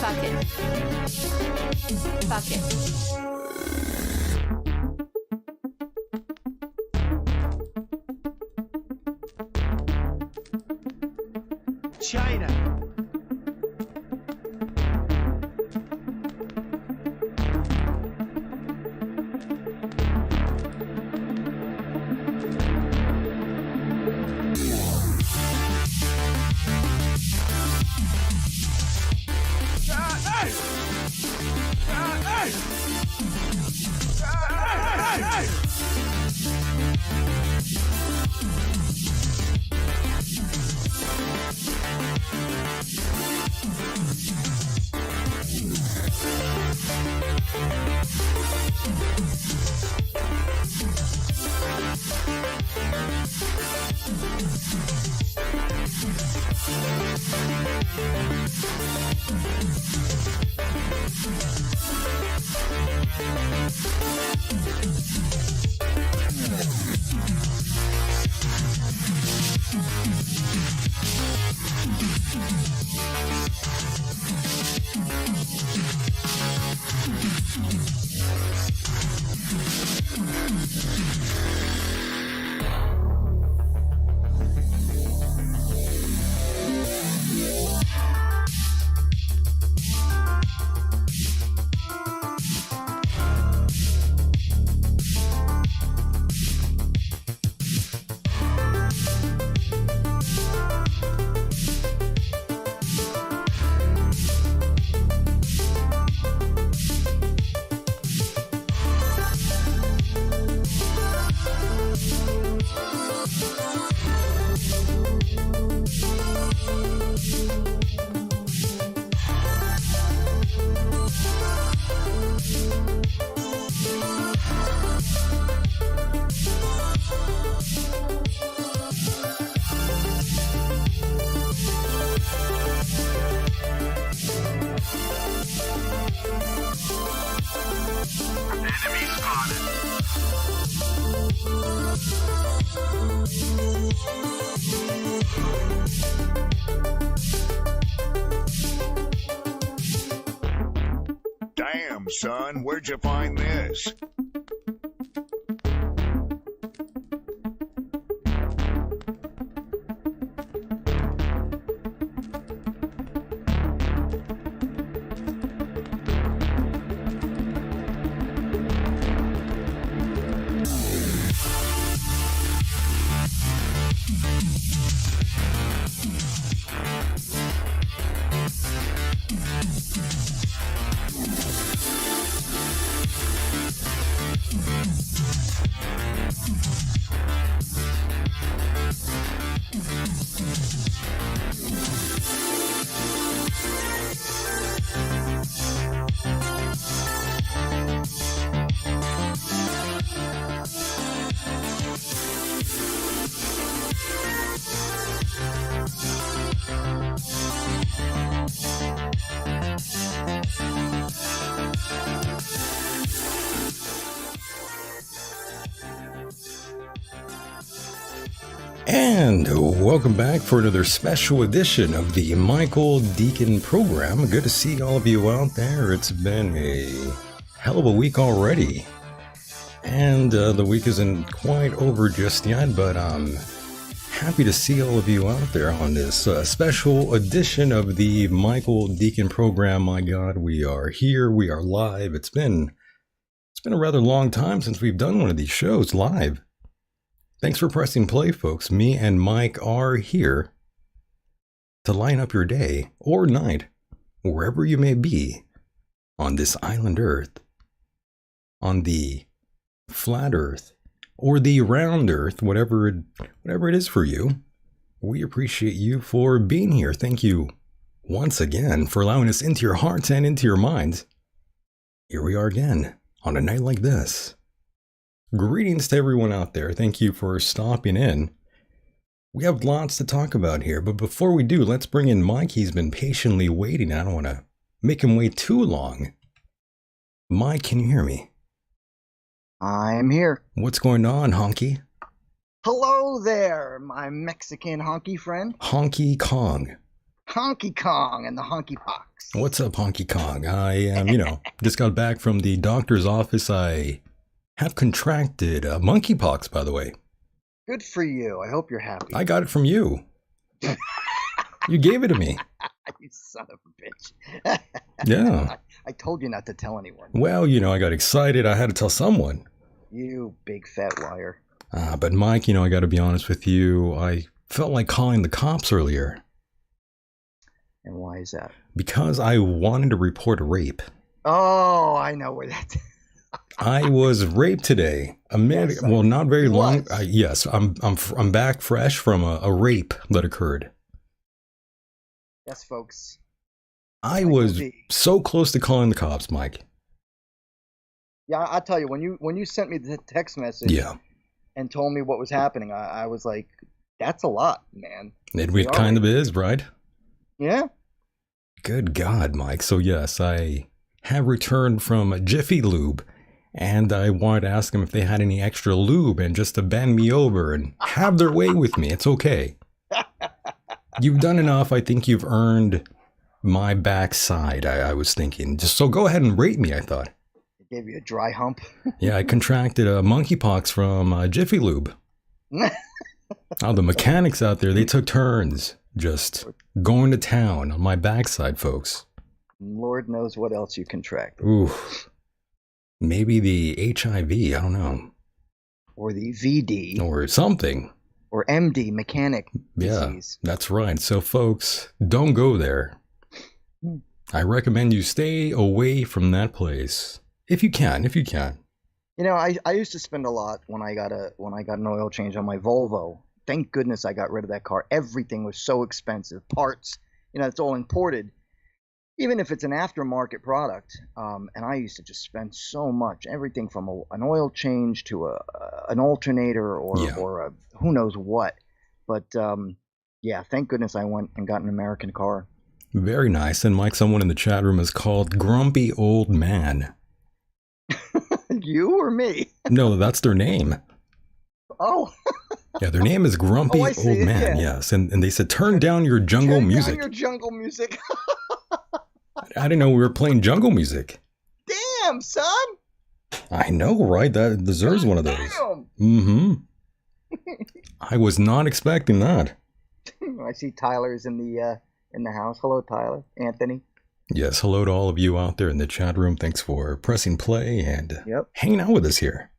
Fuck it. Fuck it. China. Damn, son, where'd you find this? And welcome back for another special edition of the Michael Decon program. Good to see all of you out there. It's been a hell of a week already. And the week isn't quite over just yet, but I'm happy to see all of you out there on this special edition of the Michael Decon program. My God, we are here. We are live. It's been a rather long time since we've done one of these shows live. Thanks for pressing play, folks. Me and Mike are here to lighten up your day or night, wherever you may be on this island Earth, on the flat Earth, or the round Earth, whatever it is for you. We appreciate you for being here. Thank you once again for allowing us into your hearts and into your minds. Here we are again on a night like this. Greetings to everyone out there. Thank you for stopping in. We have lots to talk about here, but before we do, let's bring in Mike. He's been patiently waiting. I don't want to make him wait too long. Mike, can you hear me? I'm here. What's going on, honky? Hello there, my Mexican honky friend. Honky Kong. Honky Kong and the Honky Pox. What's up, Honky Kong? I am, just got back from the doctor's office. I have contracted monkeypox, by the way. Good for you. I hope you're happy. I got it from you. You gave it to me. You son of a bitch. Yeah. I told you not to tell anyone. Well, I got excited. I had to tell someone. You big fat liar. But Mike, I got to be honest with you. I felt like calling the cops earlier. And why is that? Because I wanted to report a rape. Oh, I know where that's... I was raped today. Yes, Not very long. was. Yes, I'm back fresh from a rape that occurred. Yes, folks. I was so close to calling the cops, Mike. Yeah, I'll tell you, when you sent me the text message Yeah. and told me what was happening, I was like, that's a lot, man. It kind of is, right? Yeah. Good God, Mike. So yes, I have returned from Jiffy Lube, and I wanted to ask them if they had any extra lube and just to bend me over and have their way with me. It's okay. You've done enough. I think you've earned my backside, I was thinking. Just so go ahead and rape me, I thought. It gave you a dry hump. Yeah, I contracted a monkeypox from Jiffy Lube. Oh, the mechanics out there, they took turns just going to town on my backside, folks. Lord knows what else you contracted. Ooh. Maybe the HIV, I don't know. Or the VD. Or something. Or MD, mechanic disease. Yeah, that's right. So, folks, don't go there. I recommend you stay away from that place. If you can. I used to spend a lot when I got an oil change on my Volvo. Thank goodness I got rid of that car. Everything was so expensive. Parts, it's all imported. Even if it's an aftermarket product. And I used to just spend so much. Everything from an oil change to an alternator or a who knows what. But thank goodness I went and got an American car. Very nice. And Mike, someone in the chat room is called Grumpy Old Man. You or me? No, that's their name. Oh. Yeah, their name is Grumpy Old Man, yeah. Yes. And they said, turn down your jungle music. Turn down your jungle music. I didn't know we were playing jungle music. Damn, son. I know, right? That deserves one of those. Mm-hmm. I was not expecting that. I see Tyler's in the house. Hello, Tyler. Anthony. Yes, hello to all of you out there in the chat room. Thanks for pressing play and hanging out with us here.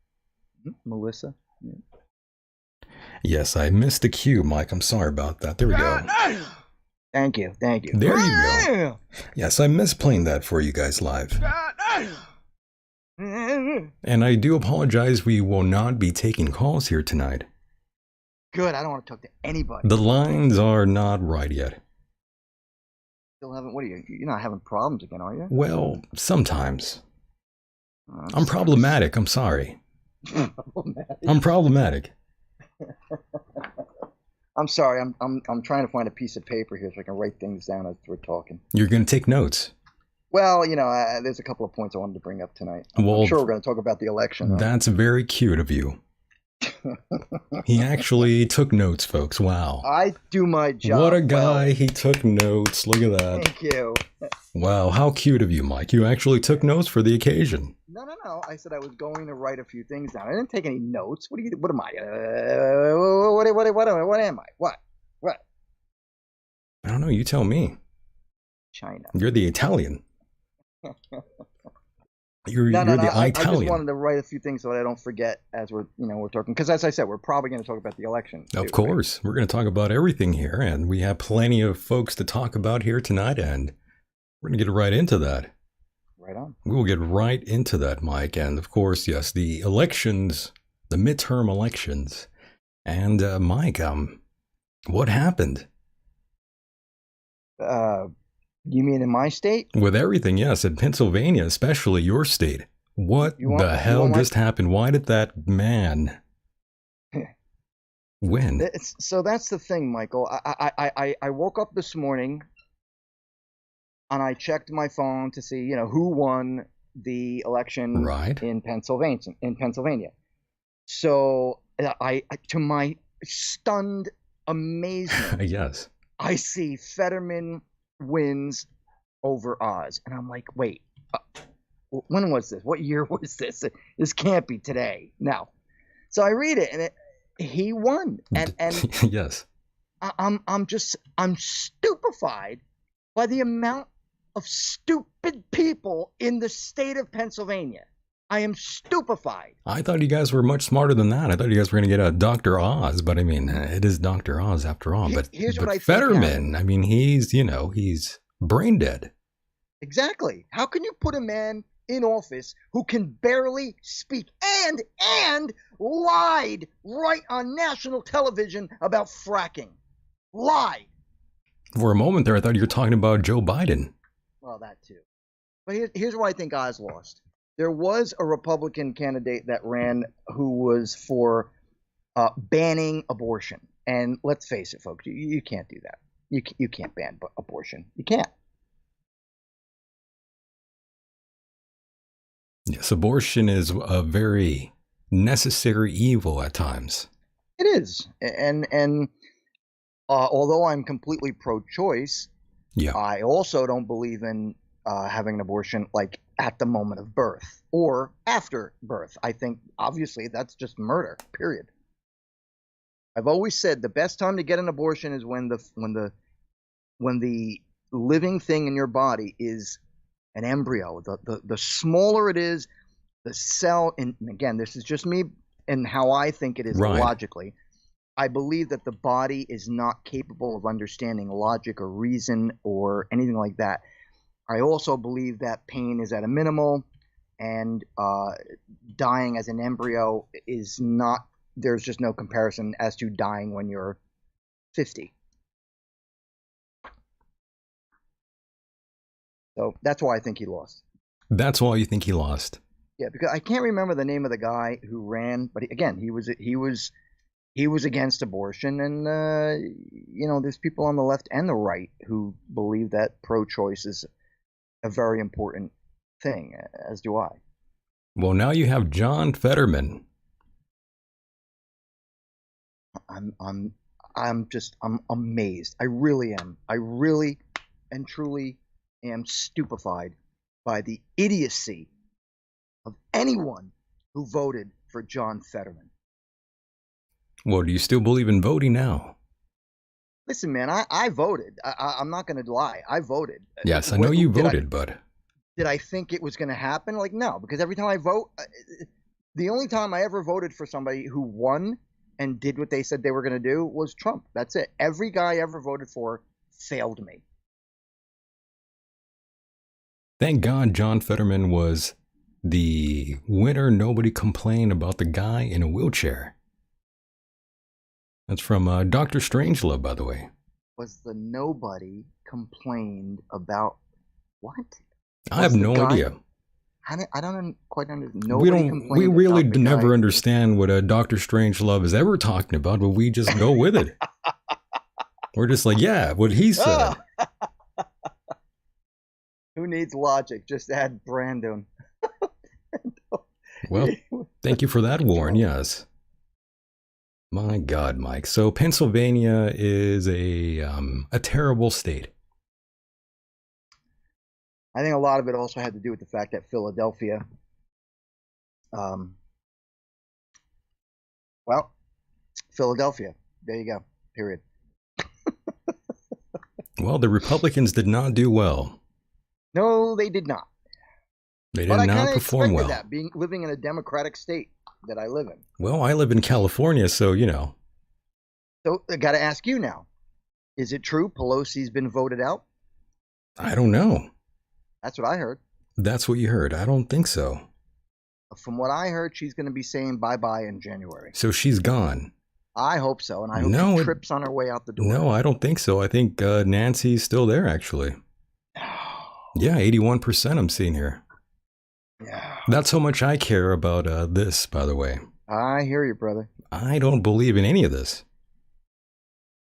Melissa. Yep. Yes, I missed the cue, Mike. I'm sorry about that. There we go. Thank you. There you go. Yes, I miss playing that for you guys live. And I do apologize. We will not be taking calls here tonight. Good. I don't want to talk to anybody. The lines are not right yet. Still haven't. What are you? You're not having problems again, are you? Well, sometimes. I'm problematic. I'm sorry. I'm problematic. I'm sorry. I'm trying to find a piece of paper here so I can write things down as we're talking. You're going to take notes. Well, there's a couple of points I wanted to bring up tonight. I'm sure we're going to talk about the election. Right? That's very cute of you. He actually took notes, folks. Wow. I do my job. What a guy. He took notes. Look at that. Thank you. Wow. How cute of you, Mike. You actually took notes for the occasion. No. I said I was going to write a few things down. I didn't take any notes. What am I? What am I? What? I don't know. You tell me. China. You're the Italian. You're the Italian. I just wanted to write a few things so that I don't forget as we're talking. Because as I said, we're probably going to talk about the election. Of course. Right? We're going to talk about everything here. And we have plenty of folks to talk about here tonight. And we're going to get right into that. Right on. We will get right into that, Mike. And of course, yes, the elections, the midterm elections. And Mike, what happened? You mean in my state? With everything, yes. In Pennsylvania, especially your state. What the hell just happened? Why did that man win? So that's the thing, Michael. I woke up this morning and I checked my phone to see, who won the election in Pennsylvania. So to my stunned amazement, Yes. I see Fetterman wins over Oz, and I'm like, wait, when was this? What year was this? This can't be today. No. So I read it, and he won, and Yes. I'm stupefied by the amount of stupid people in the state of Pennsylvania. I am stupefied. I thought you guys were much smarter than that. I thought you guys were going to get a Dr. Oz, but I mean, it is Dr. Oz after all. Here's what I think Fetterman, happened. I mean, he's brain dead. Exactly. How can you put a man in office who can barely speak and lied right on national television about fracking? Lied. For a moment there, I thought you were talking about Joe Biden. Well, that too. But here's why I think Oz lost. There was a Republican candidate that ran who was for banning abortion. And let's face it, folks, you can't do that. You can't ban abortion. You can't. Yes, abortion is a very necessary evil at times. It is. And although I'm completely pro-choice, Yeah. I also don't believe in having an abortion like at the moment of birth or after birth. I think obviously that's just murder, period. I've always said the best time to get an abortion is when the living thing in your body is an embryo. The smaller it is, the cell, and again, this is just me and how I think it is Right. logically. I believe that the body is not capable of understanding logic or reason or anything like that. I also believe that pain is at a minimal, and dying as an embryo is not, there's just no comparison as to dying when you're 50. So that's why I think he lost. That's why you think he lost. Yeah, because I can't remember the name of the guy who ran, but again, he was against abortion, and there's people on the left and the right who believe that pro-choice is a very important thing, as do I. Well, now you have John Fetterman. I'm amazed. I really am. I really and truly am stupefied by the idiocy of anyone who voted for John Fetterman. Well, do you still believe in voting now? Listen, man, I voted. I'm not going to lie. I voted. Yes, I know you voted, but did I think it was going to happen? Like, no, because every time I vote, the only time I ever voted for somebody who won and did what they said they were going to do was Trump. That's it. Every guy I ever voted for failed me. thank God John Fetterman was the winner. Nobody complained about the guy in a wheelchair. That's from Dr. Strangelove, by the way. Was the nobody complained about what? I have no idea. I don't quite understand. We Nobody don't. complained We really about the never guy. understand what Dr. Strangelove is ever talking about, but we just go with it. We're just like, yeah, what he said. Who needs logic? Just add Brandon. Well, thank you for that, Warren. Yes. My God, Mike. So Pennsylvania is a terrible state. I think a lot of it also had to do with the fact that Philadelphia, Philadelphia. There you go. Period. Well, the Republicans did not do well. No, they did not. They But did I not kind of perform expected well. that, living in a democratic state that I live in. Well, I live in California, so you know. So I got to ask you now: is it true Pelosi's been voted out? I don't know. That's what I heard. That's what you heard. I don't think so. From what I heard, she's going to be saying bye-bye in January. So she's gone. I hope so, and I hope she trips on her way out the door. No, I don't think so. I think Nancy's still there, actually. Yeah, 81% I'm seeing here. Yeah. That's how much I care about this, by the way. I hear you, brother. I don't believe in any of this.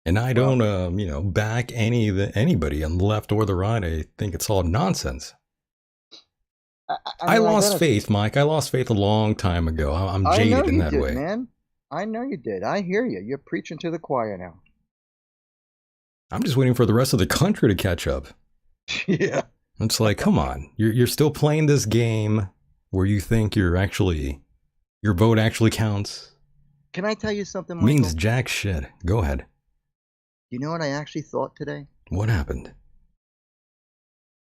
And I don't, back anybody on the left or the right. I think it's all nonsense. I lost faith, Mike. I lost faith a long time ago. I'm jaded in that way. Man. I know you did. I hear you. You're preaching to the choir now. I'm just waiting for the rest of the country to catch up. Yeah. It's like, come on, you're still playing this game where you think your vote actually counts. Can I tell you something, Michael? Means jack shit. Go ahead. You know what I actually thought today? What happened?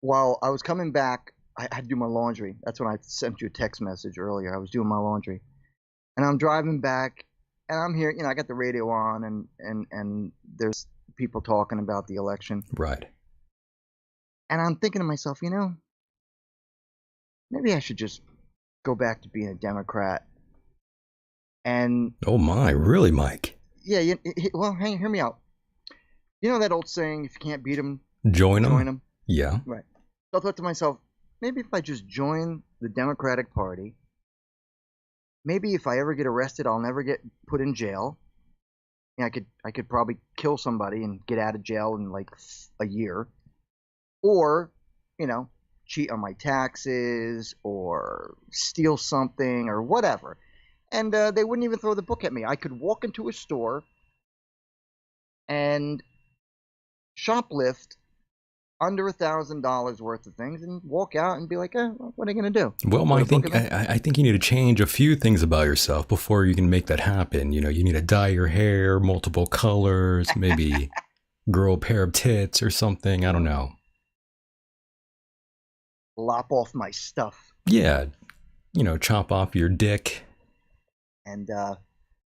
While I was coming back, I had to do my laundry. That's when I sent you a text message earlier. I was doing my laundry. And I'm driving back, and I'm here, I got the radio on, and there's people talking about the election. Right. And I'm thinking to myself, maybe I should just go back to being a Democrat. And oh my, really, Mike? Yeah, well, hear me out. You know that old saying, if you can't beat them, join them? them? Yeah. Right. So I thought to myself, maybe if I just join the Democratic Party, maybe if I ever get arrested, I'll never get put in jail. I could probably kill somebody and get out of jail in like a year. Or, cheat on my taxes or steal something or whatever. And they wouldn't even throw the book at me. I could walk into a store and shoplift under $1,000 worth of things and walk out and be like, what are you going to do? Well, Mike, I think you need to change a few things about yourself before you can make that happen. You need to dye your hair multiple colors, maybe grow a pair of tits or something. I don't know. Lop off my stuff. Yeah. Chop off your dick. And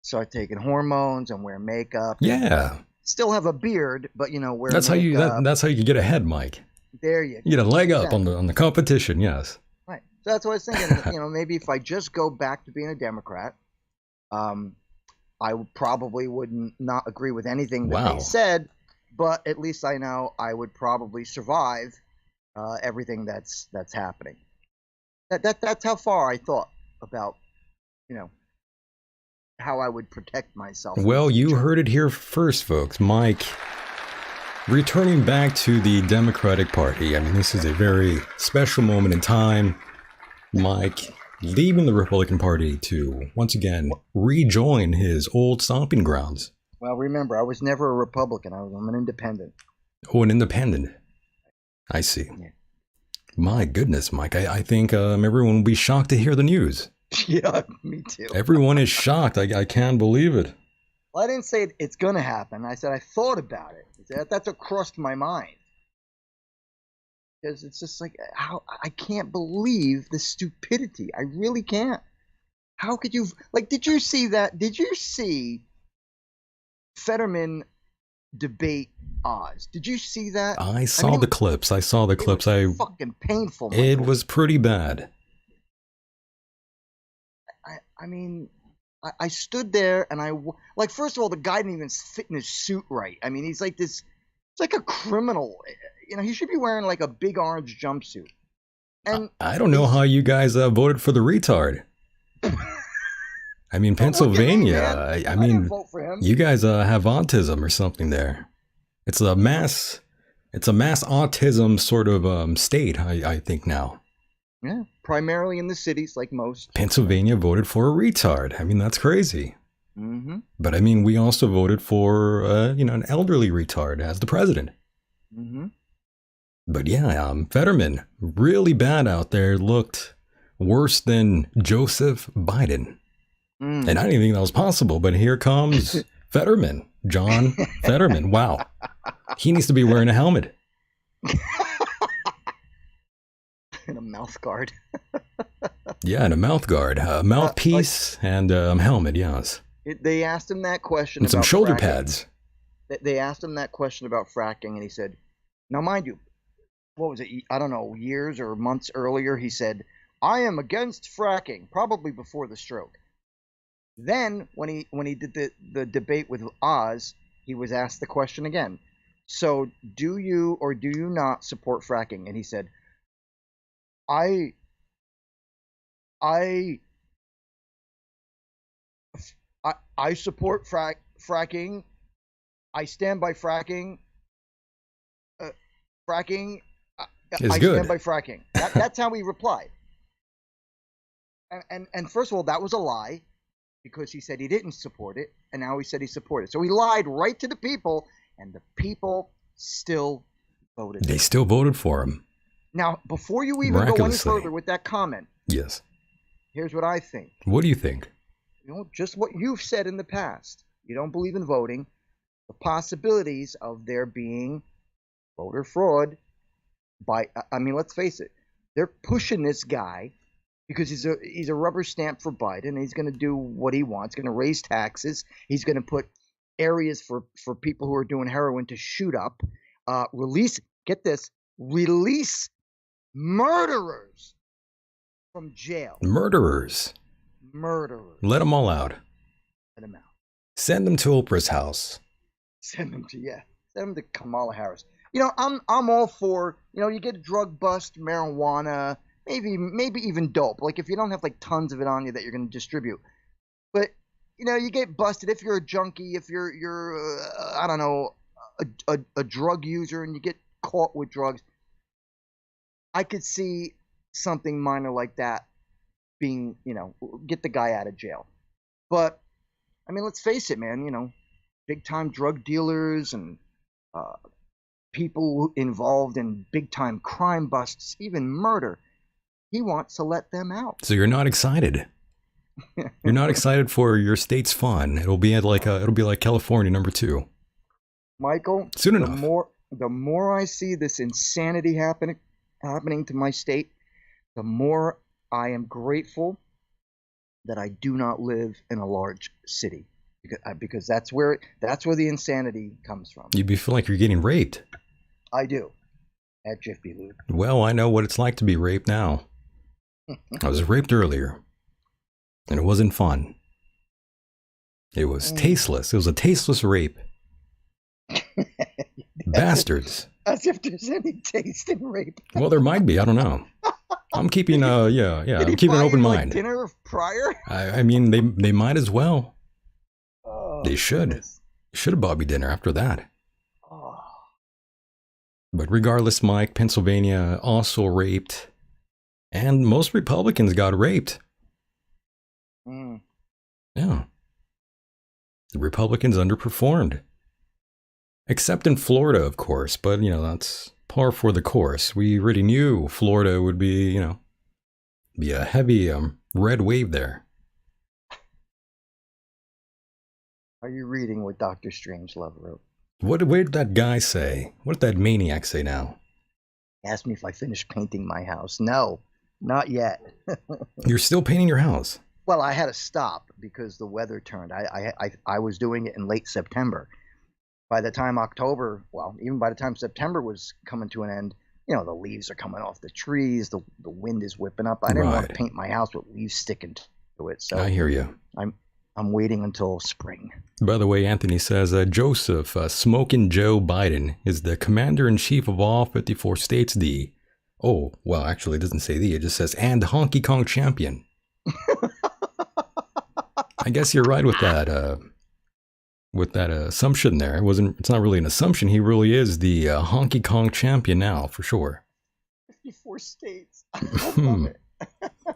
start taking hormones and wear makeup. Yeah. Still have a beard, but wear that's makeup. That's how you can get ahead, Mike. There you go. You get a leg up on the competition, yes. Right. So that's what I was thinking. Maybe if I just go back to being a Democrat, I probably would not agree with anything that they said, but at least I know I would probably survive everything that's happening. That's how far I thought about, how I would protect myself. Well, you heard it here first, folks. Mike, returning back to the Democratic Party. I mean, this is a very special moment in time. Mike leaving the Republican Party to, once again, rejoin his old stomping grounds. Well, remember, I was never a Republican. I'm an independent. Oh, an independent. I see. Yeah. My goodness, Mike. I think everyone will be shocked to hear the news. Yeah, me too. Everyone is shocked. I can't believe it. Well, I didn't say it's going to happen. I said I thought about it. That's what crossed my mind. Because it's just like, how I can't believe the stupidity. I really can't. How could you, did you see that? Did you see Fetterman debate Oz? Did you see that? I saw the clips. I saw the clips. It was fucking painful. It was pretty bad. I stood there and first of all, the guy didn't even fit in his suit right. I mean, he's like this, it's like a criminal. He should be wearing like a big orange jumpsuit. And I don't know how you guys voted for the retard. I mean, Pennsylvania. I mean, didn't vote for him. You guys have autism or something there. It's a mass autism sort of state. I think now. Yeah, primarily in the cities, like most. Pennsylvania voted for a retard. I mean, that's crazy. Mm-hmm. But I mean, we also voted for an elderly retard as the president. Mm-hmm. But yeah, Fetterman, really bad out there. Looked worse than Joseph Biden. And I didn't think that was possible. But here comes Fetterman, John Fetterman. Wow, he needs to be wearing a helmet. And a mouth guard. Yeah, and a mouth guard, mouthpiece, and helmet. Yes. They asked him that question. And about some shoulder fracking. pads. They asked him that question about fracking, and he said, "Now, mind you, what was it? I don't know, years or months earlier, he said, I am against fracking, probably before the stroke." Then, when he did the debate with Oz, he was asked the question again. So, do you or do you not support fracking? And he said, I support fracking. I stand by fracking. Fracking. I stand by fracking. That's how he replied. And first of all, that was a lie, because he said he didn't support it, and now he said he supported it. So he lied right to the people, and the people still voted. They still voted for him. Now, before you even go any further with that comment, yes, here's what I think. What do you think? Just what you've said in the past. You don't believe in voting. The possibilities of there being voter fraud let's face it. They're pushing this guy because he's a rubber stamp for Biden. He's going to do what he wants. Going to raise taxes. He's going to put areas for people who are doing heroin to shoot up. Release murderers from jail. Murderers. Let them all out. Let them out. Send them to Oprah's house. Send them to Kamala Harris. I'm all for, you get a drug bust, marijuana, maybe even dope. Like if you don't have like tons of it on you that you're going to distribute. But, you get busted if you're a junkie, if you're I don't know, a drug user and you get caught with drugs. I could see something minor like that being, get the guy out of jail. But, let's face it, man, big time drug dealers and people involved in big time crime busts, even murder, he wants to let them out. So you're not excited. You're not excited for your state's fun. It'll be like California #2. Michael, soon enough. The more I see this insanity happening to my state, the more I am grateful that I do not live in a large city, because that's where the insanity comes from. You feel like you're getting raped. I do. At Jiffy Lube. Well, I know what it's like to be raped now. I was raped earlier, and it wasn't fun. It was tasteless. It was a tasteless rape. Bastards. As if there's any taste in rape. Well, there might be. I don't know. I'm keeping I'm keeping an open mind. Dinner prior? I mean, they might as well. Oh, they should. Goodness. Should have bought me dinner after that. Oh. But regardless, Mike, Pennsylvania also raped, and most Republicans got raped. Yeah. The Republicans underperformed. Except in Florida, of course, but, that's par for the course. We already knew Florida would be, be a heavy red wave there. Are you reading what Dr. Strangelove wrote? What did that guy say? What did that maniac say now? He asked me if I finished painting my house. No, not yet. You're still painting your house? Well, I had to stop because the weather turned. I was doing it in late September. By the time even by the time September was coming to an end, the leaves are coming off the trees, the wind is whipping up. I didn't want to paint my house with leaves sticking to it. So I hear you. I'm waiting until spring. By the way, Anthony says Joseph Smokin' Joe Biden is the commander-in-chief of all 54 states. Actually, it doesn't say it just says and Honky Kong champion. I guess you're right with that. With that assumption there. It's not really an assumption. He really is the Honky Kong champion now, for sure. 54 states. I love it.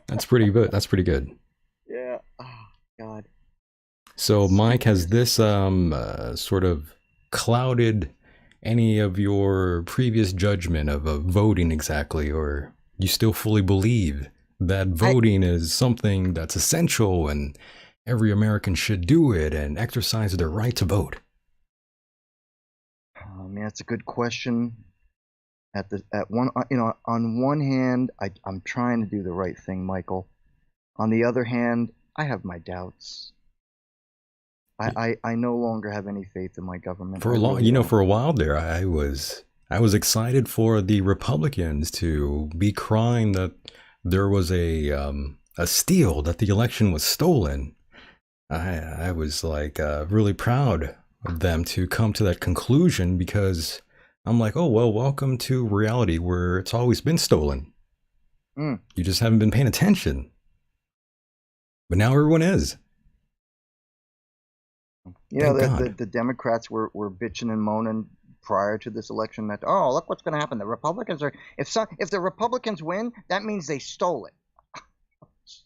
That's pretty good. That's pretty good. Yeah. Oh, God. So, Mike, has this sort of clouded any of your previous judgment of voting exactly, or you still fully believe that voting is something that's essential and every American should do it and exercise their right to vote? That's a good question. On one hand, I'm trying to do the right thing, Michael. On the other hand, I have my doubts. I no longer have any faith in my government. For a while there, I was excited for the Republicans to be crying that there was a steal, that the election was stolen. I was really proud of them to come to that conclusion, because I'm like, oh, well, welcome to reality where it's always been stolen. You just haven't been paying attention. But now everyone is. The Democrats were bitching and moaning prior to this election that, oh, look what's going to happen. The Republicans if the Republicans win, that means they stole it.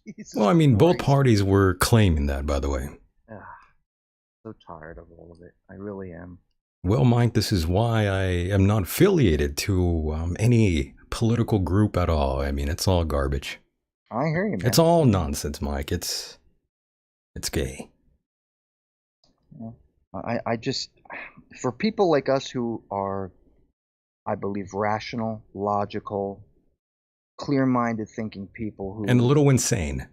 Jesus Well, I mean, both Christ. parties were claiming that, by the way. Ugh, so tired of all of it. I really am. Well, Mike, this is why I am not affiliated to any political group at all. I mean, it's all garbage. I hear you, man. It's all nonsense, Mike. It's gay. I just, for people like us who are, I believe, rational, logical, clear-minded thinking people who And a little insane.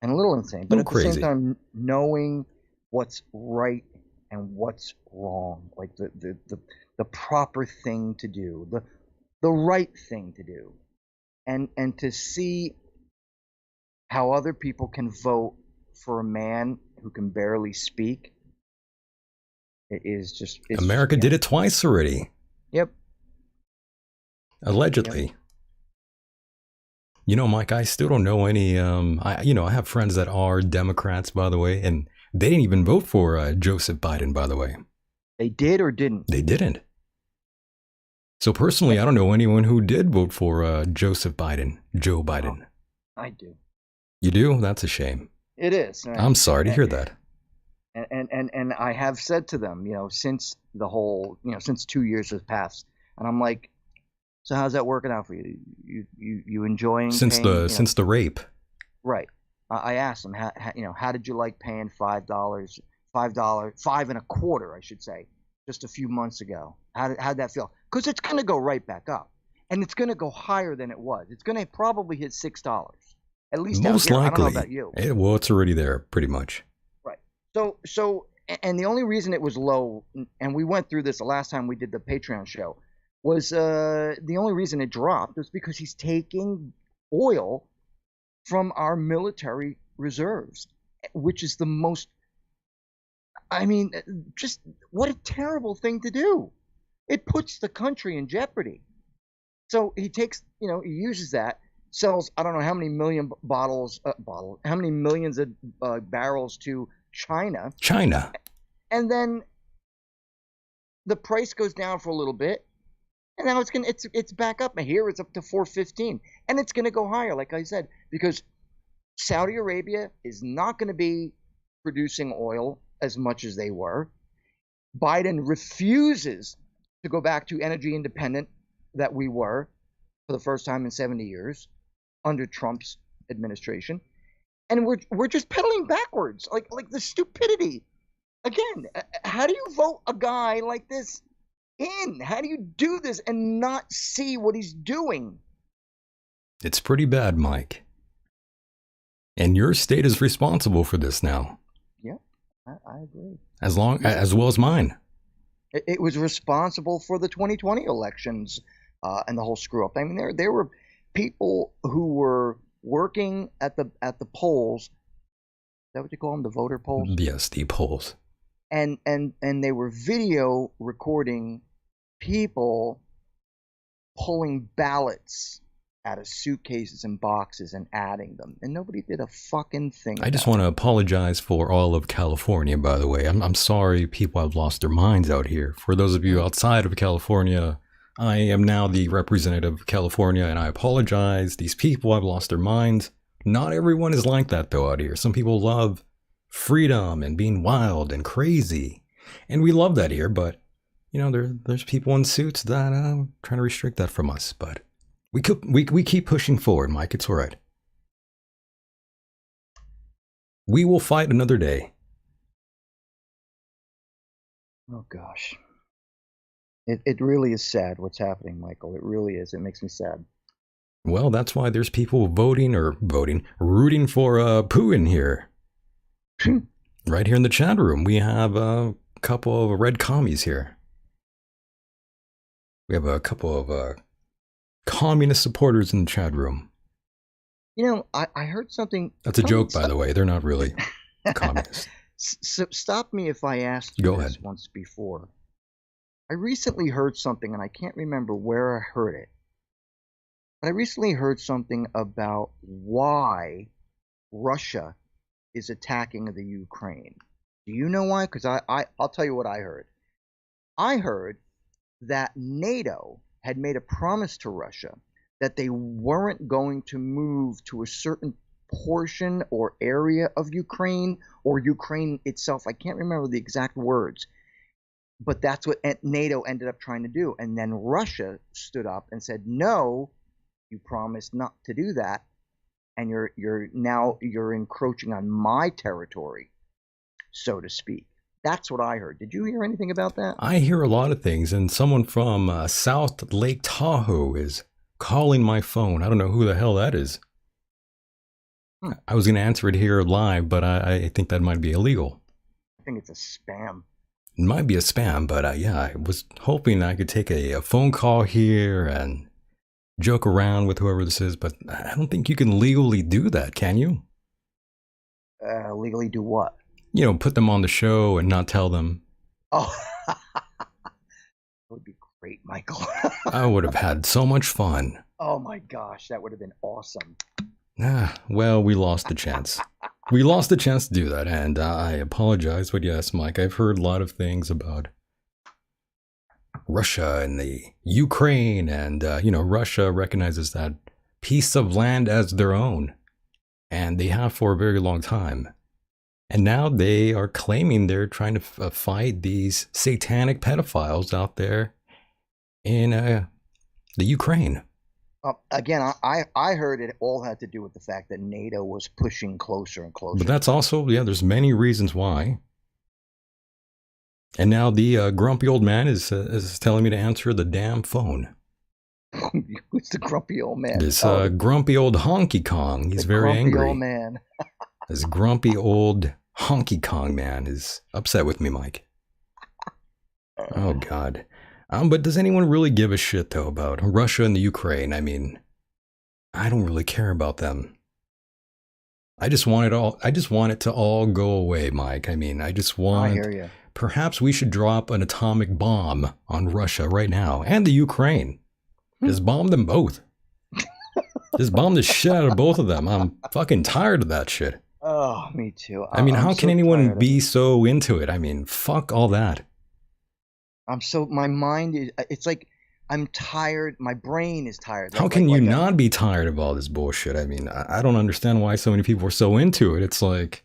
and a little insane, but Little at the crazy. same time knowing what's right and what's wrong, like the proper thing to do, the right thing to do, and to see how other people can vote for a man who can barely speak. It is just America did it twice already. Yep. Allegedly. Yep. You know, Mike, I still don't know any. I have friends that are Democrats, by the way, and they didn't even vote for Joseph Biden, by the way. They did or didn't? They didn't. So personally, I don't know anyone who did vote for Joe Biden. I do. You do? That's a shame. It is. I'm sorry to hear that. And I have said to them, since the whole, since 2 years has passed, and I'm like, so how's that working out for you? You enjoying Since the rape? Right. I asked them, how did you like paying $5, $5.25, I should say, just a few months ago? How'd that feel? Because it's going to go right back up, and it's going to go higher than it was. It's going to probably hit $6, at least Most out here. likely. I don't know about you. Well, it's already there, pretty much. Right. So, and the only reason it was low, and we went through this the last time we did the Patreon show, was the only reason it dropped was because he's taking oil from our military reserves, which is the most, I mean, just what a terrible thing to do. It puts the country in jeopardy. So he takes, he uses that, sells, I don't know how many million how many millions of barrels to China. And then the price goes down for a little bit. And now it's back up. And here it's up to 415. And it's going to go higher, like I said, because Saudi Arabia is not going to be producing oil as much as they were. Biden refuses to go back to energy independent that we were for the first time in 70 years under Trump's administration. And we're just pedaling backwards, like the stupidity. Again, how do you vote a guy like this in? How do you do this and not see what he's doing? It's pretty bad, Mike. And your state is responsible for this now. Yeah, I agree. As well as mine. It was responsible for the 2020 elections and the whole screw up. I mean, there were people who were working at the polls. Is that what you call them? The voter polls? Yes, the polls. And they were video recording people pulling ballots out of suitcases and boxes and adding them, and nobody did a fucking thing. I just want to apologize for all of California, by the way. I'm sorry people have lost their minds out here. For those of you outside of California, I am now the representative of California, and I apologize. These people have lost their minds. Not everyone is like that, though, out here. Some people love freedom and being wild and crazy, and we love that here, but there's people in suits that trying to restrict that from us, but we keep pushing forward, Mike. It's all right. We will fight another day. Oh gosh, it really is sad what's happening, Michael. It really is. It makes me sad. Well, that's why there's people rooting for Putin here. Right here in the chat room, we have a couple of red commies here. We have a couple of communist supporters in the chat room. I heard something. That's a joke, by the way. They're not really communists. So stop me if I asked you this once before. I recently heard something, and I can't remember where I heard it. But I recently heard something about why Russia is attacking the Ukraine. Do you know why? Because I'll tell you what I heard. I heard that NATO had made a promise to Russia that they weren't going to move to a certain portion or area of Ukraine or Ukraine itself. I can't remember the exact words, but that's what NATO ended up trying to do. And then Russia stood up and said, "No, you promised not to do that, and you're encroaching on my territory, so to speak." That's what I heard. Did you hear anything about that? I hear a lot of things, and someone from South Lake Tahoe is calling my phone. I don't know who the hell that is. I was going to answer it here live, but I think that might be illegal. I think it's a spam. It might be a spam, but yeah, I was hoping I could take a phone call here and joke around with whoever this is, but I don't think you can legally do that, can you? Legally do what? You know, put them on the show and not tell them. Oh, that would be great, Michael. I would have had so much fun. Oh my gosh, that would have been awesome. Well, we lost the chance. We lost the chance to do that, and I apologize, but yes, Mike, I've heard a lot of things about Russia and the Ukraine, and, Russia recognizes that piece of land as their own, and they have for a very long time. And now they are claiming they're trying to fight these satanic pedophiles out there in the Ukraine. Again, I heard it all had to do with the fact that NATO was pushing closer and closer. But that's also, there's many reasons why. And now the grumpy old man is telling me to answer the damn phone. Who's the grumpy old man? This grumpy old honky Kong. He's very angry. Grumpy old man. This grumpy old honky Kong man is upset with me, Mike. Oh, God. But does anyone really give a shit, though, about Russia and the Ukraine? I mean, I don't really care about them. I just want it to all go away, Mike. I mean, I hear you. Perhaps we should drop an atomic bomb on Russia right now and the Ukraine. Just bomb them both. Just bomb the shit out of both of them. I'm fucking tired of that shit. Oh, me too. I mean, how can anyone be so into it? I mean, fuck all that. My mind is, it's like, I'm tired. My brain is tired. How can you not be tired of all this bullshit? I mean, I don't understand why so many people are so into it. It's like,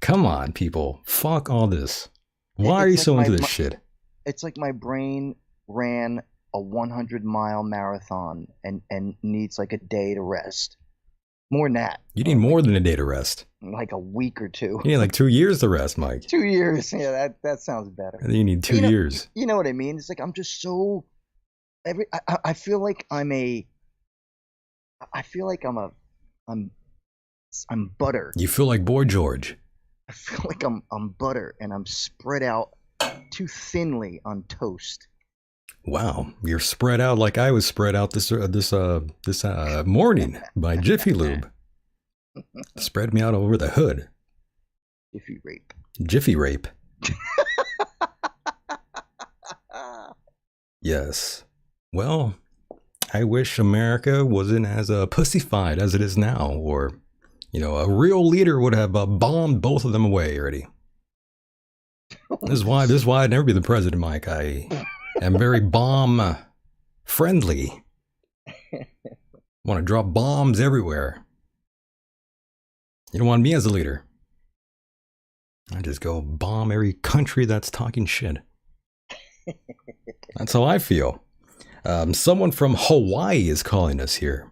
come on, people. Fuck all this. Why are you so into this shit? It's like my brain ran a 100-mile marathon and needs like a day to rest. More than that. You need more than a day to rest. Like a week or two. You need like 2 years to rest, Mike. 2 years. Yeah, that sounds better. You need 2 years. You know what I mean? It's like I'm just so... I feel like I'm butter. You feel like Boy George. I feel like I'm butter and I'm spread out too thinly on toast. Wow, you're spread out like I was spread out this morning by Jiffy Lube. Spread me out over the hood. Jiffy rape. Jiffy rape. Yes. Well, I wish America wasn't as pussyfied as it is now, or, a real leader would have bombed both of them away already. This is why I'd never be the president, Mike. I am very bomb friendly. Want to drop bombs everywhere. You don't want me as a leader. I just go bomb every country that's talking shit. That's how I feel. Someone from Hawaii is calling us here.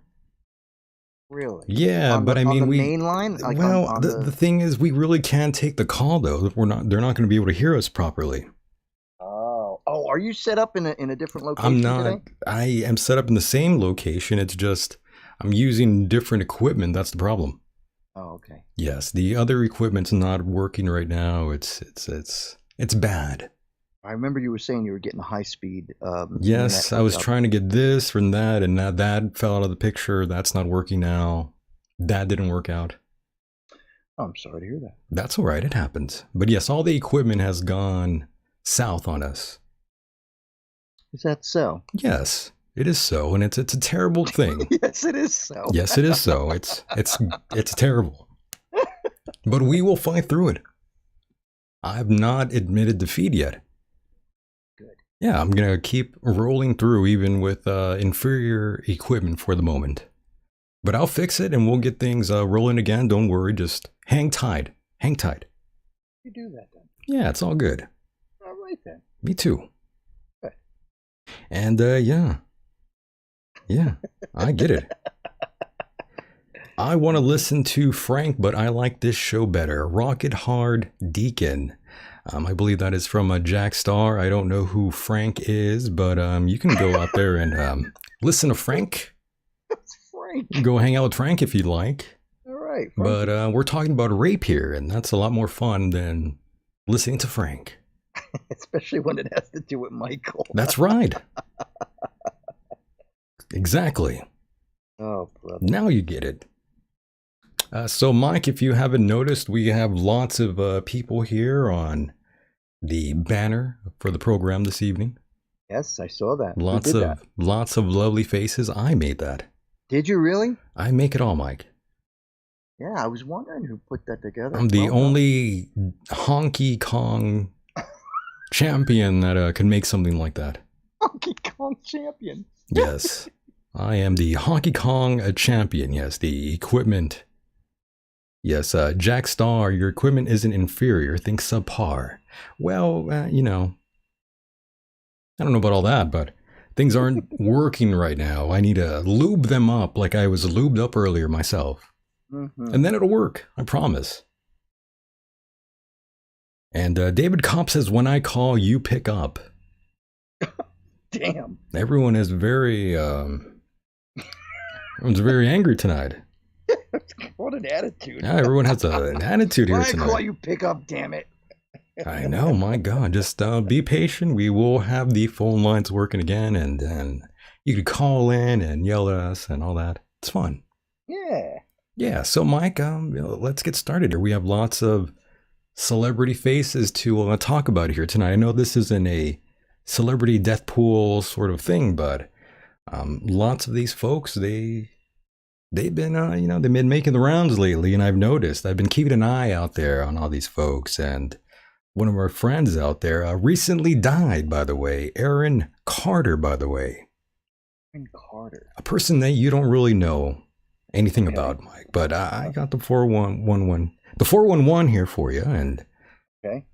Really? Yeah, but I mean, on the main line. Like well, the thing is, we really can't take the call though. They're not going to be able to hear us properly. Oh, are you set up in a different location? I'm not. Today? I am set up in the same location. It's just I'm using different equipment. That's the problem. Oh, okay. Yes, the other equipment's not working right now. It's bad. I remember you were saying you were getting high speed. Yes, I was trying to get this from that, and now that fell out of the picture. That's not working now. That didn't work out. Oh, I'm sorry to hear that. That's all right. It happens. But yes, all the equipment has gone south on us. Is that so? Yes, it is so, and it's a terrible thing. Yes, it is so. Yes, it is so. It's terrible. But we will fight through it. I've not admitted defeat yet. Good. Yeah, I'm going to keep rolling through even with inferior equipment for the moment. But I'll fix it and we'll get things rolling again. Don't worry. Just hang tight. Hang tight. You do that then. Yeah, it's all good. All right then. Me too. Good. And yeah. Yeah, I get it. I want to listen to Frank, but I like this show better. Rocket Hard Decon. I believe that is from Jack Star. I don't know who Frank is, but you can go out there and listen to Frank. That's Frank. Go hang out with Frank if you'd like. All right. Frank. But we're talking about rape here, and that's a lot more fun than listening to Frank. Especially when it has to do with Michael. That's right. Exactly. Oh, brother. Now you get it. So, Mike, if you haven't noticed, we have lots of people here on the banner for the program this evening. Yes, I saw that. Lots of lovely faces. I made that. Did you really? I make it all, Mike. Yeah, I was wondering who put that together. I'm the only Honky Kong champion that can make something like that. Honky Kong champion. Yes, I am the Honky Kong champion. Yes, the equipment. Yes, Jack Star, your equipment isn't inferior. Think subpar. Well, you know, I don't know about all that, but things aren't working right now. I need to lube them up like I was lubed up earlier myself. Mm-hmm. And then it'll work. I promise. And David Kopp says, when I call, you pick up. Damn. Everyone is very, everyone's very angry tonight. What an attitude. Yeah, everyone has an attitude here When tonight. I call you pick up, damn it. I know, my God. Just be patient. We will have the phone lines working again, and you could call in and yell at us and all that. It's fun. Yeah. Yeah. So, Mike, let's get started here. We have lots of celebrity faces to talk about here tonight. I know this isn't a celebrity death pool sort of thing, but lots of these folks, they've been, they've been making the rounds lately, and I've noticed. I've been keeping an eye out there on all these folks, and one of our friends out there recently died, by the way. Aaron Carter, by the way. Aaron Carter. A person that you don't really know anything about, Mike, but I got the 411 here for you, and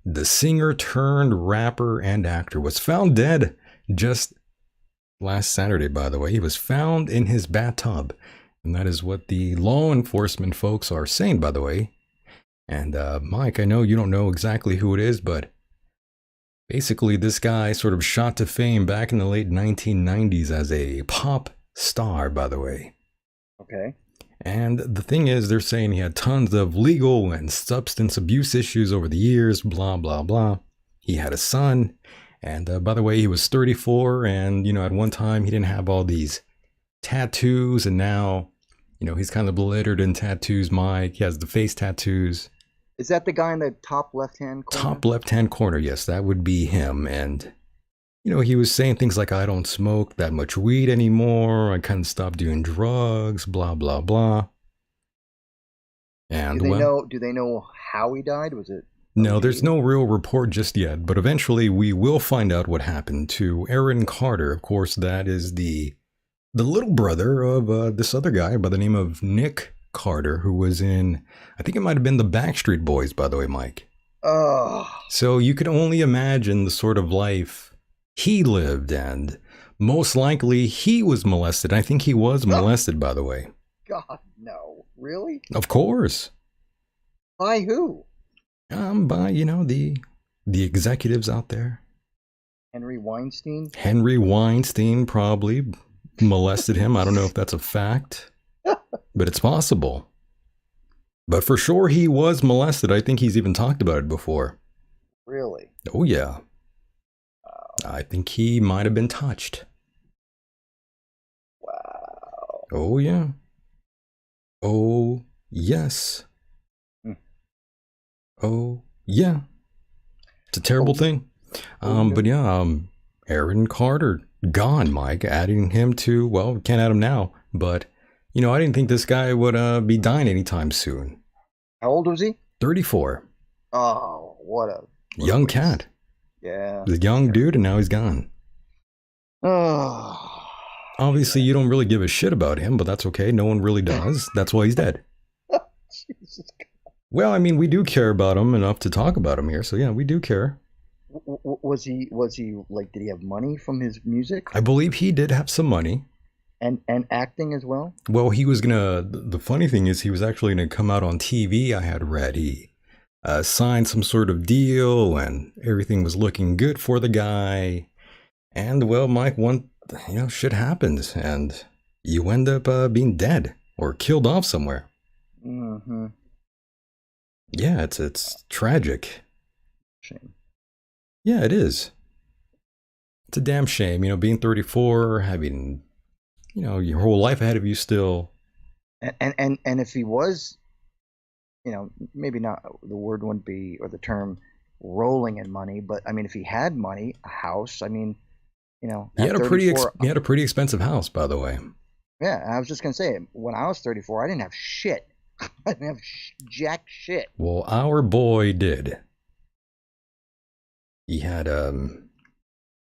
the singer turned rapper and actor was found dead just last Saturday, by the way. He was found in his bathtub. And that is what the law enforcement folks are saying, by the way. And Mike, I know you don't know exactly who it is, but basically this guy sort of shot to fame back in the late 1990s as a pop star, by the way. Okay. And the thing is, they're saying he had tons of legal and substance abuse issues over the years, blah, blah, blah. He had a son. And by the way, he was 34. And, at one time he didn't have all these tattoos, and now he's kind of littered in tattoos. Mike, he has the face tattoos. Is that the guy in the top left-hand corner? Top left-hand corner, yes, that would be him. And he was saying things like, I don't smoke that much weed anymore, I kind of stopped doing drugs, blah blah blah. And do they know how he died? Was it no, there's no real report just yet, but eventually we will find out what happened to Aaron Carter. Of course, that is the little brother of this other guy by the name of Nick Carter, who was in, I think it might have been the Backstreet Boys, by the way, Mike. Oh. So you can only imagine the sort of life he lived, and most likely he was molested. I think he was molested, by the way. God, no. Really? Of course. By who? By, the executives out there. Henry Weinstein? Henry Weinstein probably molested him. I don't know if that's a fact, but it's possible. But for sure he was molested. I think he's even talked about it before. Really? Oh yeah. I think he might have been touched. Wow. Oh yeah. Oh yes. Oh yeah. It's a terrible thing. But yeah, Aaron Carter gone, Mike. Adding him to, well, we can't add him now, but I didn't think this guy would be dying anytime soon. How old was he? 34. Oh, what a young cat. Yeah. The young dude, and now he's gone. Oh. Obviously, you don't really give a shit about him, but that's okay. No one really does. That's why he's dead. Jesus. Well, I mean, we do care about him enough to talk about him here. So yeah, we do care. Was he like? Did he have money from his music I believe he did have some money. and acting as well? Well, he was gonna. The funny thing is, he was actually gonna come out on TV. I had read he signed some sort of deal, and everything was looking good for the guy. And well, Mike, shit happens, and you end up being dead or killed off somewhere. Mm-hmm. Yeah, it's tragic. Shame. Yeah, it is. It's a damn shame, being 34, having, your whole life ahead of you still. And if he was, maybe not the word wouldn't be or the term rolling in money, but I mean, if he had money, a house, I mean, he had a pretty expensive house, by the way. Yeah, I was just gonna say, when I was 34, I didn't have shit. I didn't have jack shit. Well, our boy did. He had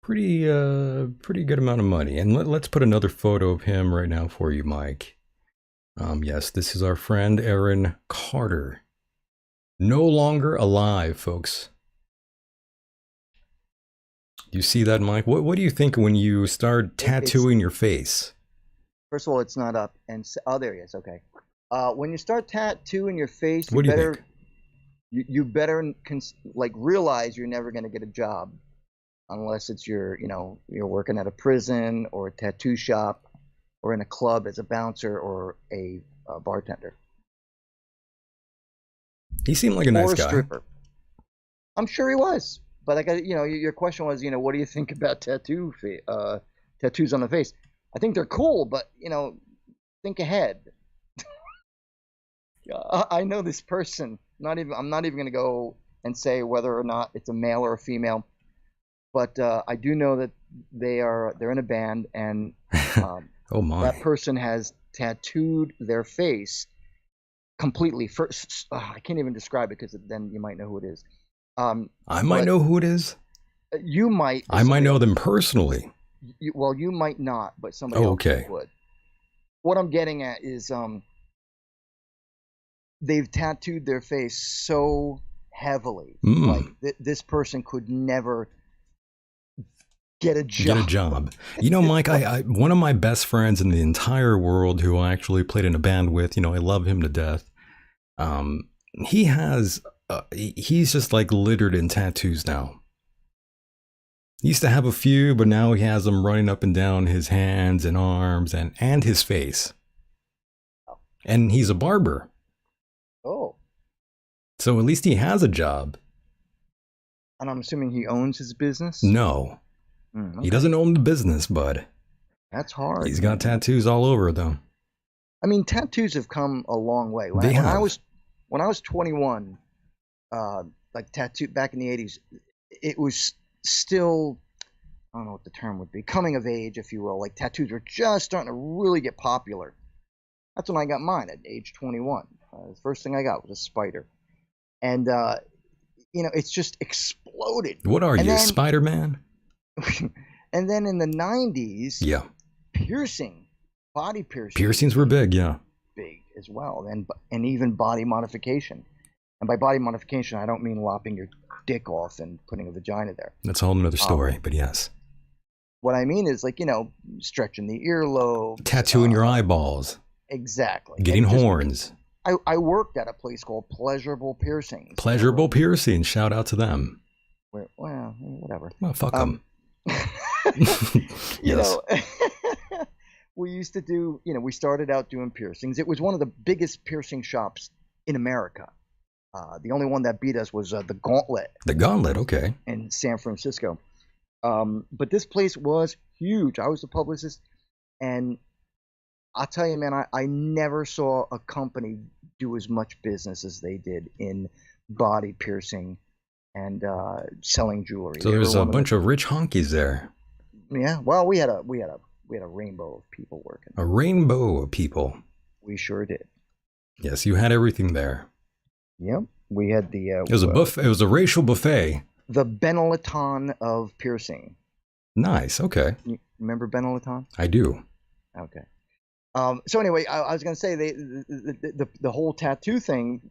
pretty good amount of money, and let's put another photo of him right now for you, Mike. Yes, this is our friend Aaron Carter. No longer alive, folks. You see that, Mike? What do you think when you start tattooing your face? First of all, it's not up, and there he is. Okay. When you start tattooing your face, What do you think? You better realize you're never going to get a job unless it's you're working at a prison or a tattoo shop or in a club as a bouncer or a bartender. He seemed like a nice guy. Stripper. I'm sure he was, but I got your question was what do you think about tattoos on the face? I think they're cool, but think ahead. I know this person. I'm not even going to go and say whether or not it's a male or a female, but I do know that they're in a band, and oh my, that person has tattooed their face completely. First, I can't even describe it because then you might know who it is. I might know who it is. You might. I might know them personally. You might not, but somebody else would. What I'm getting at is they've tattooed their face so heavily, like this person could never get a job. Mike, I one of my best friends in the entire world who I actually played in a band with, I love him to death. He has, he's just like littered in tattoos now. He used to have a few, but now he has them running up and down his hands and arms and his face. And he's a barber. Oh. So at least he has a job. And I'm assuming he owns his business? No. Okay. He doesn't own the business, bud. That's hard. He's got tattoos all over, though. I mean, tattoos have come a long way. When I was 21, like tattoo back in the 80s, it was still, I don't know what the term would be, coming of age, if you will. Like tattoos were just starting to really get popular. That's when I got mine at age 21. The first thing I got was a spider. And, it's just exploded. What are you, Spider-Man? And then in the 90s, yeah, body piercing. Piercings were big, yeah. Big as well. And even body modification. And by body modification, I don't mean lopping your dick off and putting a vagina there. That's a whole nother story, but yes. What I mean is stretching the earlobe. Tattooing your eyeballs. Exactly. Getting horns. I worked at a place called Pleasurable Piercings. Pleasurable Piercings. Shout out to them. Well, whatever. Well, fuck them. Yes. We used to do, we started out doing piercings. It was one of the biggest piercing shops in America. The only one that beat us was the Gauntlet. The Gauntlet, okay. In San Francisco. But this place was huge. I was the publicist, and I'll tell you, man, I never saw a company do as much business as they did in body piercing and selling jewelry. So there's a bunch of rich honkies there. Yeah, well, we had a rainbow of people working. A rainbow of people. We sure did. Yes, you had everything there. Yep, we had the. It was a buffet. It was a racial buffet. The Benetton of piercing. Nice. Okay. You remember Benetton? I do. Okay. So anyway, I was gonna say the whole tattoo thing,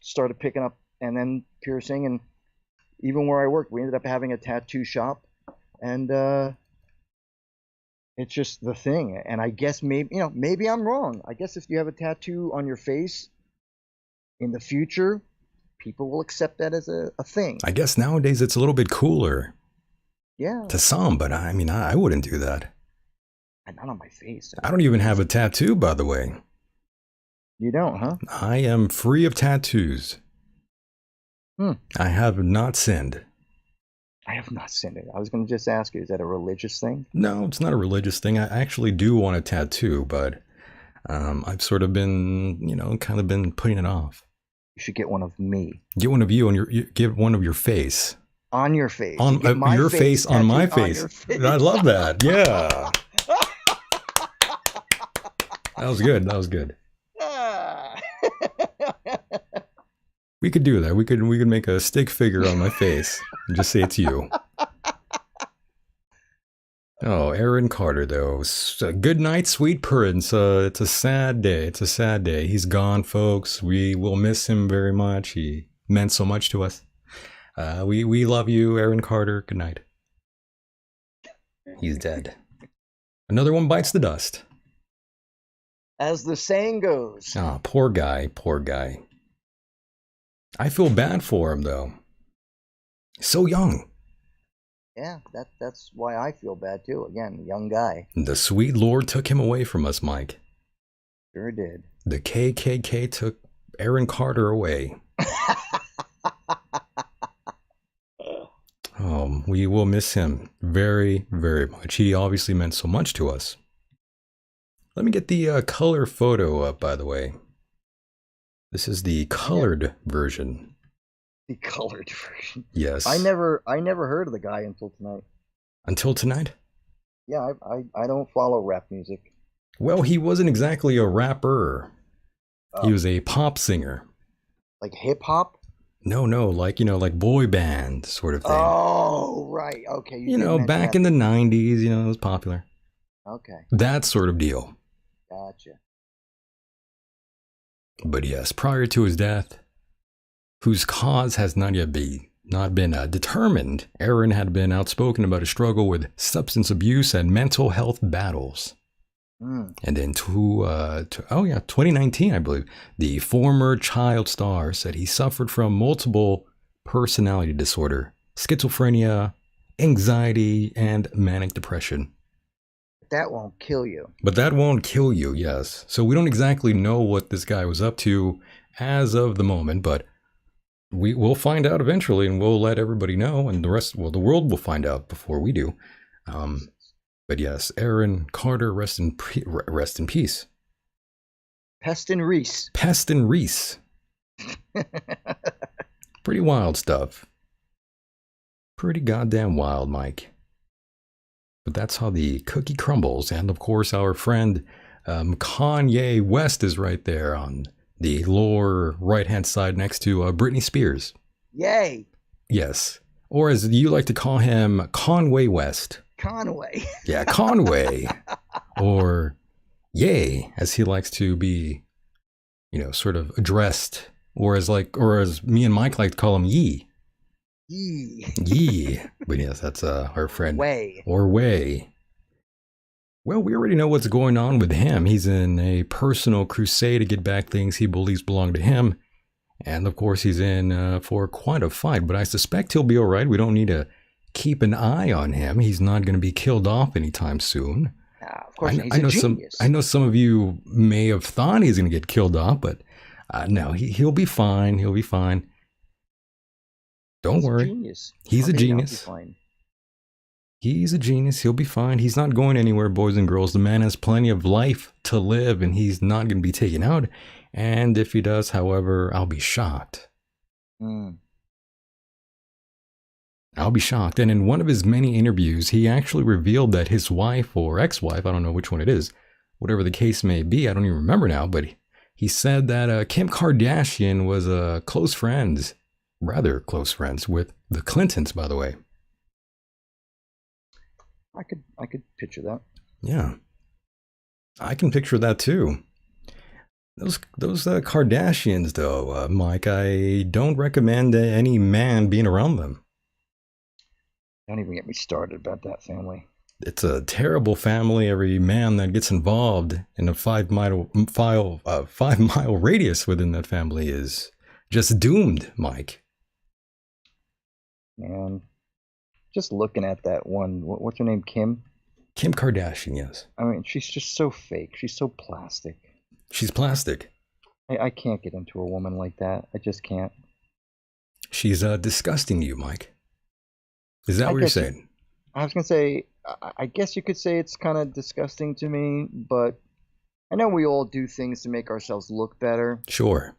started picking up, and then piercing, and even where I worked, we ended up having a tattoo shop, and it's just the thing. And I guess maybe I'm wrong. I guess if you have a tattoo on your face in the future, people will accept that as a thing. I guess nowadays it's a little bit cooler. Yeah. To some, but I mean, I wouldn't do that. Not on my face. I don't even have a tattoo, by the way. You don't, huh? I am free of tattoos. I have not sinned. I have not sinned it. I was going to just ask you, is that a religious thing? No, it's not a religious thing. I actually do want a tattoo, but I've sort of been, kind of been putting it off. You should get one of me. Get one of you on get one of your face. On your face. On your face on my face. I love that. Yeah. That was good. That was good. We could do that. We could make a stick figure on my face and just say it's you. Oh, Aaron Carter, though. Good night, sweet prince. It's a sad day. It's a sad day. He's gone, folks. We will miss him very much. He meant so much to us. We love you, Aaron Carter. Good night. He's dead. Another one bites the dust. As the saying goes. Ah, poor guy. Poor guy. I feel bad for him, though. So young. Yeah, that's why I feel bad too. Again, young guy. The sweet Lord took him away from us, Mike. Sure did. The KKK took Aaron Carter away. We will miss him very, very much. He obviously meant so much to us. Let me get the color photo up, by the way. This is the colored version. The colored version. Yes. I never heard of the guy until tonight. Until tonight? Yeah, I don't follow rap music. Well, he wasn't exactly a rapper. He was a pop singer. Like hip hop? No, like, like boy band sort of thing. Oh, right. Okay. Back in the 90s, it was popular. Okay. That sort of deal. Gotcha. But yes, prior to his death, whose cause has not been determined, Aaron had been outspoken about a struggle with substance abuse and mental health battles. And in 2019, I believe, the former child star said he suffered from multiple personality disorder, schizophrenia, anxiety, and manic depression. That won't kill you. But that won't kill you, yes. So we don't exactly know what this guy was up to as of the moment, but we'll find out eventually, and we'll let everybody know, and the world will find out before we do. But yes, Aaron Carter, rest in peace. Peston Reese. Peston Reese. Pretty wild stuff. Pretty goddamn wild, Mike. But that's how the cookie crumbles. And of course, our friend Kanye West is right there on the lower right-hand side next to Britney Spears. Yay. Yes. Or as you like to call him, Conway West. Conway. Yeah, Conway. Or Yay, as he likes to be, sort of addressed. Or as me and Mike like to call him, Yee. Yee. But yes, that's our friend. Way. Or Way. Well, we already know what's going on with him. He's in a personal crusade to get back things he believes belong to him. And of course, he's in for quite a fight. But I suspect he'll be all right. We don't need to keep an eye on him. He's not going to be killed off anytime soon. Of course, he's a genius. I know some of you may have thought he's going to get killed off, but no, he'll be fine. He'll be fine. Don't worry. He's a genius. He's a genius. He'll be fine. He's not going anywhere, boys and girls. The man has plenty of life to live, and he's not going to be taken out. And if he does, however, I'll be shocked. I'll be shocked. And in one of his many interviews, he actually revealed that his wife or ex-wife, I don't know which one it is, whatever the case may be, I don't even remember now, but he said that Kim Kardashian was rather close friends with the Clintons, by the way. I could picture that. Yeah. I can picture that too. Those Kardashians, though, Mike, I don't recommend any man being around them. Don't even get me started about that family. It's a terrible family. Every man that gets involved in a 5 mile radius within that family is just doomed, Mike. Man, just looking at that one, what's her name, Kim? Kim Kardashian, yes. I mean, she's just so fake. She's so plastic. She's plastic. I can't get into a woman like that. I just can't. She's disgusting to you, Mike. Is that what you're saying? I was going to say, I guess you could say it's kind of disgusting to me, but I know we all do things to make ourselves look better. Sure.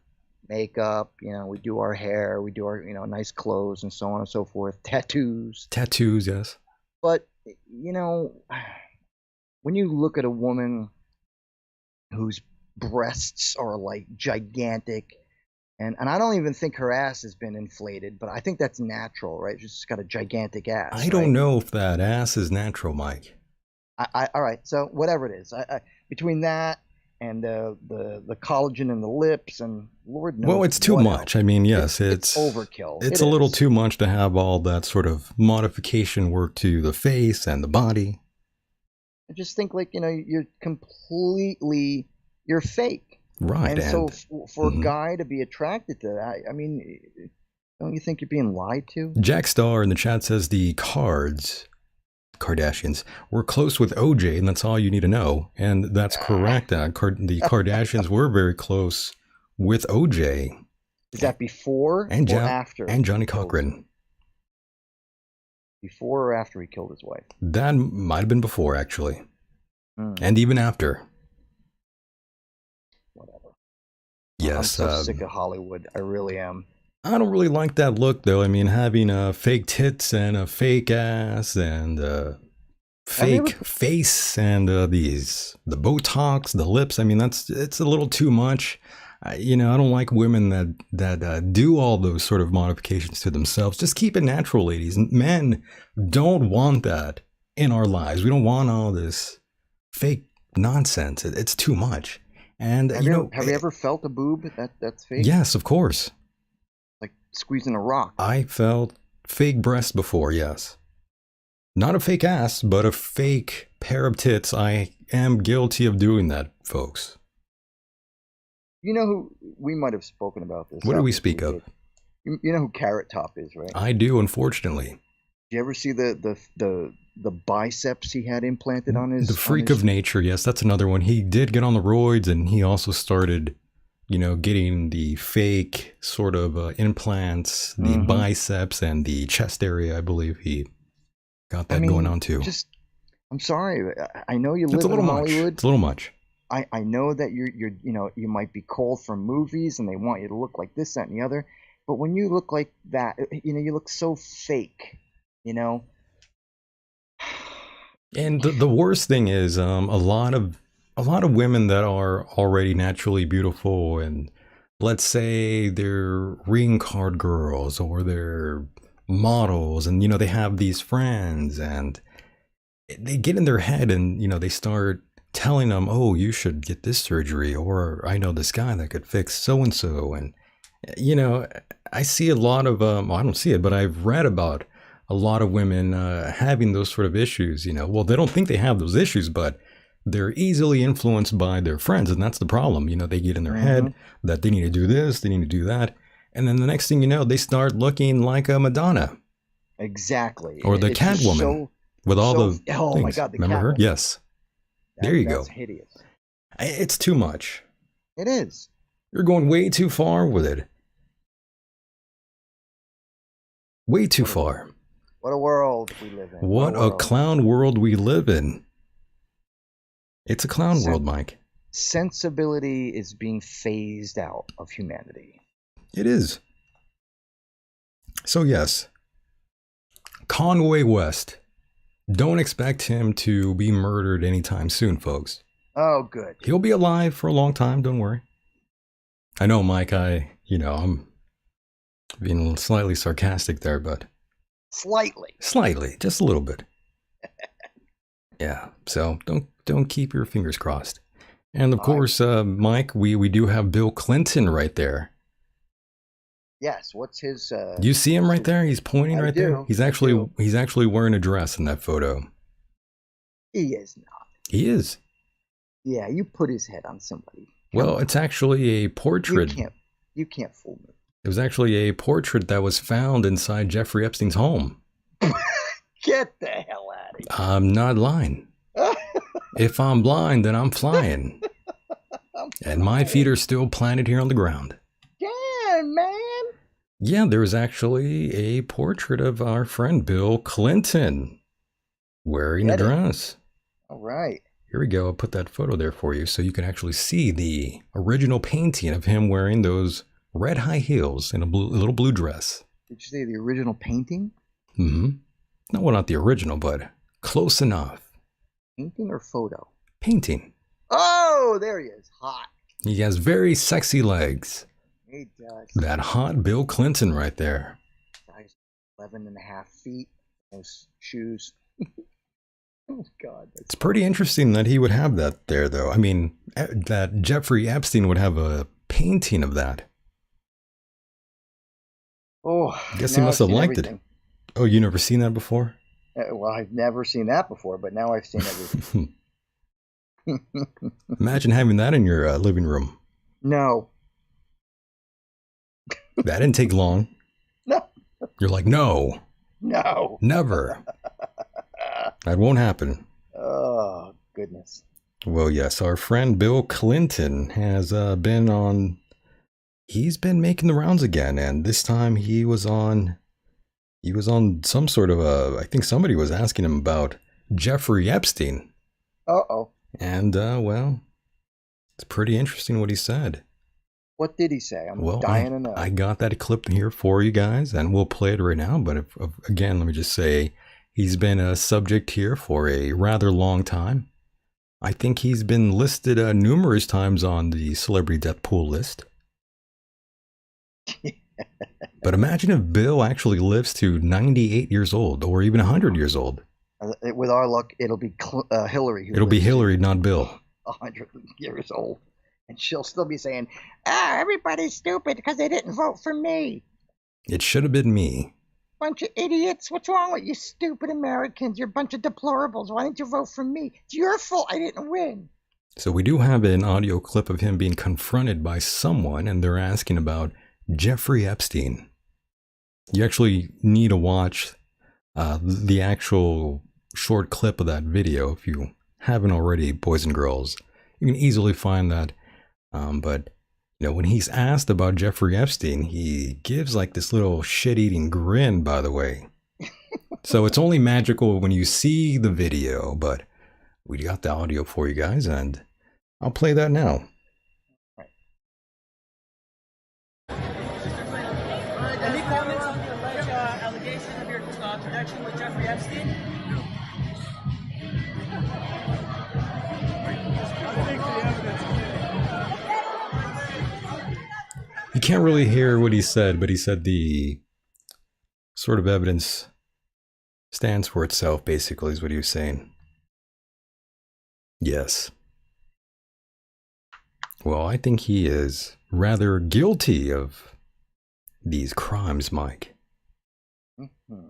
Makeup, we do our hair, we do our, nice clothes and so on and so forth. Tattoos. Tattoos, yes. But, when you look at a woman whose breasts are like gigantic, and I don't even think her ass has been inflated, but I think that's natural, right? She's just got a gigantic ass. I don't know if that ass is natural, Mike. All right, so whatever it is, between that and the collagen in the lips, and Lord knows. Well, it's too much. Else. I mean, yes, it's overkill. It's a little too much to have all that sort of modification work to the face and the body. I just think, like, you're fake. Right. And so for a guy to be attracted to that, I mean, don't you think you're being lied to? Jack Star in the chat says the Kardashians were close with OJ, and that's all you need to know. And that's correct. The Kardashians were very close with OJ. Is that before or after? And Johnny Cochran. Before or after he killed his wife? That might have been before, actually. And even after. Whatever. Yes. I'm so sick of Hollywood. I really am. I don't really like that look, though. I mean, having fake tits and a fake ass and fake face and the Botox, the lips. I mean, it's a little too much. I don't like women that do all those sort of modifications to themselves. Just keep it natural, ladies. Men don't want that in our lives. We don't want all this fake nonsense. It's too much. And have you ever felt a boob that's fake? Yes, of course. Like squeezing a rock. I felt fake breast before, yes. Not a fake ass, but a fake pair of tits. I am guilty of doing that, folks. You know who we might have spoken about this? What do we speak of? You know who Carrot Top is, right? I do, unfortunately. Did you ever see the biceps he had implanted on his? The freak of nature, yes, that's another one. He did get on the roids, and he also started, getting the fake sort of implants, the biceps and the chest area. I believe he got that going on too. I'm sorry. I know you live in Hollywood. It's a little much. I know that you might be called from movies and they want you to look like this, that, and the other. But when you look like that, you look so fake, And the worst thing is, a lot of women that are already naturally beautiful, and let's say they're ring card girls or they're models, and they have these friends, and they get in their head, and they start telling them, oh, you should get this surgery, or I know this guy that could fix so and so. And I see a lot of I don't see it, but I've read about a lot of women having those sort of issues. Well, they don't think they have those issues, but they're easily influenced by their friends, and that's the problem. They get in their head that they need to do this, they need to do that, and then the next thing you know, they start looking like a Madonna. Exactly. Or the Catwoman with all the oh things. My God, the Remember Catwoman. her? Yes. There you go. That's hideous. It's too much. It is. You're going way too far with it. Way too far. What a world we live in. What a clown world we live in. It's a clown world, Mike. Sensibility is being phased out of humanity. It is. So yes, Conway West. Don't expect him to be murdered anytime soon, folks. Oh, good. He'll be alive for a long time, don't worry. I know, Mike, I'm being slightly sarcastic there, but... Slightly, just a little bit. Yeah, so don't keep your fingers crossed. And of course, Mike, we do have Bill Clinton right there. Yes. What's his? You see him right there? He's pointing right there. He's actually wearing a dress in that photo. He is not. He is. Yeah, you put his head on somebody. Well, it's actually a portrait. You can't fool me. It was actually a portrait that was found inside Jeffrey Epstein's home. Get the hell out of here. I'm not lying. If I'm blind, then I'm flying. And my feet are still planted here on the ground. Damn, man. Yeah, there was actually a portrait of our friend Bill Clinton wearing a dress. All right. Here we go. I'll put that photo there for you so you can actually see the original painting of him wearing those red high heels and a little blue dress. Did you say the original painting? Mm-hmm. No, well, not the original, but close enough. Painting or photo? Painting. Oh, there he is. Hot. He has very sexy legs. He does. That hot Bill Clinton right there. Guy's 11.5 feet. Those shoes. Oh, God. It's pretty interesting that he would have that there, though. I mean, that Jeffrey Epstein would have a painting of that. Oh, I guess he must have liked it. Oh, you never seen that before? Well, I've never seen that before, but now I've seen everything. Imagine having that in your living room. No. That didn't take long. No. You're like, no. No. Never. That won't happen. Oh, goodness. Well, yes, our friend Bill Clinton has been on... He's been making the rounds again, and this time he was on some sort of I think somebody was asking him about Jeffrey Epstein. Uh-oh. And, well, it's pretty interesting what he said. What did he say? I'm dying to know. I got that clip here for you guys, and we'll play it right now. But again, let me just say, he's been a subject here for a rather long time. I think he's been listed numerous times on the celebrity death pool list. But imagine if Bill actually lives to 98 years old or even 100 years old. With our luck, it'll be Hillary. It'll be Hillary, not Bill. 100 years old. And she'll still be saying, everybody's stupid because they didn't vote for me. It should have been me. Bunch of idiots. What's wrong with you stupid Americans? You're a bunch of deplorables. Why didn't you vote for me? It's your fault I didn't win. So we do have an audio clip of him being confronted by someone, and they're asking about Jeffrey Epstein. You actually need to watch the actual short clip of that video if you haven't already, boys and girls. You can easily find that. But you know, when he's asked about Jeffrey Epstein, he gives like this little shit-eating grin, by the way. So it's only magical when you see the video, but we got the audio for you guys, and I'll play that now. Any comments on the alleged allegation of your connection with Jeffrey Epstein? You can't really hear what he said, but he said the sort of evidence stands for itself, basically, is what he was saying. Yes. Well, I think he is rather guilty of these crimes, Mike. Mm-hmm.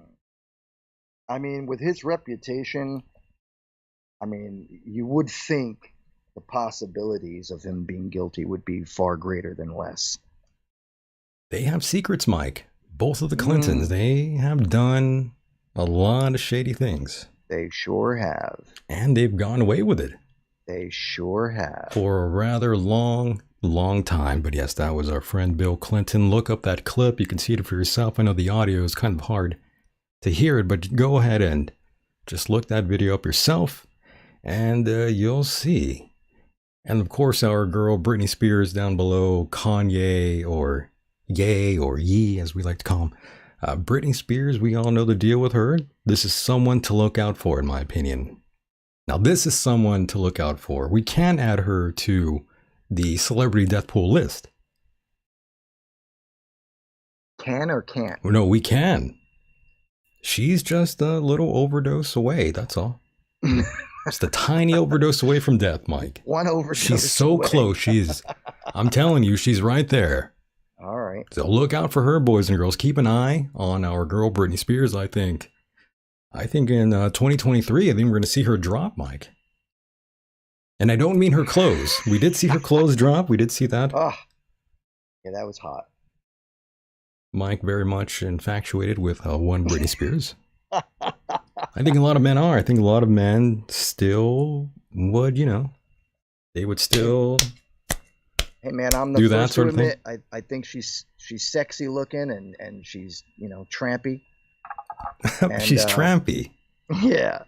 I mean, with his reputation, I mean, you would think the possibilities of him being guilty would be far greater than less. They have secrets, Mike. Both of the Clintons, they have done a lot of shady things. They sure have. And they've gone away with it. They sure have. For a rather long time. But yes, that was our friend Bill Clinton. Look up that clip. You can see it for yourself. I know the audio is kind of hard to hear it, but go ahead and just look that video up yourself and you'll see. And of course, our girl Britney Spears down below, Kanye, or Ye, or Yee, as we like to call him. Britney Spears, we all know the deal with her. This is someone to look out for, in my opinion. Now, this is someone to look out for. We can add her to the celebrity death pool list. Can or can't? No, we can. She's just a little overdose away, that's all. Just a tiny overdose away from death, Mike. One overdose. She's so away. close. I'm telling you, she's right there. All right. So look out for her, boys and girls. Keep an eye on our girl, Britney Spears, I think. In 2023, I think we're going to see her drop, Mike. And I don't mean her clothes. We did see her clothes drop. We did see that. Oh, yeah, that was hot. Mike very much infatuated with one Britney Spears. I think a lot of men are. I think a lot of men still would, they would still Hey man, I'm the do that first sort to of thing. admit I think she's sexy looking and she's trampy. And, She's trampy. Yeah.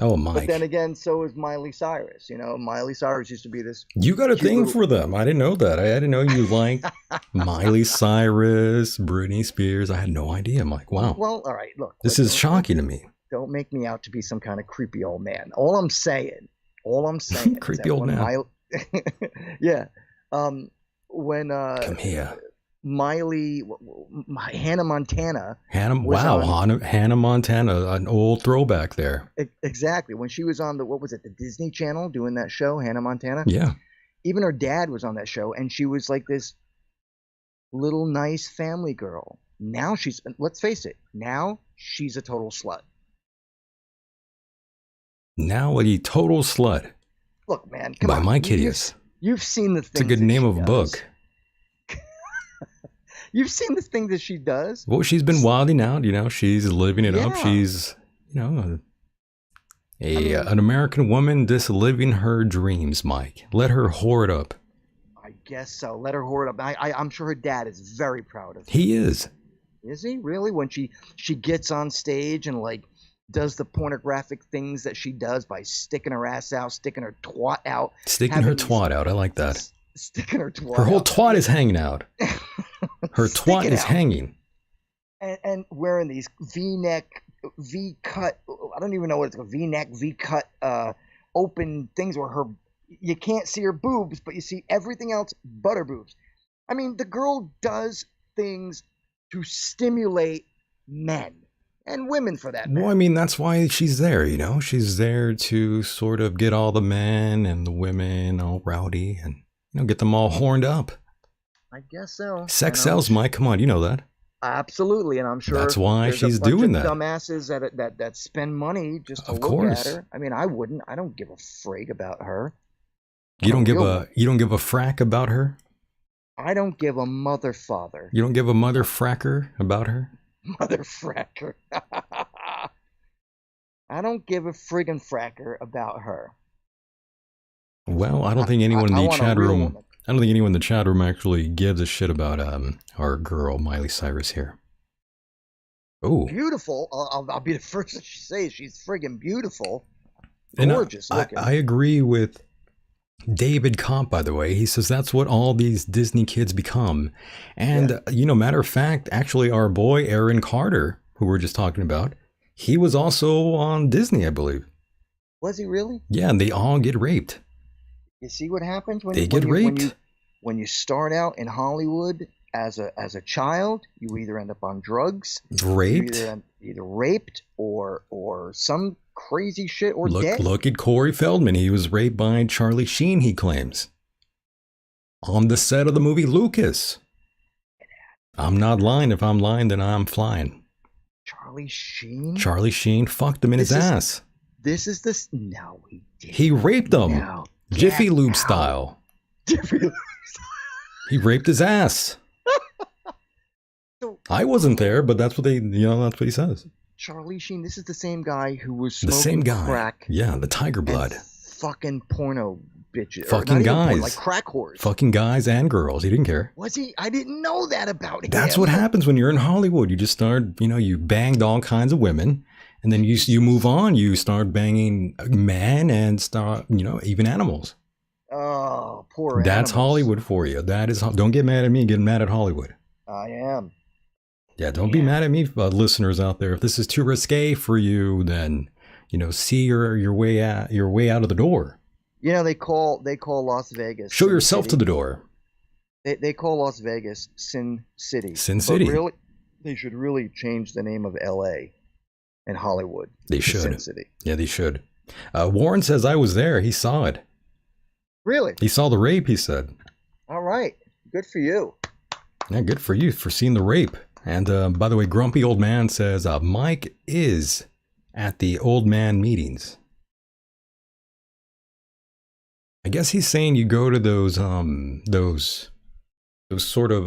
Oh, But Mike. then again, so is Miley Cyrus. Miley Cyrus used to be this. You got a cute thing little- for them. I didn't know that. I didn't know you liked Miley Cyrus, Britney Spears. I had no idea, Mike. Wow. Well, all right. Look, This is shocking to me. Don't make me out to be some kind of creepy old man. All I'm saying is Creepy that old when man. Yeah. When Come here. Miley, Hannah Montana. Hannah Montana, an old throwback there. Exactly. When she was on the Disney Channel doing that show, Hannah Montana. Yeah. Even her dad was on that show, and she was like this little nice family girl. Now let's face it, now she's a total slut. Now a total slut. Look, man, come By on. Mike Hideous. You've seen the things. It's a good that name she of a does. book. You've seen the things that she does. Well, she's been wilding out, She's living it up. Yeah. She's, an American woman just living her dreams, Mike. Let her whore it up. I guess so. Let her whore it up. I'm sure her dad is very proud of her. He is. Is he really? When she gets on stage and does the pornographic things that she does by sticking her ass out, sticking her twat out. Sticking her twat out. I like that. Sticking her twat Her whole out. twat is hanging out. Her twat Sticking is out. hanging. And wearing these V-neck, V-cut, I don't even know what it's called, V-neck, V-cut, open things where you can't see her boobs, but you see everything else but her boobs. I mean, the girl does things to stimulate men and women for that matter. Well, I mean, that's why she's there, She's there to sort of get all the men and the women all rowdy and, get them all horned up. I guess so. Sex sells, Mike. Come on, you know that. Absolutely, and I'm sure That's why there's she's a bunch doing of that. Dumbasses that spend money just to Of look course. at her. I mean, I wouldn't. I don't give a frig about her. You don't give real a one. you don't give a frack about her? I don't give a mother father. You don't give a mother fracker about her? Mother fracker. I don't give a friggin' fracker about her. Well, I don't think anyone in I the want a chat real room woman. I don't think anyone in the chat room actually gives a shit about our girl Miley Cyrus here. Oh, Beautiful. I'll be the first to say she's friggin' beautiful. and Gorgeous looking. I agree with David Comp, by the way. He says that's what all these Disney kids become. And, matter of fact, actually, our boy Aaron Carter, who we were just talking about, he was also on Disney, I believe. Was he really? Yeah, and they all get raped. You see what happens when They you, get when you, when raped. you when you start out in Hollywood as a child, you either end up on drugs, Raped? either raped or some crazy shit or dead. Look at Corey Feldman. He was raped by Charlie Sheen, he claims. On the set of the movie Lucas. I'm not lying. If I'm lying, then I'm flying. Charlie Sheen. Charlie Sheen fucked him in his This is- ass. This is this. No, he did. He raped him. No. Jiffy Get Lube out. style. Jiffy Lube. He raped his ass. So, I wasn't there, but that's what that's what he says. Charlie Sheen. This is the same guy who was The smoking same guy. crack. Yeah, the tiger blood. and fucking porno bitches. or Fucking not even porno, guys. like crack whores. Fucking guys and girls. He didn't care. Was he? I didn't know that about him. That's what happens when you're in Hollywood. You just start, you banged all kinds of women, and then you move on. You start banging men and start, even animals. Oh, poor That's animals. Hollywood for you. That is. Don't get mad at me. Get mad at Hollywood. I am. Yeah, don't be mad at me, listeners out there. If this is too risque for you, then see your way out of the door. They call Las Vegas. Show Sin yourself City. to the door. They call Las Vegas Sin City. Sin But City. really, they should really change the name of L.A. and Hollywood. They to Sin should. City. Yeah, they should. Warren says I was there. He saw it. Really? He saw the rape, he said. All right. Good for you. Yeah, good for you for seeing the rape. And by the way, Grumpy Old Man says Mike is at the old man meetings. I guess he's saying you go to those sort of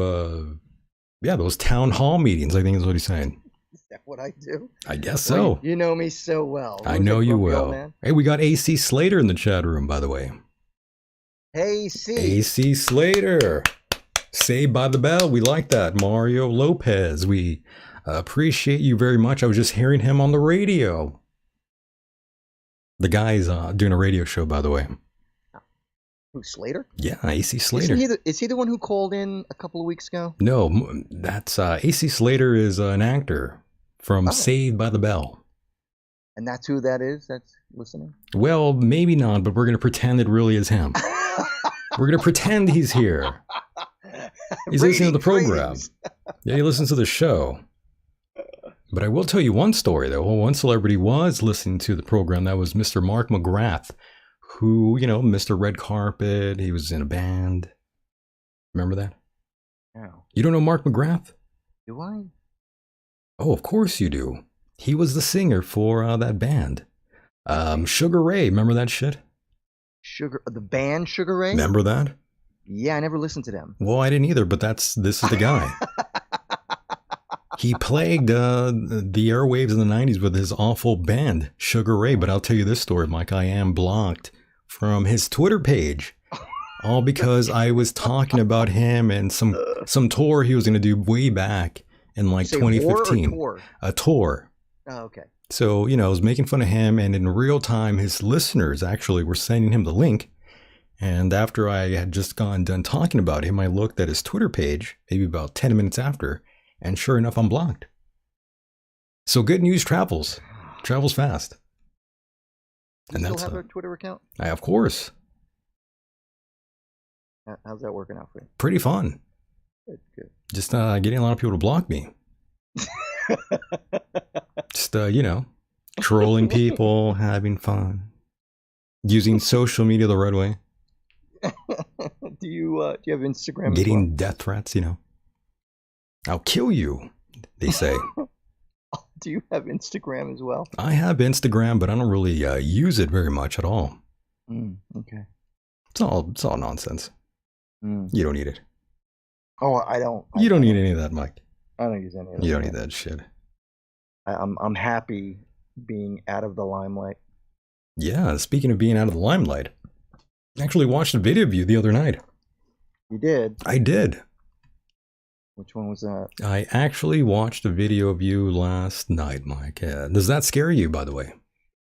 those town hall meetings. I think is what he's saying. Is that what I do? I guess so. Well, you know me so well. I know you will. Man? Hey, we got AC Slater in the chat room, by the way. Hey, C. AC Slater. Saved by the Bell. We like that. Mario Lopez. We appreciate you very much. I was just hearing him on the radio. The guy's doing a radio show, by the way. Who, Slater? Yeah, AC Slater. Is he the one who called in a couple of weeks ago? No, that's AC Slater is an actor from Saved by the Bell. And that's who that is that's listening? Well, maybe not, but we're going to pretend it really is him. We're going to pretend he's here. He's listening to the program. Yeah, he listens to the show. But I will tell you one story, though. Well, one celebrity was listening to the program. That was Mr. Mark McGrath, who, Mr. Red Carpet. He was in a band. Remember that? No. You don't know Mark McGrath? Do I? Oh, of course you do. He was the singer for that band. Sugar Ray. Remember that shit? The band Sugar Ray? Remember that? Yeah, I never listened to them. Well, I didn't either, but this is the guy. He plagued the airwaves in the 90s with his awful band, Sugar Ray. But I'll tell you this story, Mike. I am blocked from his Twitter page. All because I was talking about him and some tour he was going to do way back in like 2015. War or tour? A tour. Oh, okay. So, I was making fun of him, and in real time, his listeners actually were sending him the link. And after I had just done talking about him, I looked at his Twitter page, maybe about 10 minutes after, and sure enough, I'm blocked. So good news travels fast. And you still have a Twitter account? Of course. How's that working out for you? Pretty fun. Good. Just getting a lot of people to block me. Just, trolling people, having fun, using social media the right way. Do you have Instagram? Getting death threats, I'll kill you, they say. Do you have Instagram as well? I have Instagram, but I don't really use it very much at all. Okay. It's all nonsense. You don't need it. Oh, I don't. You don't need any of that, Mike. I don't use any of that. You don't need that shit. I'm happy being out of the limelight. Yeah, speaking of being out of the limelight, I actually watched a video of you the other night. You did? I did. Which one was that? I actually watched a video of you last night, Mike. Does that scare you, by the way?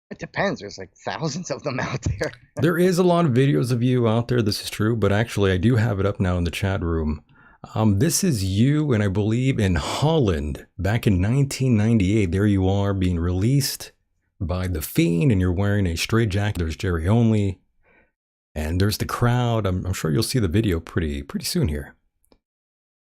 It depends. There's like thousands of them out there. There is a lot of videos of you out there. This is true. But actually, I do have it up now in the chat room. This is you, and I believe in Holland back in 1998. There you are being released by The Fiend, and you're wearing a straight jacket. There's Jerry Only, and there's the crowd. I'm sure you'll see the video pretty soon here.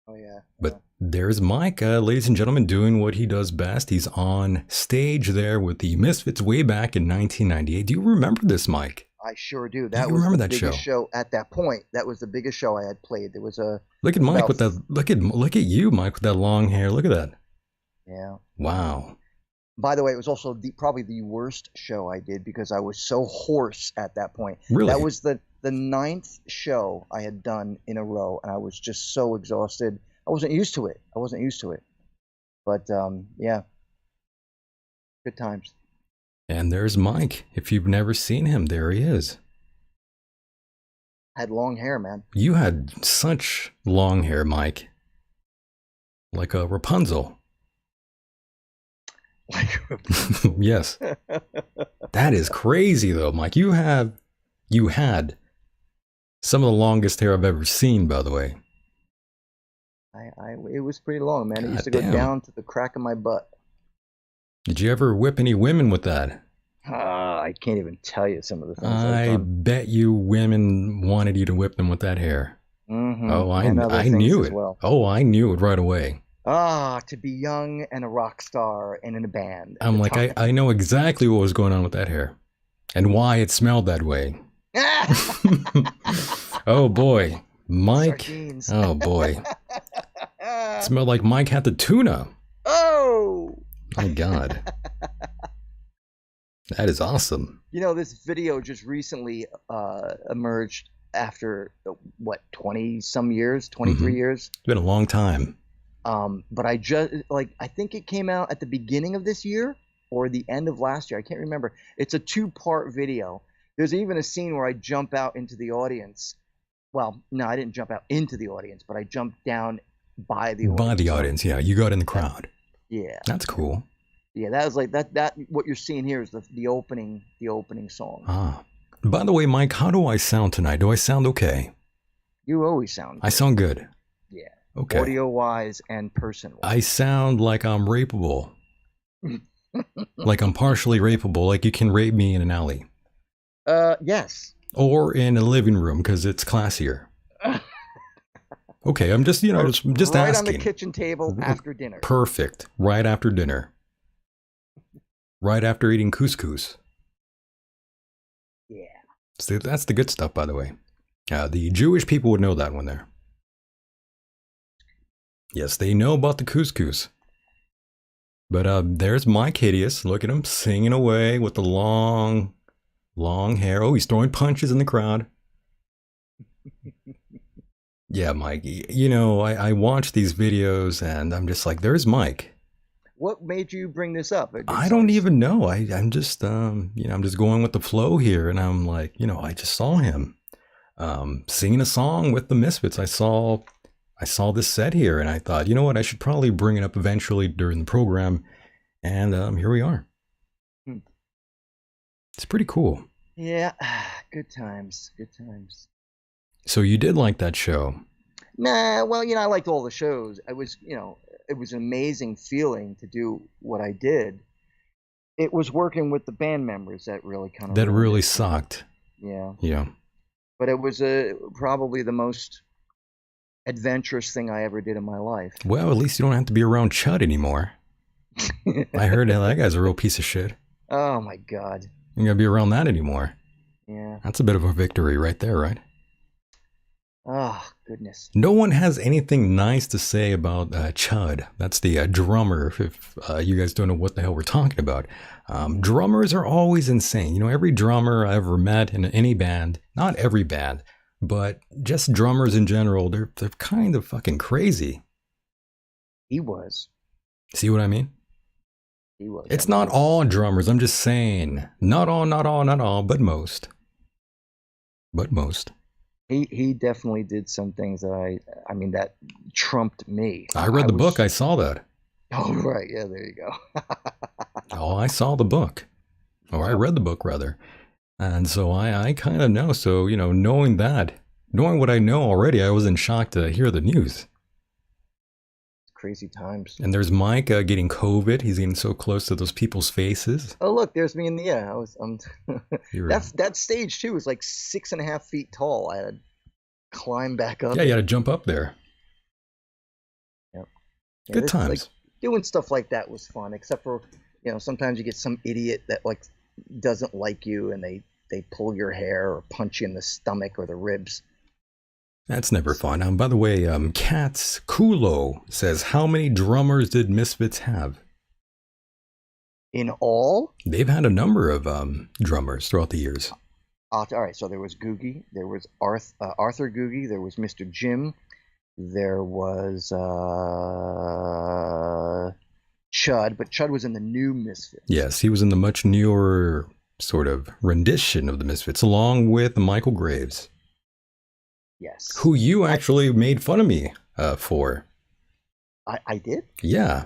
Oh, yeah. But there's Mike, ladies and gentlemen, doing what he does best. He's on stage there with the Misfits way back in 1998. Do you remember this, Mike? I sure do. That was the biggest show at that point. That was the biggest show I had played. There was a look at Mike with that. Look at you, Mike, with that long hair. Look at that. Yeah. Wow. By the way, it was also probably the worst show I did because I was so hoarse at that point. Really? That was the 9th show I had done in a row, and I was just so exhausted. I wasn't used to it. But yeah, good times. And there's Mike. If you've never seen him, there he is. I had long hair, man. You had such long hair, Mike. Like a Rapunzel. Yes. That is crazy, though, Mike. You had some of the longest hair I've ever seen, by the way. It was pretty long, man. It used to go down to the crack of my butt. Did you ever whip any women with that? I can't even tell you some of the things I bet you women wanted you to whip them with that hair. Mm-hmm. Oh, I knew it. Well. Oh, I knew it right away. To be young and a rock star and in a band. I'm like, I know exactly what was going on with that hair. And why it smelled that way. Oh boy, Mike. Sardines. Oh boy, it smelled like Mike had the tuna. Oh! My God, that is awesome. You know, this video just recently emerged after, what, 20 some years, 23 years? It's been a long time. But I think it came out at the beginning of this year or the end of last year. I can't remember. It's a 2-part video. There's even a scene where I jump out into the audience. Well, no, I didn't jump out into the audience, but I jumped down by the audience. By the audience, yeah. You got in the crowd. Yeah. That's cool. Yeah, that was like that what you're seeing here is the opening song. Ah. By the way, Mike, how do I sound tonight? Do I sound okay? You always sound I sound good. Yeah. Okay. Audio wise and person wise. I sound like I'm rapeable. Like I'm partially rapeable, like you can rape me in an alley. Yes. Or in a living room because it's classier. Okay, I'm just, just right asking. on the kitchen table after dinner. Perfect. Right after dinner. Right after eating couscous. Yeah. So that's the good stuff, by the way. The Jewish people would know that one there. Yes, they know about the couscous. But there's Mike Hideous. Look at him singing away with the long hair. Oh, he's throwing punches in the crowd. Yeah, Mike. I watch these videos and I'm just like, there's Mike. What made you bring this up? I don't even know. I'm just, I'm just going with the flow here. And I'm like, I just saw him singing a song with the Misfits. I saw this set here and I thought, you know what? I should probably bring it up eventually during the program. And here we are. It's pretty cool. Yeah. Good times. Good times. So you did like that show? Nah, well, I liked all the shows. It was an amazing feeling to do what I did. It was working with the band members that really kind of... That really sucked. Yeah. Yeah. But it was probably the most adventurous thing I ever did in my life. Well, at least you don't have to be around Chud anymore. I heard that guy's a real piece of shit. Oh, my God. You're going to be around that anymore. Yeah. That's a bit of a victory right there, right? Oh, goodness. No one has anything nice to say about Chud. That's the drummer, if you guys don't know what the hell we're talking about. Drummers are always insane. Every drummer I ever met in any band, not every band, but just drummers in general, they're kind of fucking crazy. He was. See what I mean? He was. It's not all drummers, I'm just saying. Not all, but most. But most. He definitely did some things that that trumped me. I read the book. I saw that. Oh, right. Yeah, there you go. Oh, I saw the book. Or I read the book, rather. And so I kind of know. So, knowing what I know already, I was in shock to hear the news. Crazy times. And there's Mike getting COVID. He's getting so close to those people's faces. Oh, look, there's me in the air. That stage too was like 6.5 feet tall. I had to climb back up. Yeah, you had to jump up there. Yep. Yeah, Good times. Like, doing stuff like that was fun, except for sometimes you get some idiot that doesn't like you and they pull your hair or punch you in the stomach or the ribs. That's never fun. By the way, Katz Kulo says, how many drummers did Misfits have? In all? They've had a number of drummers throughout the years. All right, so there was Googie, there was Arthur Googie, there was Mr. Jim, there was Chud, but Chud was in the new Misfits. Yes, he was in the much newer sort of rendition of the Misfits, along with Michael Graves. Yes. Who you actually made fun of me for. I did? Yeah.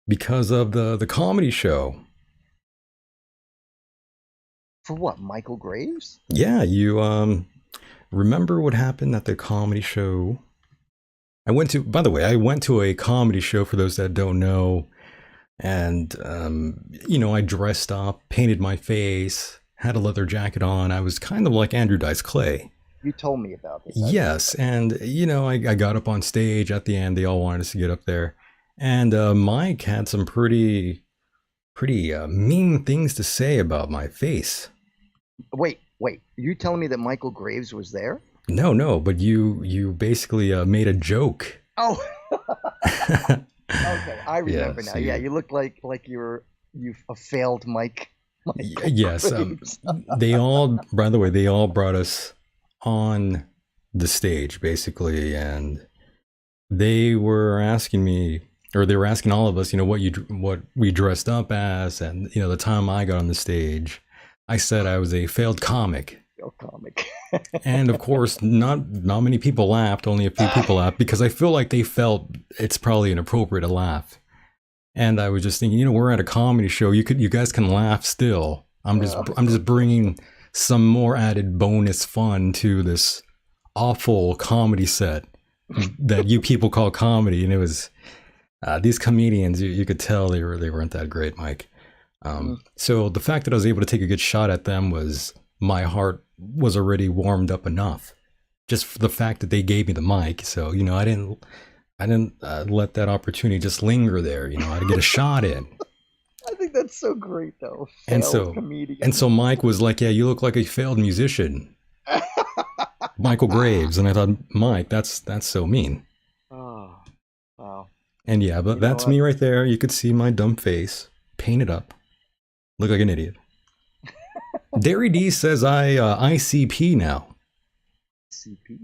Because of the comedy show. For what, Michael Graves? Yeah, you remember what happened at the comedy show? I went to a comedy show for those that don't know. And, I dressed up, painted my face, had a leather jacket on. I was kind of like Andrew Dice Clay. You told me about this. Yes, and I got up on stage at the end. They all wanted us to get up there, and Mike had some pretty mean things to say about my face. Wait. You telling me that Michael Graves was there? No, no, but you basically made a joke. Oh, okay. I Yeah, remember now. so Yeah, you look like you a failed Michael yes, Graves. they all, by the way, they all brought us on the stage basically, and they were asking me, or they were asking all of us, what we dressed up as, and the time I got on the stage, I said I was a failed comic. Failed comic. And of course, not many people laughed. Only a few people laughed because I feel like they felt it's probably inappropriate to laugh. And I was just thinking, we're at a comedy show. You guys can laugh still. I'm just bringing some more added bonus fun to this awful comedy set that you people call comedy. And it was these comedians. You could tell they weren't that great, Mike. So the fact that I was able to take a good shot at them was, my heart was already warmed up enough, just for the fact that they gave me the mic. So I didn't let that opportunity just linger there. I had to get a shot in. I think that's so great, though. And Failed so comedian. and so Mike was like, "Yeah, you look like a failed musician, Michael Graves." And I thought, Mike, that's so mean. Oh, wow. And yeah, but that's me right there. You could see my dumb face painted up, look like an idiot. Derry D says I ICP now. CP.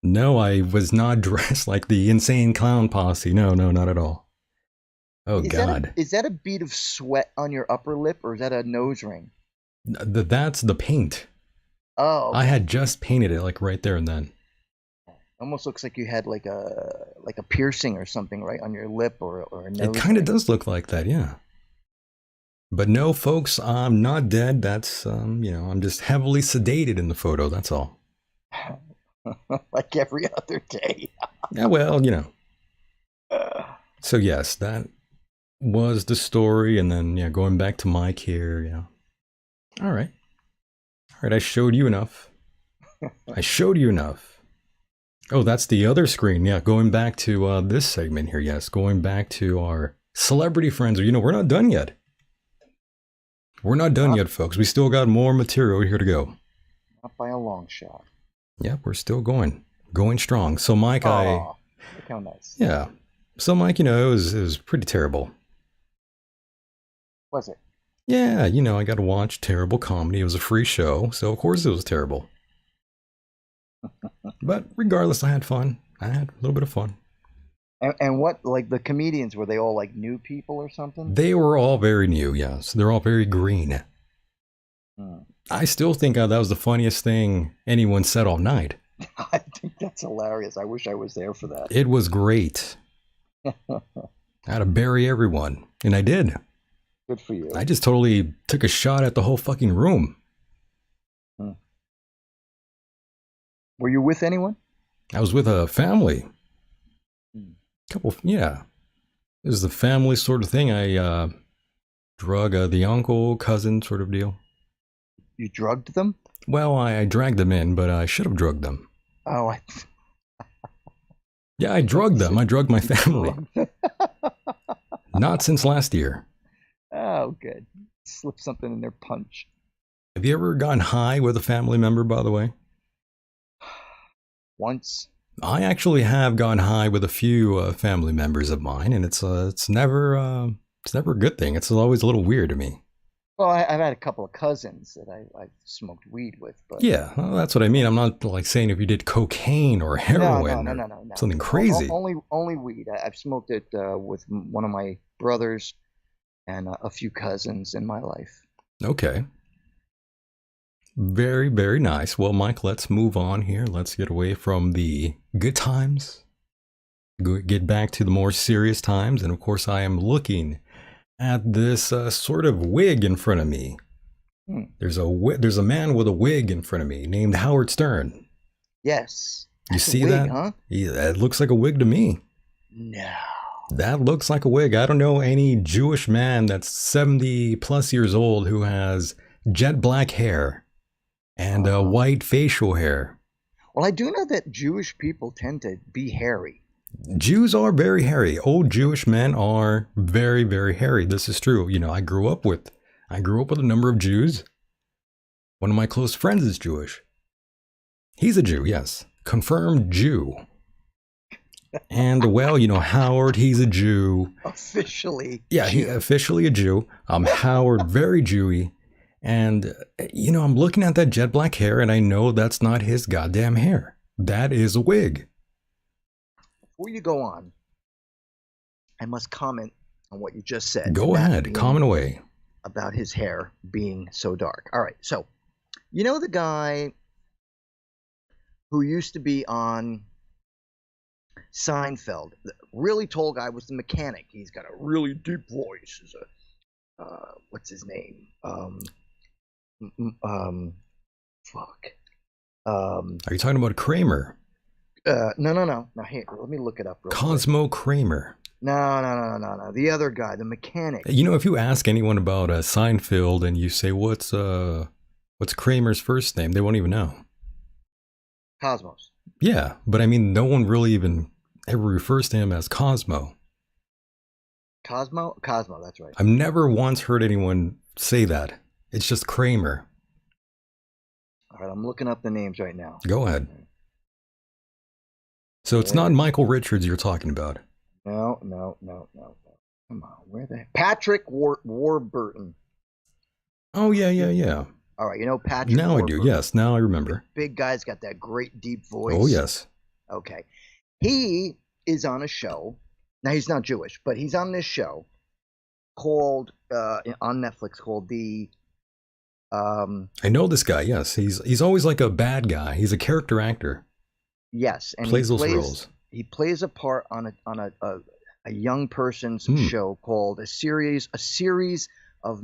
No, I was not dressed like the insane clown posse. No, not at all. Oh, God. Is that a bead of sweat on your upper lip, or is that a nose ring? That's the paint. Oh, okay. I had just painted it like right there and then. Almost looks like you had like a piercing or something right on your lip or a nose. It kind of ring. does look like that, yeah. But no, folks, I'm not dead. That's, I'm just heavily sedated in the photo. That's all. Like every other day. Yeah, well, So yes, that was the story. And then, yeah, going back to Mike here, yeah. All right. I showed you enough. Oh, that's the other screen. Yeah, going back to this segment here. Yes, going back to our celebrity friends. We're not done yet. We're not done yet, folks. We still got more material here to go. Not by a long shot. Yeah, we're still going strong. So, Mike, Look how nice. yeah. So, Mike, it was pretty terrible. Was it? Yeah, I got to watch terrible comedy. It was a free show, so of course it was terrible. But regardless, I had fun. I had a little bit of fun. And what, like the comedians, were they all like new people or something? They were all very new, yes. They're all very green. I still think that was the funniest thing anyone said all night. I think that's hilarious. I wish I was there for that. It was great. I had to bury everyone, and I did. Good for you. I just totally took a shot at the whole fucking room. Were you with anyone? I was with a family. Yeah. It was the family sort of thing. I drug the uncle, cousin sort of deal. You drugged them? Well, I dragged them in, but I should have drugged them. Oh, Yeah, I drugged them. I drugged my family. Not since last year. Oh, good. Slip something in their punch. Have you ever gotten high with a family member, by the way? Once. I actually have gone high with a few family members of mine, and it's never a good thing. It's always a little weird to me. Well, I've had a couple of cousins that I've smoked weed with, but Yeah, well, that's what I mean. I'm not like saying if you did cocaine or heroin no. or something crazy. Only weed. I've smoked it with one of my brothers and a few cousins in my life. Okay. Very, very nice. Well, Mike, let's move on here. Let's get away from the good times. Get back to the more serious times. And of course, I am looking at this sort of wig in front of me. There's a man with a wig in front of me named Howard Stern. Yes. You That's a see wig, that? Huh? Yeah, that looks like a wig to me. No. That looks like a wig. I don't know any Jewish man that's 70 plus years old who has jet black hair and white facial hair. Well, I do know that Jewish people tend to be hairy. Jews are very hairy. Old Jewish men are very, very hairy. This is true. I grew up with a number of Jews, One of my close friends is Jewish. He's a Jew, yes. Confirmed Jew. And, well, Howard, he's a Jew. Officially. Yeah, he's officially a Jew. Howard, very Jewy. And, I'm looking at that jet black hair, and I know that's not his goddamn hair. That is a wig. Before you go on, I must comment on what you just said. Go ahead, comment away. About his hair being so dark. All right, so, the guy who used to be on Seinfeld, the really tall guy, was the mechanic. He's got a really deep voice. What's his name? Are you talking about Kramer? No. Now, here, let me look it up real Cosmo Kramer. No. The other guy, the mechanic. If you ask anyone about Seinfeld and you say, what's Kramer's first name, they won't even know. Cosmos. Yeah, but I mean, no one really even ever refers to him as Cosmo. Cosmo, that's right. I've never once heard anyone say that. It's just Kramer. All right, I'm looking up the names right now. Go ahead. So it's not Michael Richards you're talking about. No. Come on, where the Patrick Warburton. Oh, yeah. All right, Patrick Now Warburton. I do, yes. Now I remember. Big guy's got that great deep voice. Oh, yes. Okay. He is on a show. Now, he's not Jewish, but he's on this show called, on Netflix, called the... I know this guy, yes. He's always like a bad guy. He's a character actor. Yes. And plays those roles. He plays a part on a young person's show called a series of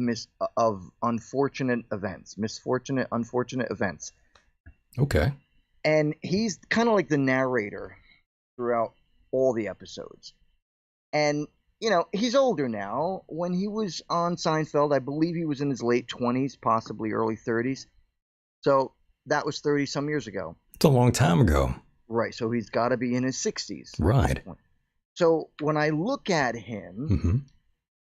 unfortunate events. Unfortunate events. Okay. And he's kind of like the narrator throughout all the episodes. And, he's older now. When he was on Seinfeld, I believe he was in his late 20s, possibly early 30s. So that was 30 some years ago. It's a long time ago. Right. So he's got to be in his 60s. Right. So when I look at him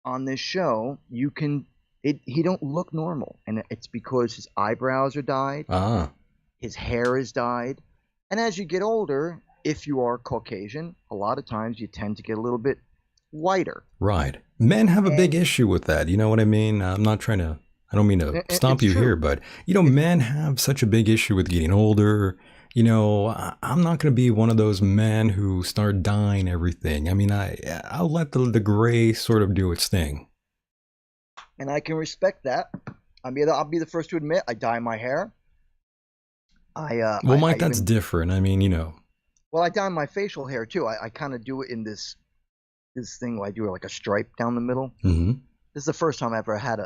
on this show, he don't look normal. And it's because his eyebrows are dyed. His hair is dyed. And as you get older, if you are Caucasian, a lot of times you tend to get a little bit whiter. Right. Men have a big issue with that. You know what I mean? I don't mean to stomp you here, but, men have such a big issue with getting older. I'm not going to be one of those men who start dyeing everything. I mean, I'll let the gray sort of do its thing. And I can respect that. I'll be the first to admit I dye my hair. Mike, that's different. I mean, Well, I dye my facial hair too. I kind of do it in this thing where I do like a stripe down the middle. Mm-hmm. This is the first time I ever had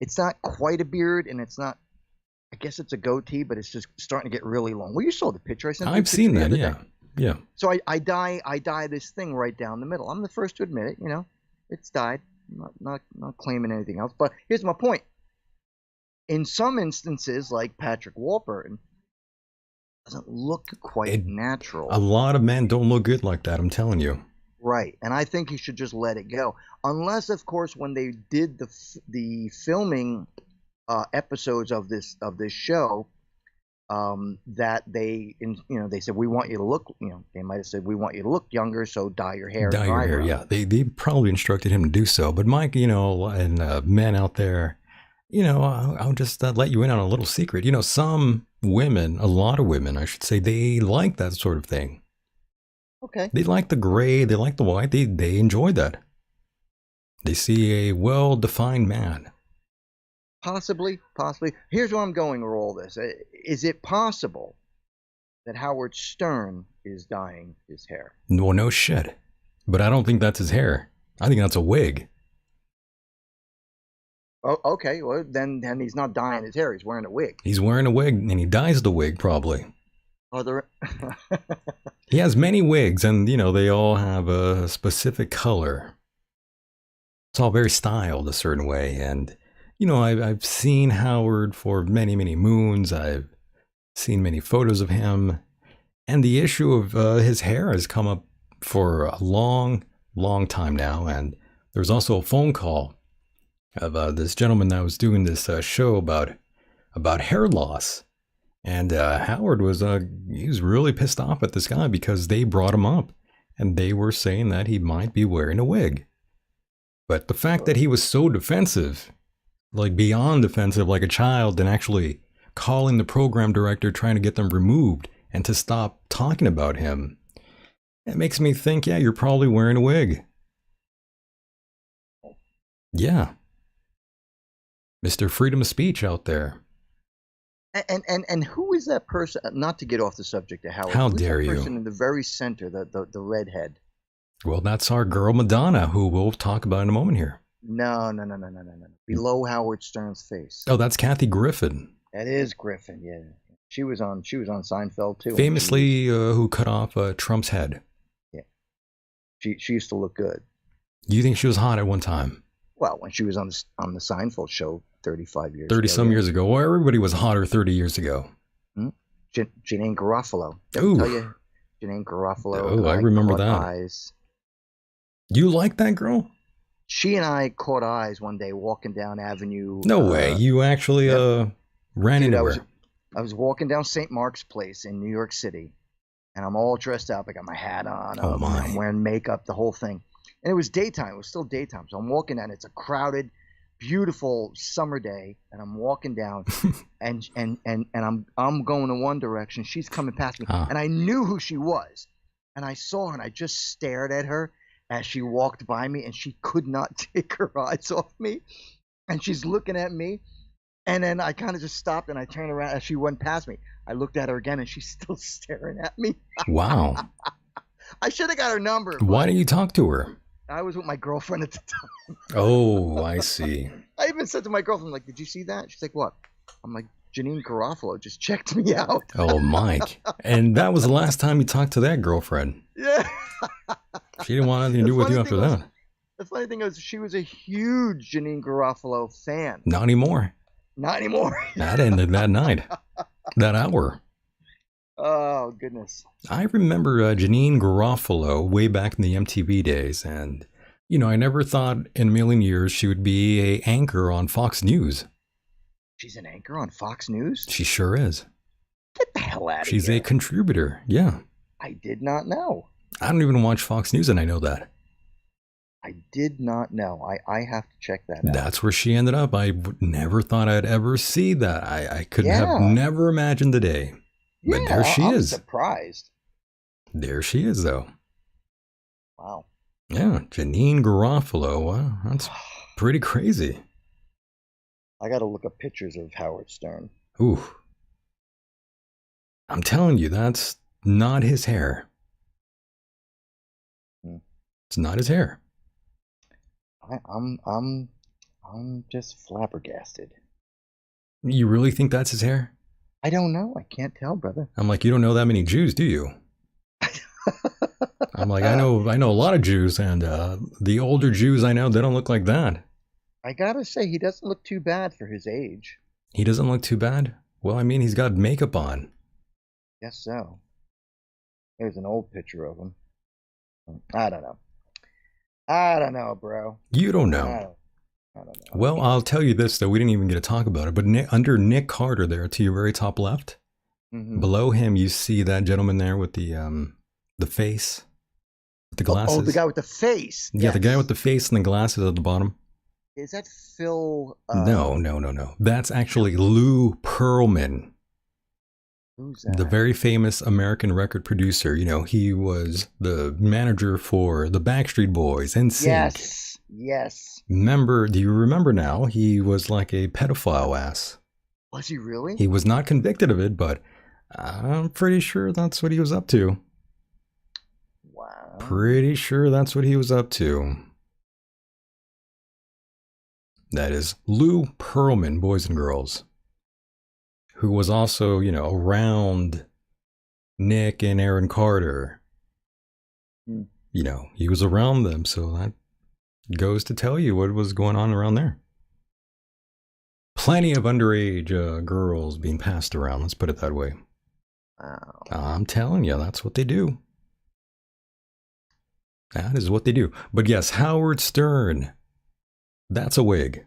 it's not quite a beard, and it's not, I guess it's a goatee, but it's just starting to get really long. Well, you saw the picture I sent. I've seen that, yeah. So I dye this thing right down the middle. I'm the first to admit it. It's dyed. I'm not claiming anything else. But here's my point. In some instances, like Patrick Warburton, doesn't look quite natural. A lot of men don't look good like that, I'm telling you. Right, and I think he should just let it go, unless, of course, when they did the filming episodes of this show, that they said, we want you to look, they might have said, we want you to look younger, so dye your hair. Dye your hair, yeah. They probably instructed him to do so. But Mike, and men out there, I'll just let you in on a little secret. Some women, a lot of women, I should say, they like that sort of thing. Okay. They like the gray, they like the white, they enjoy that. They see a well-defined man. Possibly. Here's where I'm going with all this. Is it possible that Howard Stern is dyeing his hair? Well, no shit. But I don't think that's his hair. I think that's a wig. Oh, okay. Well, then he's not dyeing his hair. He's wearing a wig. He's wearing a wig, and he dyes the wig, probably. Are there... He has many wigs, and, they all have a specific color. It's all very styled a certain way, and... I've seen Howard for many, many moons. I've seen many photos of him. And the issue of his hair has come up for a long, long time now. And there's also a phone call of this gentleman that was doing this show about hair loss. And Howard was he was really pissed off at this guy because they brought him up and they were saying that he might be wearing a wig. But the fact that he was so defensive, like beyond defensive, like a child, and actually calling the program director, trying to get them removed and to stop talking about him, it makes me think, yeah, you're probably wearing a wig. Yeah. Mr. Freedom of Speech out there. And who is that person? Not to get off the subject of Howard. How who's dare that you? person in the very center, the redhead. Well, that's our girl Madonna, who we'll talk about in a moment here. No. Below Howard Stern's face. Oh, that's Kathy Griffin. That is Griffin. Yeah, she was on Seinfeld too. Famously, who cut off Trump's head. Yeah, she used to look good. You think she was hot at one time? Well, when she was on the Seinfeld show 35 years 30 ago. some years ago. Well, everybody was hotter 30 years ago. Janine Garofalo. Did Ooh. I tell you? Janine Garofalo. Oh, I remember caught that. Eyes. You like that girl? She and I caught eyes one day walking down Avenue. No way. You actually ran into her. I was walking down St. Mark's Place in New York City, and I'm all dressed up. I got my hat on. Oh, my. I'm wearing makeup, the whole thing. And it was daytime. It was still daytime. So I'm walking down. It's a crowded, beautiful summer day, and I'm walking down, and I'm going in one direction. She's coming past me, and I knew who she was, and I saw her, and I just stared at her as she walked by me, and she could not take her eyes off me, and she's looking at me, and then I kind of just stopped, and I turned around as she went past me. I looked at her again, and she's still staring at me. Wow. I should have got her number. Why didn't you talk to her? I was with my girlfriend at the time. Oh, I see. I even said to my girlfriend, like, did you see that? She's like, what? I'm like, Janine Garofalo just checked me out. Oh, Mike. And that was the last time you talked to that girlfriend. Yeah. She didn't want anything to do with you after that. The funny thing is, she was a huge Janine Garofalo fan. Not anymore. Not anymore. That ended that night. That hour. Oh, goodness. I remember Janine Garofalo way back in the MTV days. And, you know, I never thought in a million years she would be a anchor on Fox News. She's an anchor on Fox News? She sure is. Get the hell out of here. She's a contributor. Yeah. I did not know. I don't even watch Fox News, and I know that. I did not know. I have to check that out. That's where she ended up. I never thought I'd ever see that. I could have never imagined the day. But there she is. I'm surprised. There she is, though. Wow. Yeah, Janine Garofalo. Wow, that's pretty crazy. I got to look up pictures of Howard Stern. Ooh. I'm telling you, that's not his hair. It's not his hair. I'm just flabbergasted. You really think that's his hair? I don't know. I can't tell, brother. I'm like, you don't know that many Jews, do you? I'm like, I know a lot of Jews, and the older Jews I know, they don't look like that. I gotta say, he doesn't look too bad for his age. He doesn't look too bad? Well, I mean, he's got makeup on. Guess so. There's an old picture of him. I don't know, bro. You don't know. I don't know. Well, I'll tell you this, though. We didn't even get to talk about it. But under Nick Carter there, to your very top left, below him, you see that gentleman there with the face, with the glasses. Oh, the guy with the face. Yeah, the guy with the face and the glasses at the bottom. Is that Phil? No. That's actually Lou Pearlman. Who's that? The very famous American record producer. You know, he was the manager for the Backstreet Boys, NSYNC. Yes. Do you remember now? He was like a pedophile ass. Was he really? He was not convicted of it, but I'm pretty sure that's what he was up to. Wow. Pretty sure that's what he was up to. That is Lou Pearlman, boys and girls, who was also, you know, around Nick and Aaron Carter. You know, he was around them, so that goes to tell you what was going on around there. Plenty of underage girls being passed around, let's put it that way. Wow. I'm telling you, that's what they do. That is what they do. But yes, Howard Stern, that's a wig.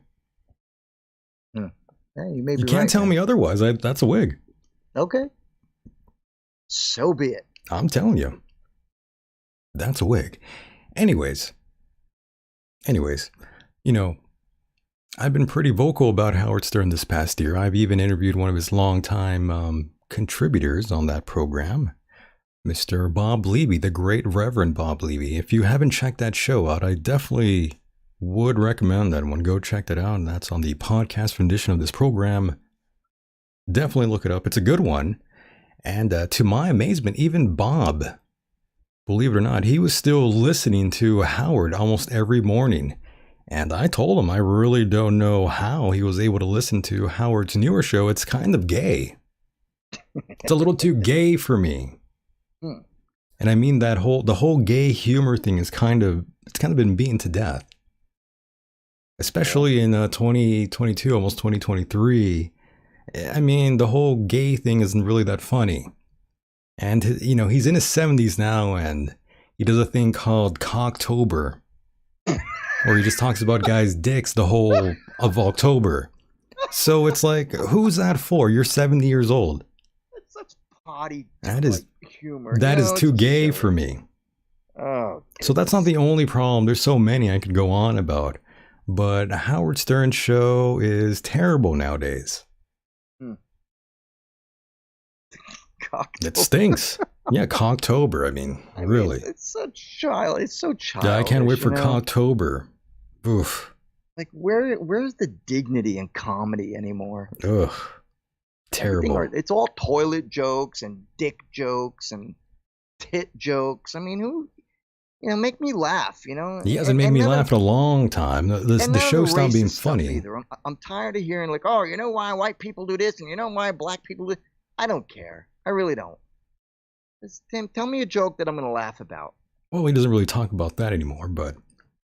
Hey, you may be You can't right, tell man. me otherwise. That's a wig. Okay. So be it. I'm telling you. That's a wig. Anyways, you know, I've been pretty vocal about Howard Stern this past year. I've even interviewed one of his longtime contributors on that program, Mr. Bob Levy, the great Reverend Bob Levy. If you haven't checked that show out, I definitely would recommend that one. Go check that out. And that's on the podcast edition of this program. Definitely look it up. It's a good one. And to my amazement, even Bob, believe it or not, he was still listening to Howard almost every morning. And I told him I really don't know how he was able to listen to Howard's newer show. It's kind of gay. It's a little too gay for me. And I mean the whole gay humor thing is kind of been beaten to death. Especially in 2022, almost 2023. I mean, the whole gay thing isn't really that funny. And, he's in his 70s now, and he does a thing called Cocktober, where he just talks about guys' dicks the whole of October. So it's like, who's that for? You're 70 years old. That's such potty humor. That is too gay silly for me. Oh. So that's not the only problem. There's so many I could go on about. But Howard Stern's show is terrible nowadays. It stinks. Yeah, Cocktober. I mean, really. It's so childish. Yeah, I can't wait for Cocktober. Oof. Like, where's the dignity in comedy anymore? Ugh. Terrible. It's all toilet jokes and dick jokes and tit jokes. I mean, make me laugh, He hasn't made me laugh in a long time. The show stopped being funny. Either. I'm tired of hearing like, oh, you know why white people do this and you know why black people do. I don't care. I really don't. Tim, tell me a joke that I'm going to laugh about. Well, he doesn't really talk about that anymore, but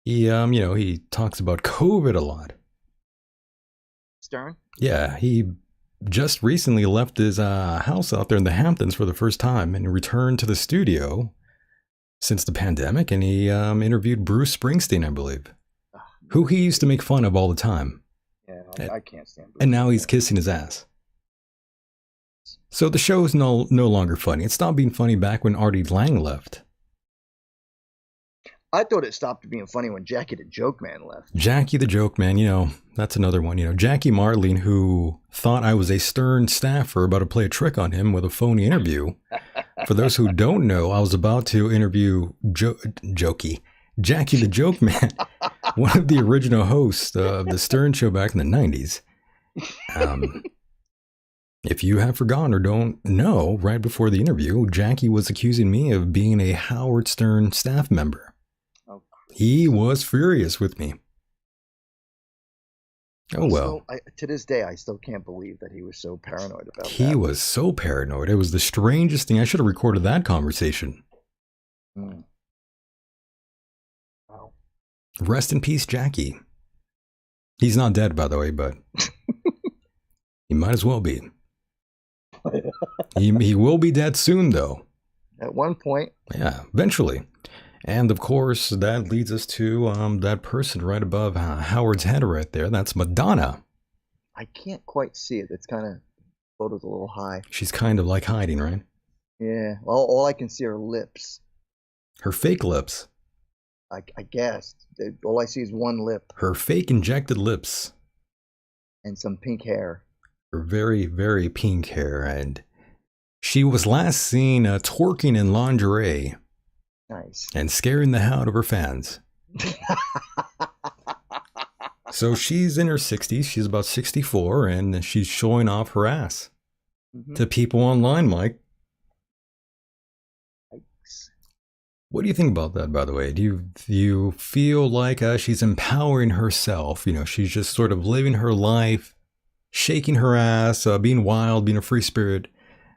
he talks about COVID a lot. Stern? Yeah, he just recently left his house out there in the Hamptons for the first time and returned to the studio since the pandemic, and he interviewed Bruce Springsteen, I believe, who he used to make fun of all the time. Yeah, I can't stand Bruce. And now he's kissing his ass. So the show is no longer funny. It stopped being funny back when Artie Lang left. I thought it stopped being funny when Jackie the Joke Man left. Jackie the Joke Man, that's another one. Jackie Martling, who thought I was a Stern staffer about to play a trick on him with a phony interview. For those who don't know, I was about to interview Jackie the Joke Man, one of the original hosts of the Stern Show back in the 90s. If you have forgotten or don't know, right before the interview, Jackie was accusing me of being a Howard Stern staff member. Oh, he was furious with me. Oh, well. To this day, I still can't believe that he was so paranoid about that. He was so paranoid. It was the strangest thing. I should have recorded that conversation. Wow. Rest in peace, Jackie. He's not dead, by the way, but he might as well be. He will be dead soon, though. At one point. Yeah, eventually. And of course, that leads us to that person right above Howard's head right there. That's Madonna. I can't quite see it. It's kind of, photo's a little high. She's kind of like hiding, right? Yeah. Well, all I can see are lips. Her fake lips. I guess. All I see is one lip. Her fake injected lips. And some pink hair. Her very, very pink hair. And she was last seen twerking in lingerie. Nice. And scaring the hell out of her fans. So she's in her 60s. She's about 64, and she's showing off her ass to people online, Mike. Yikes. What do you think about that, by the way? Do you feel like she's empowering herself? She's just sort of living her life, shaking her ass, being wild, being a free spirit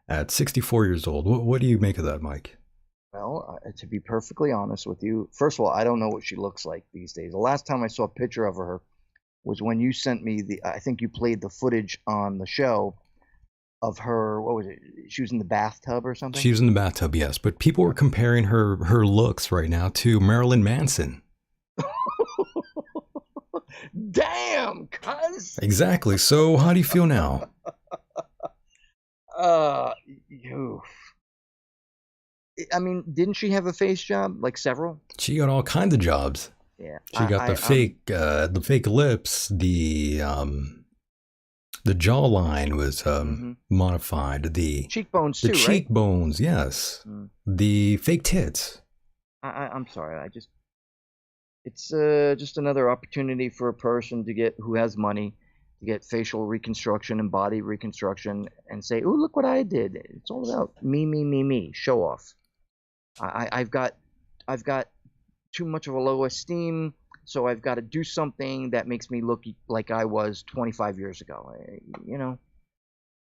at 64 years old. What do you make of that, Mike? Well, to be perfectly honest with you, first of all, I don't know what she looks like these days. The last time I saw a picture of her was when you sent me I think you played the footage on the show of her, what was it? She was in the bathtub or something? She was in the bathtub, yes. But people were comparing her looks right now to Marilyn Manson. Damn, cuz. Exactly. So how do you feel now? Oof. I mean, didn't she have a face job? Like several? She got all kinds of jobs. Yeah. She got the fake lips, the jawline was modified, the cheekbones the too, right? cheekbones, yes, the fake tits. I'm sorry. It's just another opportunity for a person who has money to get facial reconstruction and body reconstruction and say, "Oh, look what I did." It's all about me. Show off. I've got too much of a low esteem, so I've got to do something that makes me look like I was 25 years ago. You know.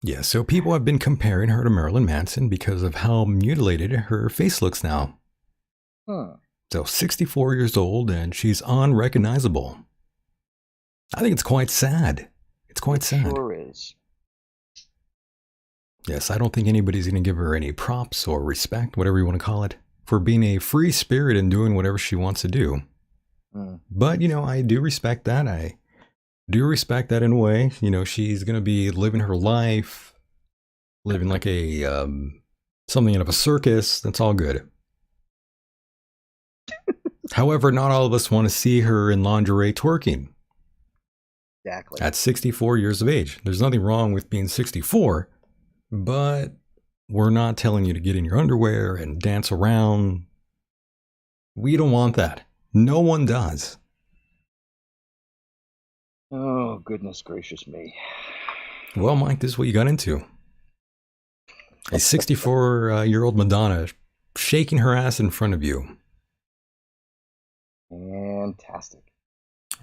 Yeah, so people have been comparing her to Marilyn Manson because of how mutilated her face looks now. So 64 years old and she's unrecognizable. I think it's quite sad. It's quite sad. Sure is. Yes, I don't think anybody's going to give her any props or respect, whatever you want to call it, for being a free spirit and doing whatever she wants to do. But, I do respect that. I do respect that in a way. She's going to be living her life, living like a something out of a circus. That's all good. However, not all of us want to see her in lingerie twerking. Exactly. At 64 years of age. There's nothing wrong with being 64, but we're not telling you to get in your underwear and dance around. We don't want that. No one does. Oh, goodness gracious me. Well, Mike, this is what you got into. A 64-year-old Madonna shaking her ass in front of you. Fantastic.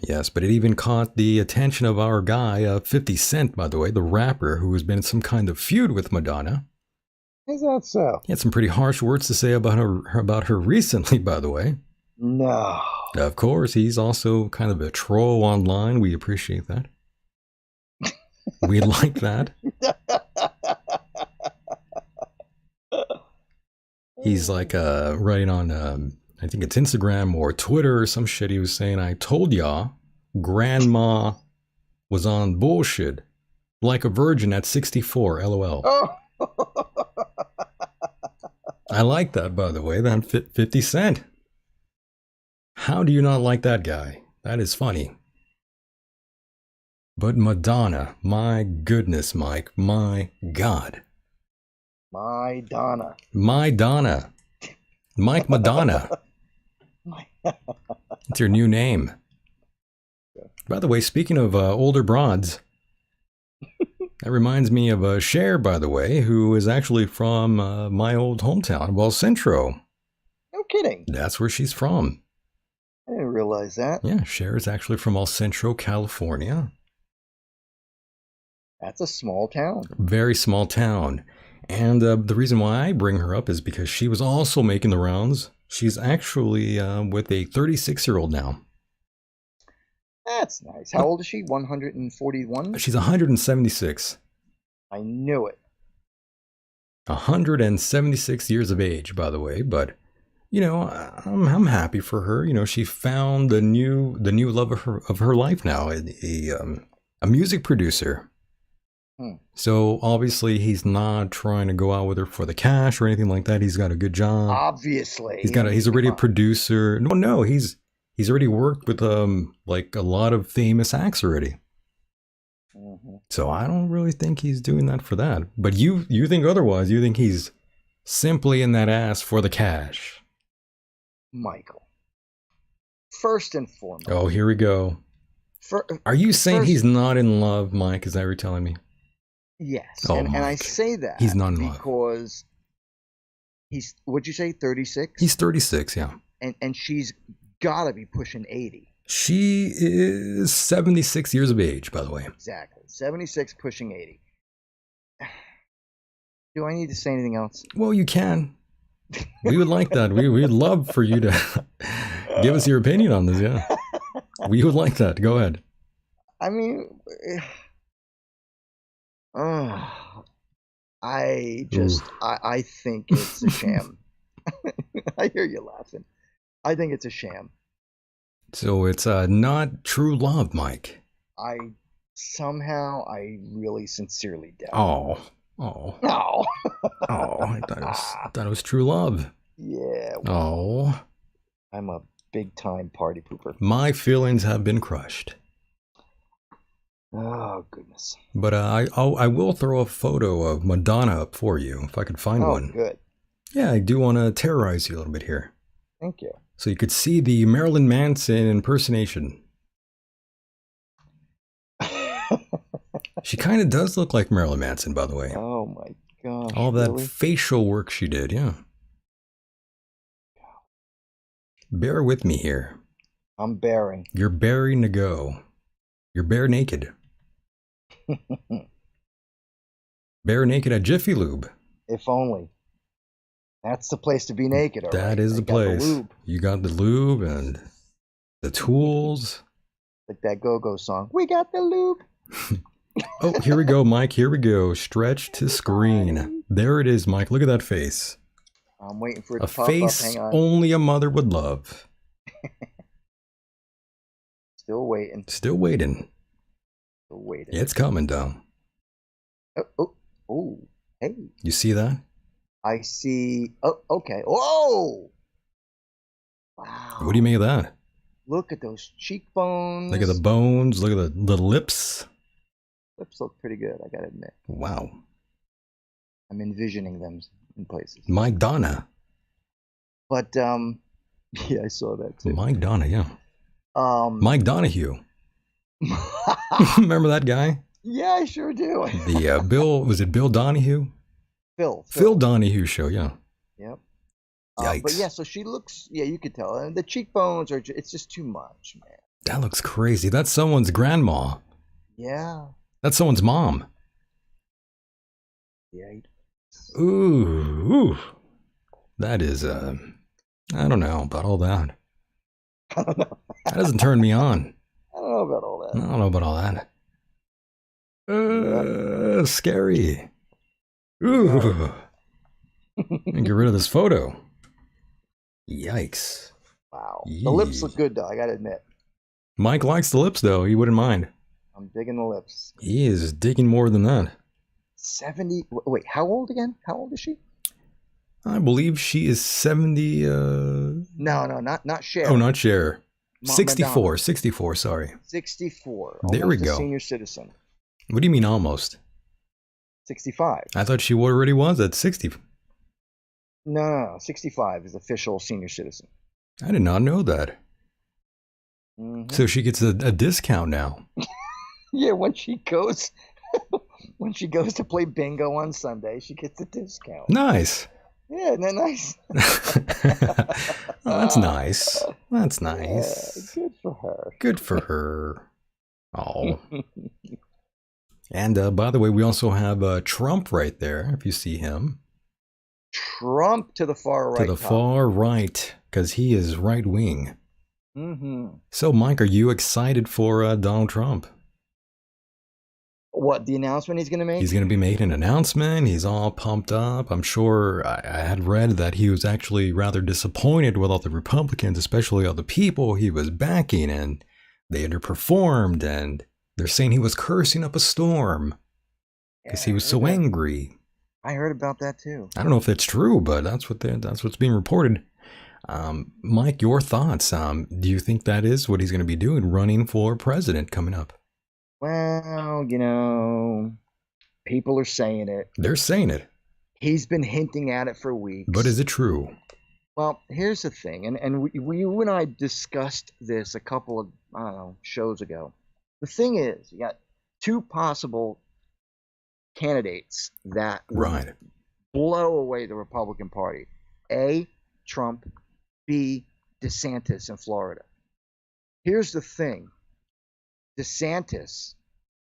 Yes, but it even caught the attention of our guy, 50 Cent, by the way, the rapper who has been in some kind of feud with Madonna. Is that so? He had some pretty harsh words to say about her recently, by the way. No. Of course, he's also kind of a troll online. We appreciate that. We like that. He's like writing on, I think it's Instagram or Twitter or some shit. He was saying, "I told y'all, grandma was on bullshit like a virgin at 64, LOL." Oh. I like that, by the way. That 50 Cent. How do you not like that guy? That is funny. But Madonna, my goodness, Mike, my God. My Donna. My Donna. Mike Madonna. It's your new name. By the way, speaking of older broads, that reminds me of Cher, by the way, who is actually from my old hometown, El Centro. No kidding. That's where she's from. I didn't realize that. Yeah, Cher is actually from El Centro, California. That's a small town. Very small town. And the reason why I bring her up is because she was also making the rounds. She's actually with a 36-year-old now. That's nice. How old is she? 141? She's 176. I knew it. 176 years of age, by the way. But, I'm happy for her. She found the new love of her life now, a music producer. So obviously he's not trying to go out with her for the cash or anything like that. He's got a good job. Obviously. He's already a producer. No, he's already worked with like a lot of famous acts already. So I don't really think he's doing that for that. But you think otherwise. You think he's simply in that ass for the cash. Michael. First and foremost. Oh, here we go. Are you saying he's not in love, Mike? Is that what you're telling me? Yes. Oh, and I say that he's not in love. Because he's, what'd you say, 36? He's 36, yeah. And she's got to be pushing 80. She is 76 years of age, by the way. Exactly. 76 pushing 80. Do I need to say anything else? Well, you can. We would like that. We'd love for you to give us your opinion on this, yeah. We would like that. Go ahead. I mean, I think it's a sham. I hear you laughing. I think it's a sham. So it's not true love, Mike. I really sincerely doubt. Oh, oh, No. oh! I thought it was true love. Yeah. Oh, I'm a big time party pooper. my feelings have been crushed. Oh goodness. But I will throw a photo of Madonna up for you if I could find one. Good. Yeah, I do want to terrorize you a little bit here. Thank you. So you could see the Marilyn Manson impersonation. She kind of does look like Marilyn Manson, by the way. Oh my gosh. All that really? facial work she did, yeah. Bear with me here. I'm bearing. You're bearing to go. You're bare naked. Bare naked at Jiffy Lube. If only. That's the place to be naked. That is the place. You got the lube and the tools. Like that go-go song. We got the lube. Oh, here we go, Mike. Here we go. Stretch to screen. There it is, Mike. Look at that face. I'm waiting for it A to pop face up. Hang on. only a mother would love. Still waiting. Still waiting. Still waiting. It's coming, though. Oh. Hey. You see that? I see. Oh, okay. Whoa. Wow. What do you make of that? Look at those cheekbones. Look at the bones. Look at the lips. Lips look pretty good, I gotta admit. Wow. I'm envisioning them in places. Mike Donna. But yeah, I saw that too. Mike Donna, yeah. Mike Donahue. Remember that guy? Yeah, I sure do. The was it Bill Donahue? Phil Donahue show, yeah. Yep. Yikes. But yeah, so she looks, yeah, you could tell. And the cheekbones are, it's just too much, man. That looks crazy. That's someone's grandma. Yeah. That's someone's mom. Yeah. Ooh. That is, I don't know about all that. I don't know. That doesn't turn me on. I don't know about all that. I don't know about all that. Scary. Ooh. Get rid of this photo. Yikes. Wow. Yee. The lips look good, though, I gotta admit. Mike likes the lips, though. He wouldn't mind. I'm digging the lips. He is digging more than that. 70. Wait, how old again? How old is she? I believe she is 70. No, not Cher. Oh, not Cher. 64. Madonna. 64, sorry. 64. There we Almost go. A senior citizen. What do you mean almost? 65. I thought she already was at 60. No. 65 is official senior citizen. I did not know that. Mm-hmm. So she gets a discount now. Yeah, when she goes to play bingo on Sunday, she gets a discount. Nice. Yeah, isn't that nice? Oh, that's nice. That's nice. Yeah, good for her. Good for her. Oh. And by the way, we also have Trump right there, if you see him. Trump to the far right. To the far right, because he is right wing. Mm-hmm. So, Mike, are you excited for Donald Trump? What, the announcement he's going to make? He's going to be making an announcement. He's all pumped up. I'm sure I had read that he was actually rather disappointed with all the Republicans, especially all the people he was backing, and they underperformed, and they're saying he was cursing up a storm because he was so angry. I heard about that too. I don't know if that's true, but that's what's being reported. Mike, your thoughts? Do you think that is what he's going to be doing, running for president coming up? Well, people are saying it. They're saying it. He's been hinting at it for weeks. But is it true? Well, here's the thing, and you and I discussed this a couple of, shows ago. The thing is, you got two possible candidates that Right. blow away the Republican Party. A, Trump. B, DeSantis in Florida. Here's the thing. DeSantis,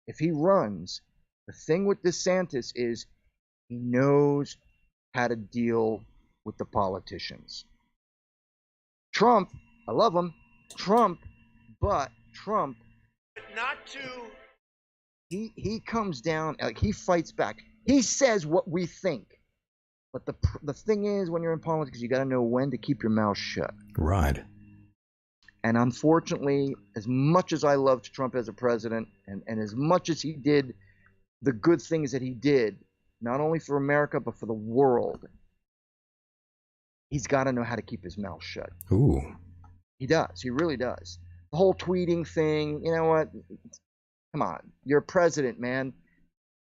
if he runs, the thing with DeSantis is he knows how to deal with the politicians. Trump, I love him. Trump, not to. He comes down, like he fights back. He says what we think. But the thing is, when you're in politics, you got to know when to keep your mouth shut. Right. And unfortunately, as much as I loved Trump as a president, and as much as he did the good things that he did, not only for America, but for the world, he's got to know how to keep his mouth shut. Ooh. He does. He really does. The whole tweeting thing, you know what? Come on. You're a president, man.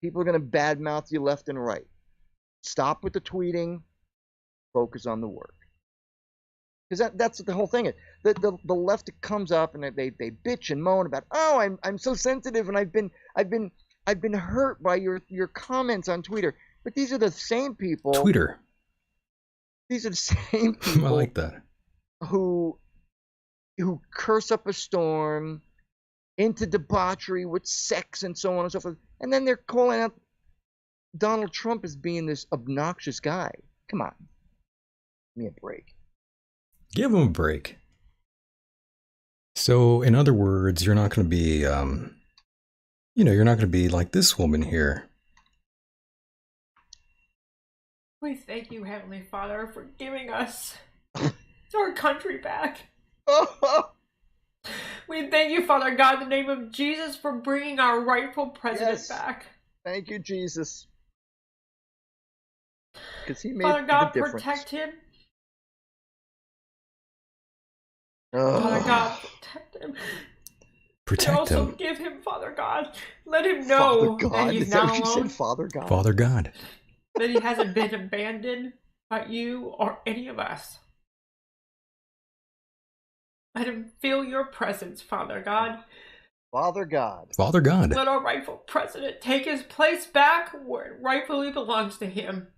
People are going to badmouth you left and right. Stop with the tweeting. Focus on the work. Because that's the whole thing. The left comes up and they bitch and moan about, oh, I'm so sensitive and I've been hurt by your comments on Twitter. But these are the same people. Twitter. These are the same people. I like that. Who curse up a storm, into debauchery with sex and so on and so forth, and then they're calling out Donald Trump as being this obnoxious guy. Come on, give me a break. Give him a break. So, in other words, you're not going to be, you're not going to be like this woman here. We thank you, Heavenly Father, for giving us our country back. We thank you, Father God, in the name of Jesus, for bringing our rightful president back. Thank you, Jesus. Because he made Father God, the difference. protect him. Father God, protect him. Protect and also him. give him, Father God. Let him know Father God? that he's Is that not what you alone. said, Father God? Father God. That he hasn't been abandoned by you or any of us. Let him feel your presence, Father God. Father God. Father God. Let our rightful president take his place back where it rightfully belongs to him.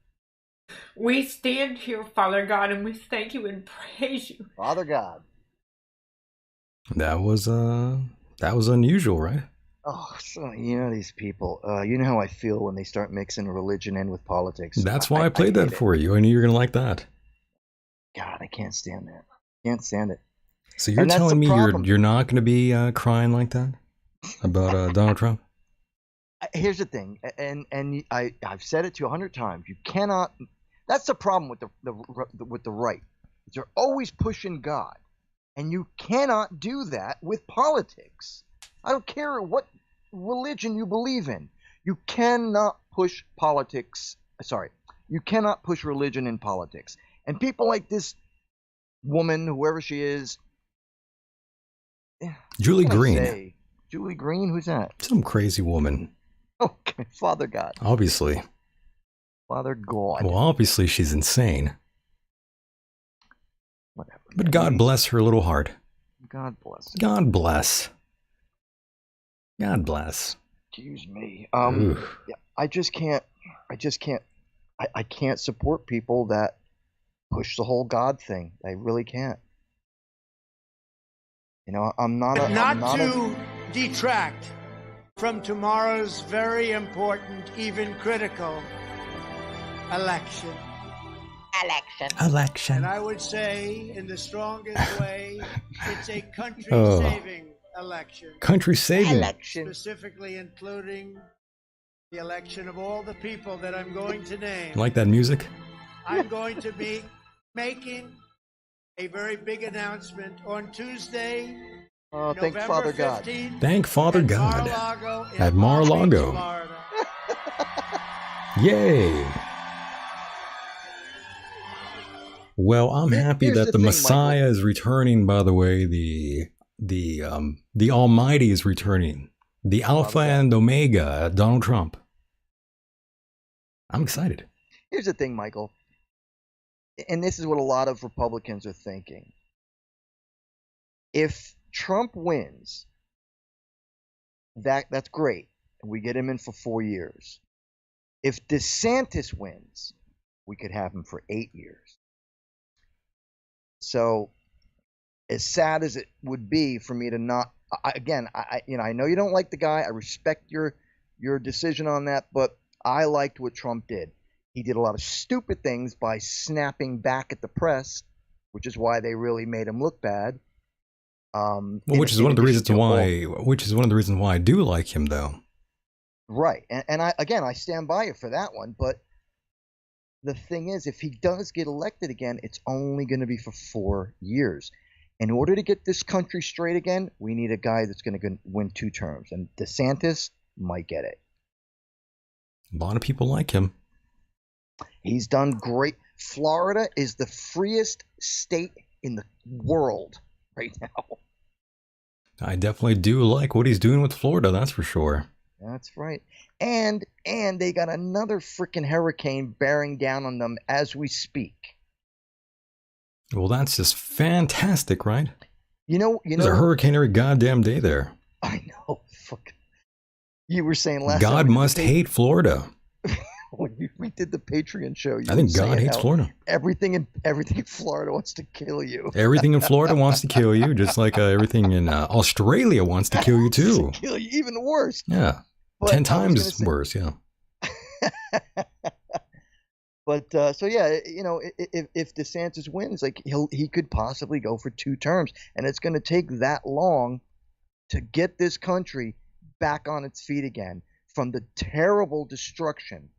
We stand here, Father God, and we thank you and praise you. Father God. That was unusual, right? Oh, so you know these people. You know how I feel when they start mixing religion in with politics. That's why I played that for you. I knew you were gonna like that. God, I can't stand that. Can't stand it. So you're telling me you're not gonna be crying like that about Donald Trump? Here's the thing, and I've said it to you 100 times. You cannot. That's the problem with the right. They're always pushing God, and you cannot do that with politics. I don't care what religion you believe in. You cannot push politics. Sorry, you cannot push religion in politics. And people like this woman, whoever she is, Julie Green. Julie Green, who's that? Some crazy woman. Okay, Father God. Obviously. Father God. Well, obviously she's insane. Whatever. But God bless her little heart. God bless. God bless. God bless. Excuse me. Yeah, I can't support people that push the whole God thing. I really can't. You know, I'm not to detract from tomorrow's very important, even critical election. Election. And I would say, in the strongest way, it's a country-saving election. Country-saving. Election. Specifically including the election of all the people that I'm going to name. You like that music? I'm going to be making a very big announcement on Tuesday, Oh, thank November Father God. 15th, Thank Father God. At Mar-a-Lago. Florida. Yay. Well, I'm happy Here's that the the thing, Messiah Michael. is returning, by the way. The Almighty is returning. The Alpha and Omega, Donald Trump. I'm excited. Here's the thing, Michael. And this is what a lot of Republicans are thinking. If Trump wins, that's great. We get him in for 4 years. If DeSantis wins, we could have him for 8 years. So, as sad as it would be for me to not, I know you don't like the guy. I respect your decision on that, but I liked what Trump did. He did a lot of stupid things by snapping back at the press, which is why they really made him look bad. Which is one of the reasons why I do like him, though. Right, and I stand by you for that one. But the thing is, if he does get elected again, it's only going to be for 4 years. in order to get this country straight again, we need a guy that's going to win 2 terms. And DeSantis might get it. A lot of people like him. He's done great. Florida is the freest state in the world right now. I definitely do like what he's doing with Florida, that's for sure. That's right. And they got another freaking hurricane bearing down on them as we speak. Well, that's just fantastic, right? There's a hurricane every goddamn day there. I know. Fuck. You were saying last God time must hate Florida. When we did the Patreon show, I think God hates Florida. Everything in Florida wants to kill you. Everything in Florida wants to kill you, just like everything in Australia wants to kill you too. Kill you, even worse. Yeah, But 10 times worse. Yeah. But so yeah, if DeSantis wins, like he could possibly go for 2 terms, and it's going to take that long to get this country back on its feet again from the terrible destruction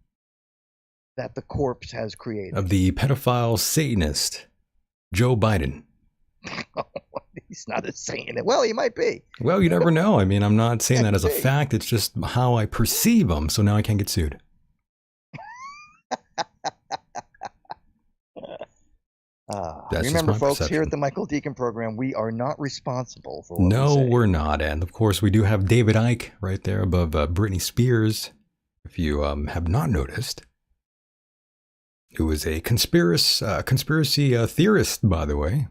that the corpse has created. Of the pedophile Satanist, Joe Biden. He's not a Satanist. Well, he might be. Well, you never know. I mean, I'm not saying that as a fact. It's just how I perceive him. So now I can't get sued. Remember, folks, perception. Here at the Michael Decon program, we are not responsible for what No, we say. We're not. And of course, we do have David Icke right there above Britney Spears, if you have not noticed, who is a conspiracy theorist, by the way.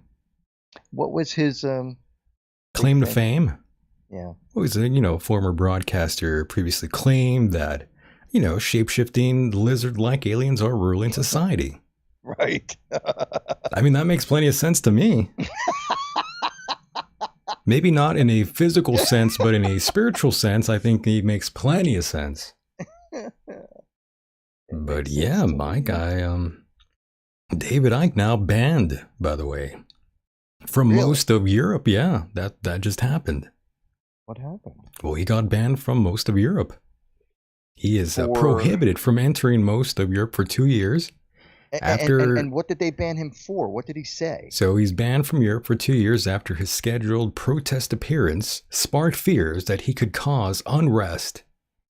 What was his claim to fame? Yeah. Well, he's a former broadcaster, previously claimed that shape-shifting lizard-like aliens are ruling society. Right. I mean, that makes plenty of sense to me. Maybe not in a physical sense, but in a spiritual sense, I think he makes plenty of sense. But yeah, Mike, David Icke now banned, by the way, from most of Europe. Yeah, that just happened. What happened? Well, he got banned from most of Europe. He is prohibited from entering most of Europe for 2 years. And what did they ban him for? What did he say? So he's banned from Europe for 2 years after his scheduled protest appearance sparked fears that he could cause unrest,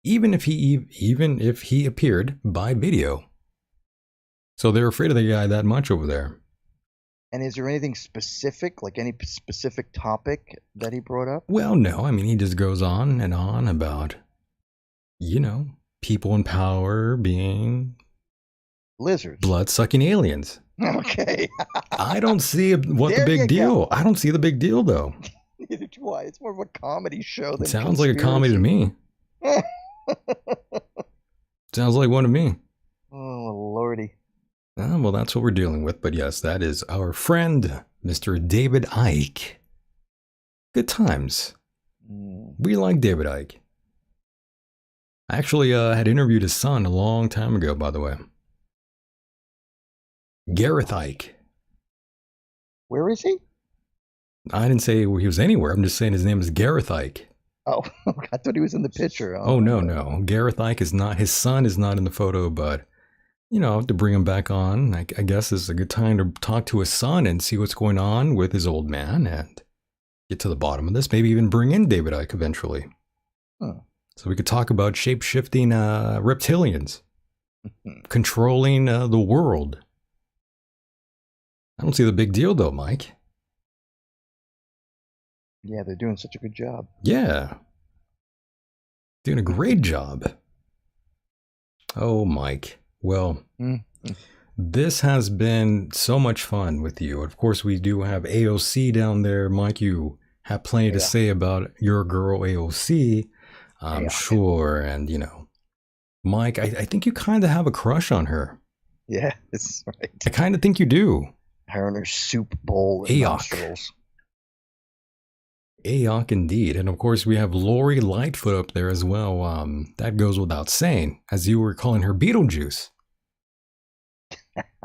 even if he appeared by video. So they're afraid of the guy that much over there. And is there anything specific, like any specific topic that he brought up? Well, no. I mean, he just goes on and on about, people in power being lizards, blood-sucking aliens. Okay. I don't see the big deal. I don't see the big deal, though. Neither do I. It's more of a comedy show. Than sounds like a comedy to me. Sounds like one to me. Oh, Lordy. Well, that's what we're dealing with. But yes, that is our friend, Mr. David Icke. Good times. We like David Icke. I actually had interviewed his son a long time ago, by the way. Gareth Icke. Where is he? I didn't say he was anywhere. I'm just saying his name is Gareth Icke. Oh, I thought he was in the picture. Oh, no. Gareth Icke is not. His son is not in the photo, but, to bring him back on, I guess is a good time to talk to his son and see what's going on with his old man and get to the bottom of this. Maybe even bring in David Icke eventually. So we could talk about shape-shifting reptilians controlling the world. I don't see the big deal, though, Mike. Yeah, they're doing such a good job. Yeah. Doing a great job. Oh, Mike. Well, this has been so much fun with you. Of course, we do have AOC down there. Mike, you have plenty to say about your girl AOC, I'm sure. And, Mike, I think you kind of have a crush on her. Yeah, that's right. I kind of think you do. Her and her soup bowl and nostrils. Ayok indeed. And of course, we have Lori Lightfoot up there as well. That goes without saying, as you were calling her Beetlejuice.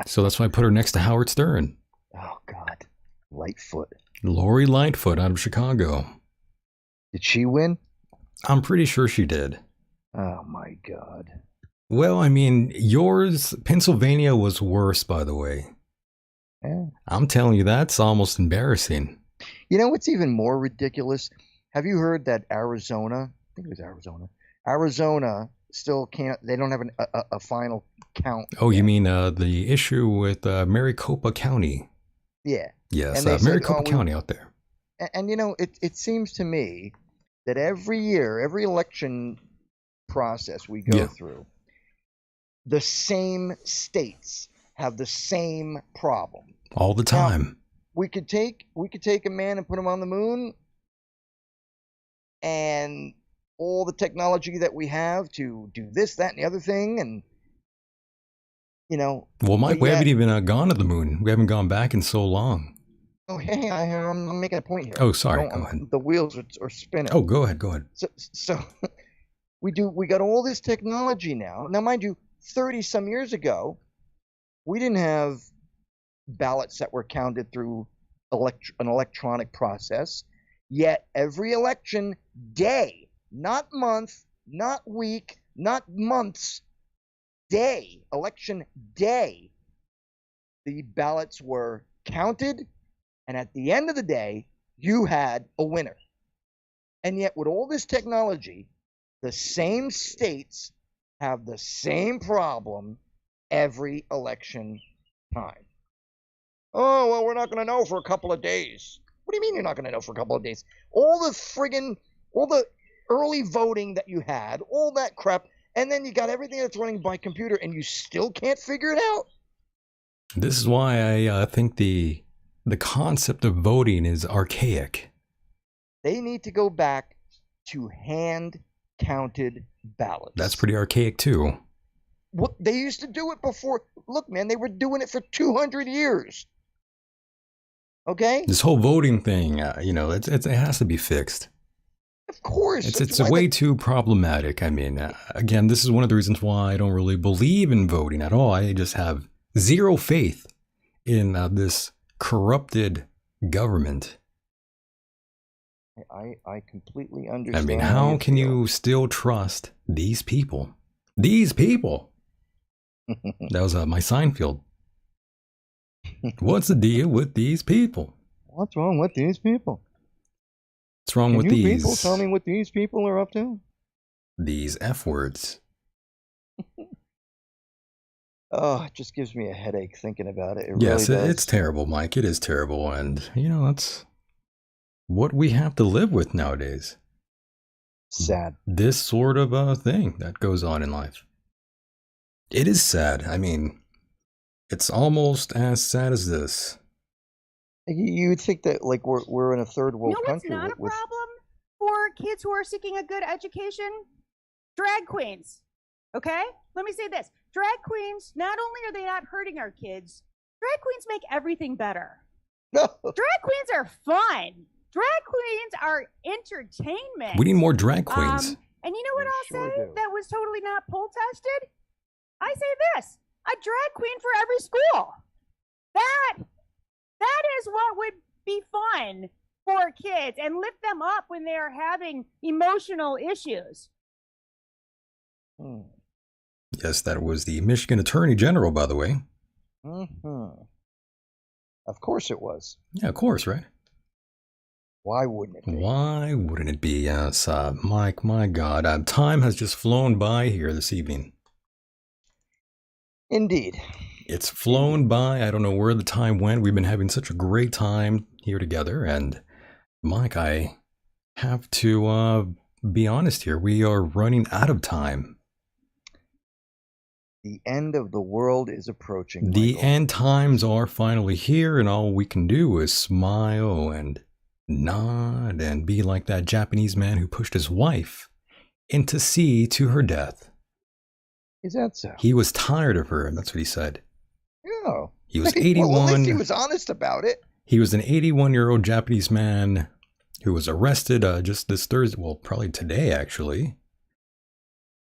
So that's why I put her next to Howard Stern. Oh, God. Lightfoot. Lori Lightfoot out of Chicago. Did she win? I'm pretty sure she did. Oh, my God. Well, I mean, yours, Pennsylvania was worse, by the way. Yeah. I'm telling you, that's almost embarrassing. You know what's even more ridiculous? Have you heard that Arizona, I think it was Arizona still can't, they don't have a final count. Oh, you mean the issue with Maricopa County? Yeah. Yes, And they said, Maricopa County out there. And you know, it seems to me that every year, every election process we go through, the same states have the same problem. All the time. Now, we could take a man and put him on the moon, and all the technology that we have to do this, that, and the other thing, and you know. Well, Mike, we haven't even gone to the moon. We haven't gone back in so long. Oh, hey, I'm making a point here. Oh, sorry. Go ahead. The wheels are spinning. Oh, go ahead. So we got all this technology now. Now, mind you, 30 some years ago, we didn't have ballots that were counted through an electronic process. Yet every election day, not month, not week, not months, day, election day, the ballots were counted, and at the end of the day, you had a winner. And yet with all this technology, the same states have the same problem every election time. Oh, well, we're not going to know for a couple of days. What do you mean you're not going to know for a couple of days? All the early voting that you had, all that crap, and then you got everything that's running by computer, and you still can't figure it out? This is why I think the concept of voting is archaic. They need to go back to hand-counted ballots. That's pretty archaic, too. What they used to do it before. Look, man, they were doing it for 200 years. Okay? This whole voting thing, it has to be fixed. Of course. It's way too problematic. I mean, again, this is one of the reasons why I don't really believe in voting at all. I just have zero faith in this corrupted government. I completely understand. I mean, how can you still trust these people? These people! That was my Seinfeld. What's the deal with these people? What's wrong with these people? What's wrong with these people? Tell me what these people are up to. These F words. Oh, it just gives me a headache thinking about it. Yes, really does. It's terrible, Mike. It is terrible. And, that's what we have to live with nowadays. Sad. This sort of thing that goes on in life. It is sad. I mean, it's almost as sad as this. You would think that, like, we're in a third world country. You know what's not a problem for kids who are seeking a good education? Drag queens. Okay? Let me say this. Drag queens, not only are they not hurting our kids, drag queens make everything better. No. Drag queens are fun. Drag queens are entertainment. We need more drag queens. And you know what I'll say that was totally not poll tested? I say this. A drag queen for every school. That is what would be fun for kids and lift them up when they are having emotional issues. Yes, that was the Michigan Attorney General, by the way. Mm-hmm. Of course it was. Yeah, of course, right? Why wouldn't it be? Why wouldn't it be? Yes, Mike, my God. Time has just flown by here this evening. Indeed. It's flown by. I don't know where the time went. We've been having such a great time here together. And, Mike, I have to be honest here. We are running out of time. The end of the world is approaching. The Michael. end times are finally here, and all we can do is smile and nod and be like that Japanese man who pushed his wife into sea to her death. Is that so? He was tired of her, and that's what he said. Oh. He was 81. Well, at least he was honest about it. He was an 81-year-old Japanese man who was arrested just this Thursday, well, probably today, actually.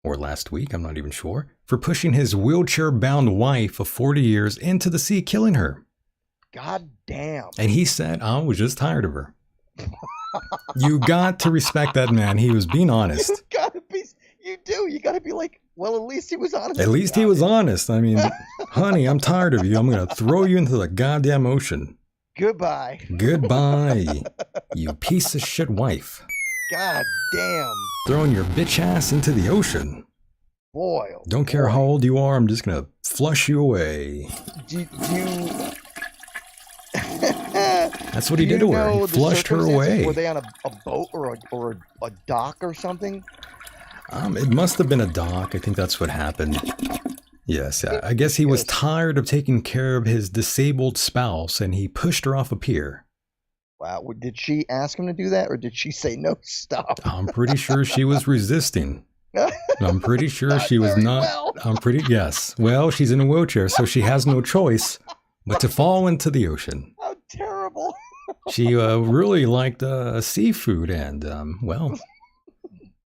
Or last week, I'm not even sure, for pushing his wheelchair-bound wife of 40 years into the sea, killing her. God damn. And he said, I was just tired of her. You got to respect that man. He was being honest. You gotta be like, well, at least he was honest. At least he was honest. I mean, honey, I'm tired of you. I'm going to throw you into the goddamn ocean. Goodbye. Goodbye, you piece of shit wife. God damn. Throwing your bitch ass into the ocean. Boy. Oh Don't care boy. how old you are, I'm just gonna flush you away. Do you That's what he did to her. He flushed her away. Were they on a boat or a dock or something? It must have been a dock. I think that's what happened. Yes, I guess he was tired of taking care of his disabled spouse and he pushed her off a pier. Wow. Did she ask him to do that or did she say no, stop? I'm pretty sure she was resisting. I'm pretty sure she was not. Well. Yes. Well, she's in a wheelchair, so she has no choice but to fall into the ocean. How terrible. She really liked seafood and, well,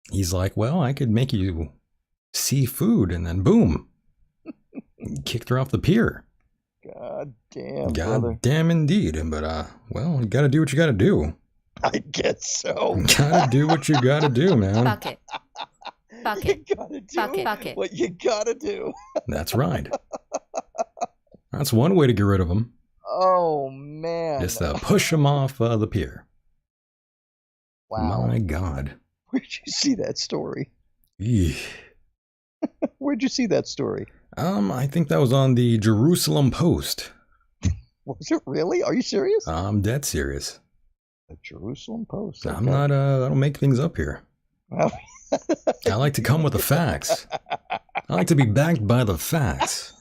he's like, well, I could make you seafood, and then boom, kicked her off the pier. God damn, God brother. damn indeed. But, well, you gotta do what you gotta do. I guess so. You gotta do what you gotta do, man. Fuck it. Fuck it. You gotta do Fuck it. Fuck it. what you gotta do. That's right. That's one way to get rid of him. Oh, man. Just push him off the pier. Wow. My God. Where'd you see that story? Eesh. Where'd you see that story? I think that was on the Jerusalem Post. Was it really? Are you serious? I'm dead serious. The Jerusalem Post. I'm not, I don't make things up here. Well, I like to come with the facts. I like to be backed by the facts.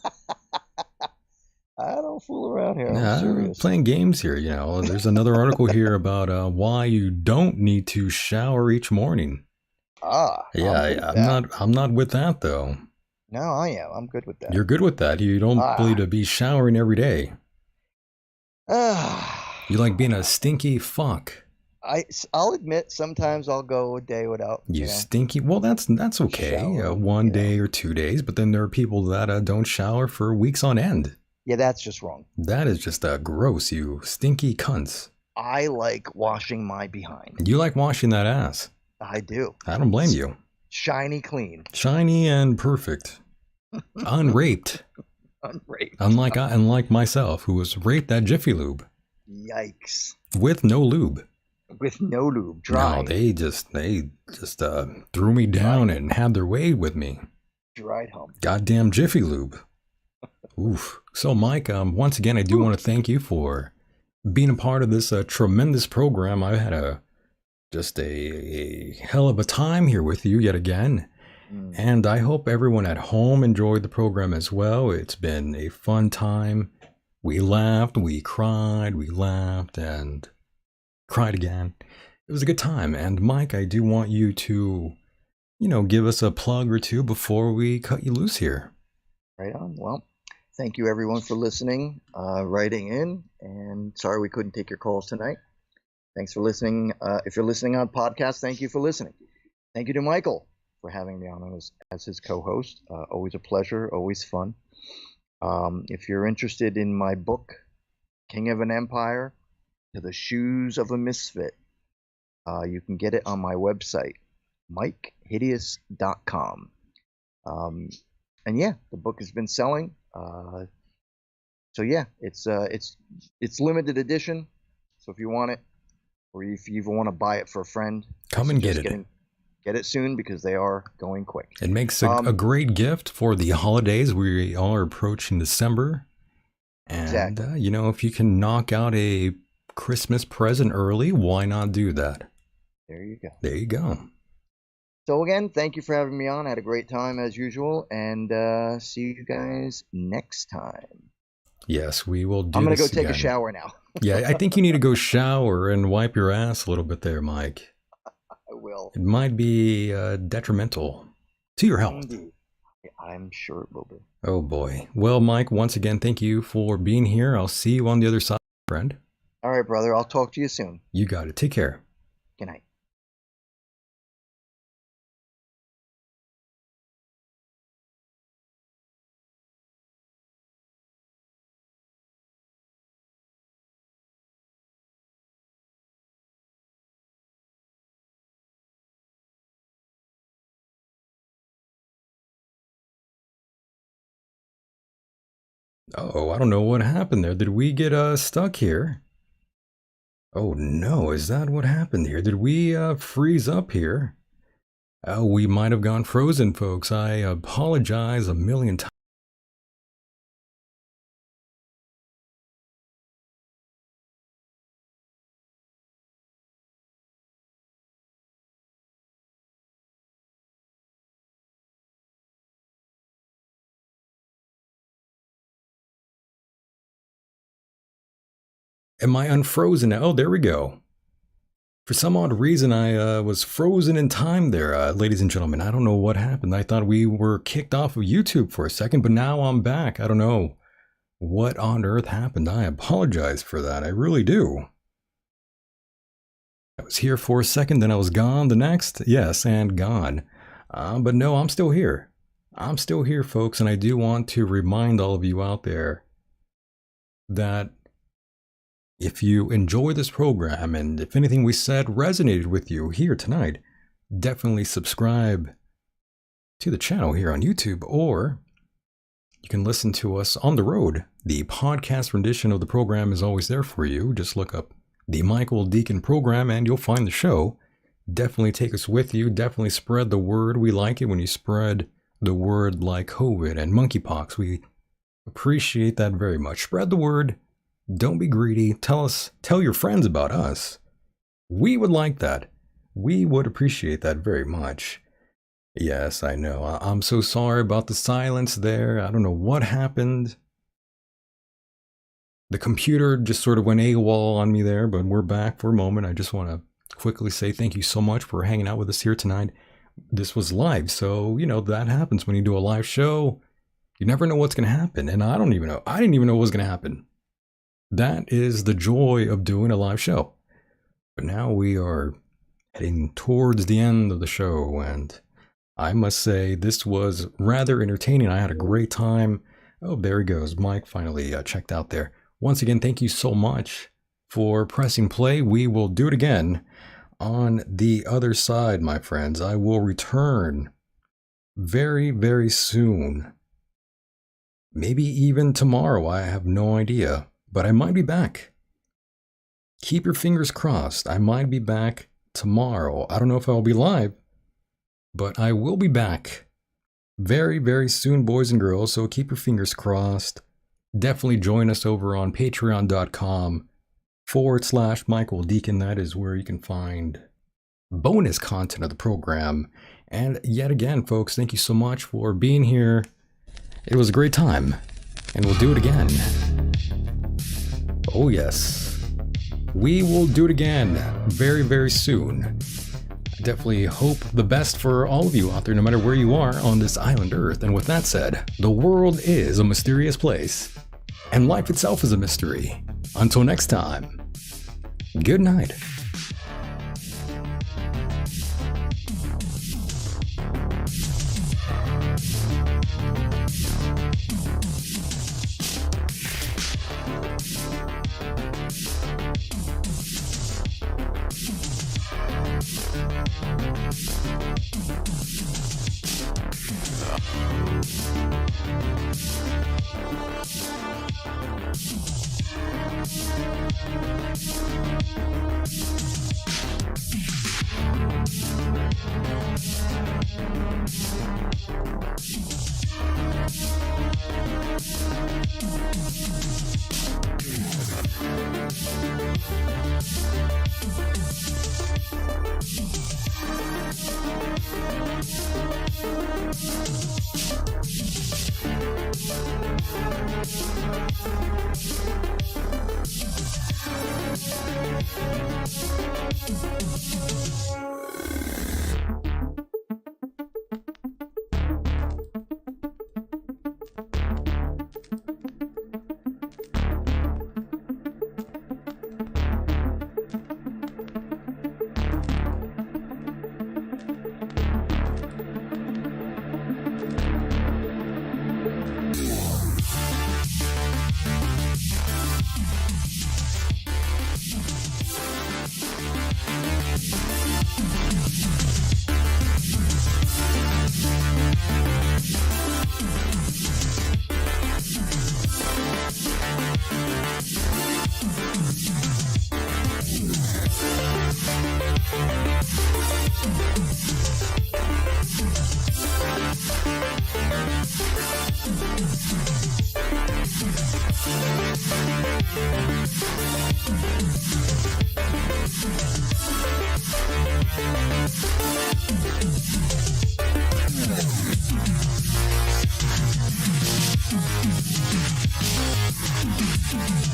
I don't fool around here. I'm Yeah, I'm serious. playing games here, you know. There's another article here about why you don't need to shower each morning. I'm not with that though. No, I am. I'm good with that. You're good with that. You don't believe to be showering every day. You like being a stinky fuck. I'll admit sometimes I'll go a day without. You stinky. Well, that's okay. Shower, one day or 2 days, but then there are people that don't shower for weeks on end. Yeah, that's just wrong. That is just gross. You stinky cunts. I like washing my behind. You like washing that ass. I do. I don't blame you. Shiny clean. Shiny and perfect. Unraped. Unraped. Unlike myself, who was raped at Jiffy Lube. Yikes. With no lube. With no lube. Dry. No, they just threw me down and had their way with me. Dried hump. Goddamn Jiffy Lube. Oof. So, Mike, once again, I do want to thank you for being a part of this tremendous program. I've had just a hell of a time here with you yet again. And I hope everyone at home enjoyed the program as well. It's been a fun time. We laughed, we cried, we laughed, and cried again. It was a good time. And Mike, I do want you to, give us a plug or two before we cut you loose here. Right on. Well, thank you everyone for listening, writing in, and sorry we couldn't take your calls tonight. Thanks for listening. If you're listening on podcast, thank you for listening. Thank you to Michael for having me on as his co-host. Always a pleasure, always fun. If you're interested in my book, King of an Empire, To the Shoes of a Misfit, you can get it on my website, MikeHideous.com. And yeah, the book has been selling. So yeah, it's limited edition. So if you want it, or if you even want to buy it for a friend, come and get it. Get it soon because they are going quick. It makes a great gift for the holidays. We are approaching December. And, exactly. If you can knock out a Christmas present early, why not do that? There you go. There you go. So again, thank you for having me on. I had a great time as usual. And see you guys next time. Yes, we will do I'm going to go this take again. a shower now. Yeah, I think you need to go shower and wipe your ass a little bit there, Mike. I will. It might be detrimental to your health. Indeed. I'm sure it will be. Oh boy. Well, Mike, once again, thank you for being here. I'll see you on the other side, friend. All right, brother. I'll talk to you soon. You got it. Take care. Good night. Oh, I don't know what happened there. Did we get stuck here? Oh no, is that what happened here? Did we freeze up here? Oh, we might have gone frozen, folks. I apologize a million times. Am I unfrozen now? Oh, there we go. For some odd reason, I was frozen in time there, ladies and gentlemen. I don't know what happened. I thought we were kicked off of YouTube for a second, but now I'm back. I don't know what on earth happened. I apologize for that. I really do. I was here for a second, then I was gone the next. Yes, and gone. But no, I'm still here. I'm still here, folks, and I do want to remind all of you out there that if you enjoy this program and if anything we said resonated with you here tonight, definitely subscribe to the channel here on YouTube, or you can listen to us on the road. The podcast rendition of the program is always there for you. Just look up the Michael Decon program and you'll find the show. Definitely take us with you. Definitely spread the word. We like it when you spread the word like COVID and monkeypox. We appreciate that very much. Spread the word. Don't be greedy. Tell your friends about us. We would like that. We would appreciate that very much. Yes, I know. I'm so sorry about the silence there. I don't know what happened. The computer just sort of went AWOL on me there, but we're back for a moment. I just want to quickly say thank you so much for hanging out with us here tonight. This was live, so, you know, that happens when you do a live show. You never know what's going to happen, and I didn't even know what was going to happen. That is the joy of doing a live show. But now we are heading towards the end of the show, and I must say this was rather entertaining. I had a great time. Oh, there he goes. Mike finally checked out there. Once again, thank you so much for pressing play. We will do it again on the other side, my friends. I will return very, very soon. Maybe even tomorrow. I have no idea. But I might be back. Keep your fingers crossed. I might be back tomorrow. I don't know if I'll be live, but I will be back very, very soon, boys and girls. So keep your fingers crossed. Definitely join us over on patreon.com/Michael Decon. That is where you can find bonus content of the program. And yet again, folks, thank you so much for being here. It was a great time, and we'll do it again. Oh yes, we will do it again very, very soon. I definitely hope the best for all of you out there, no matter where you are on this island Earth. And with that said, the world is a mysterious place, and life itself is a mystery. Until next time, good night. Thank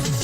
you.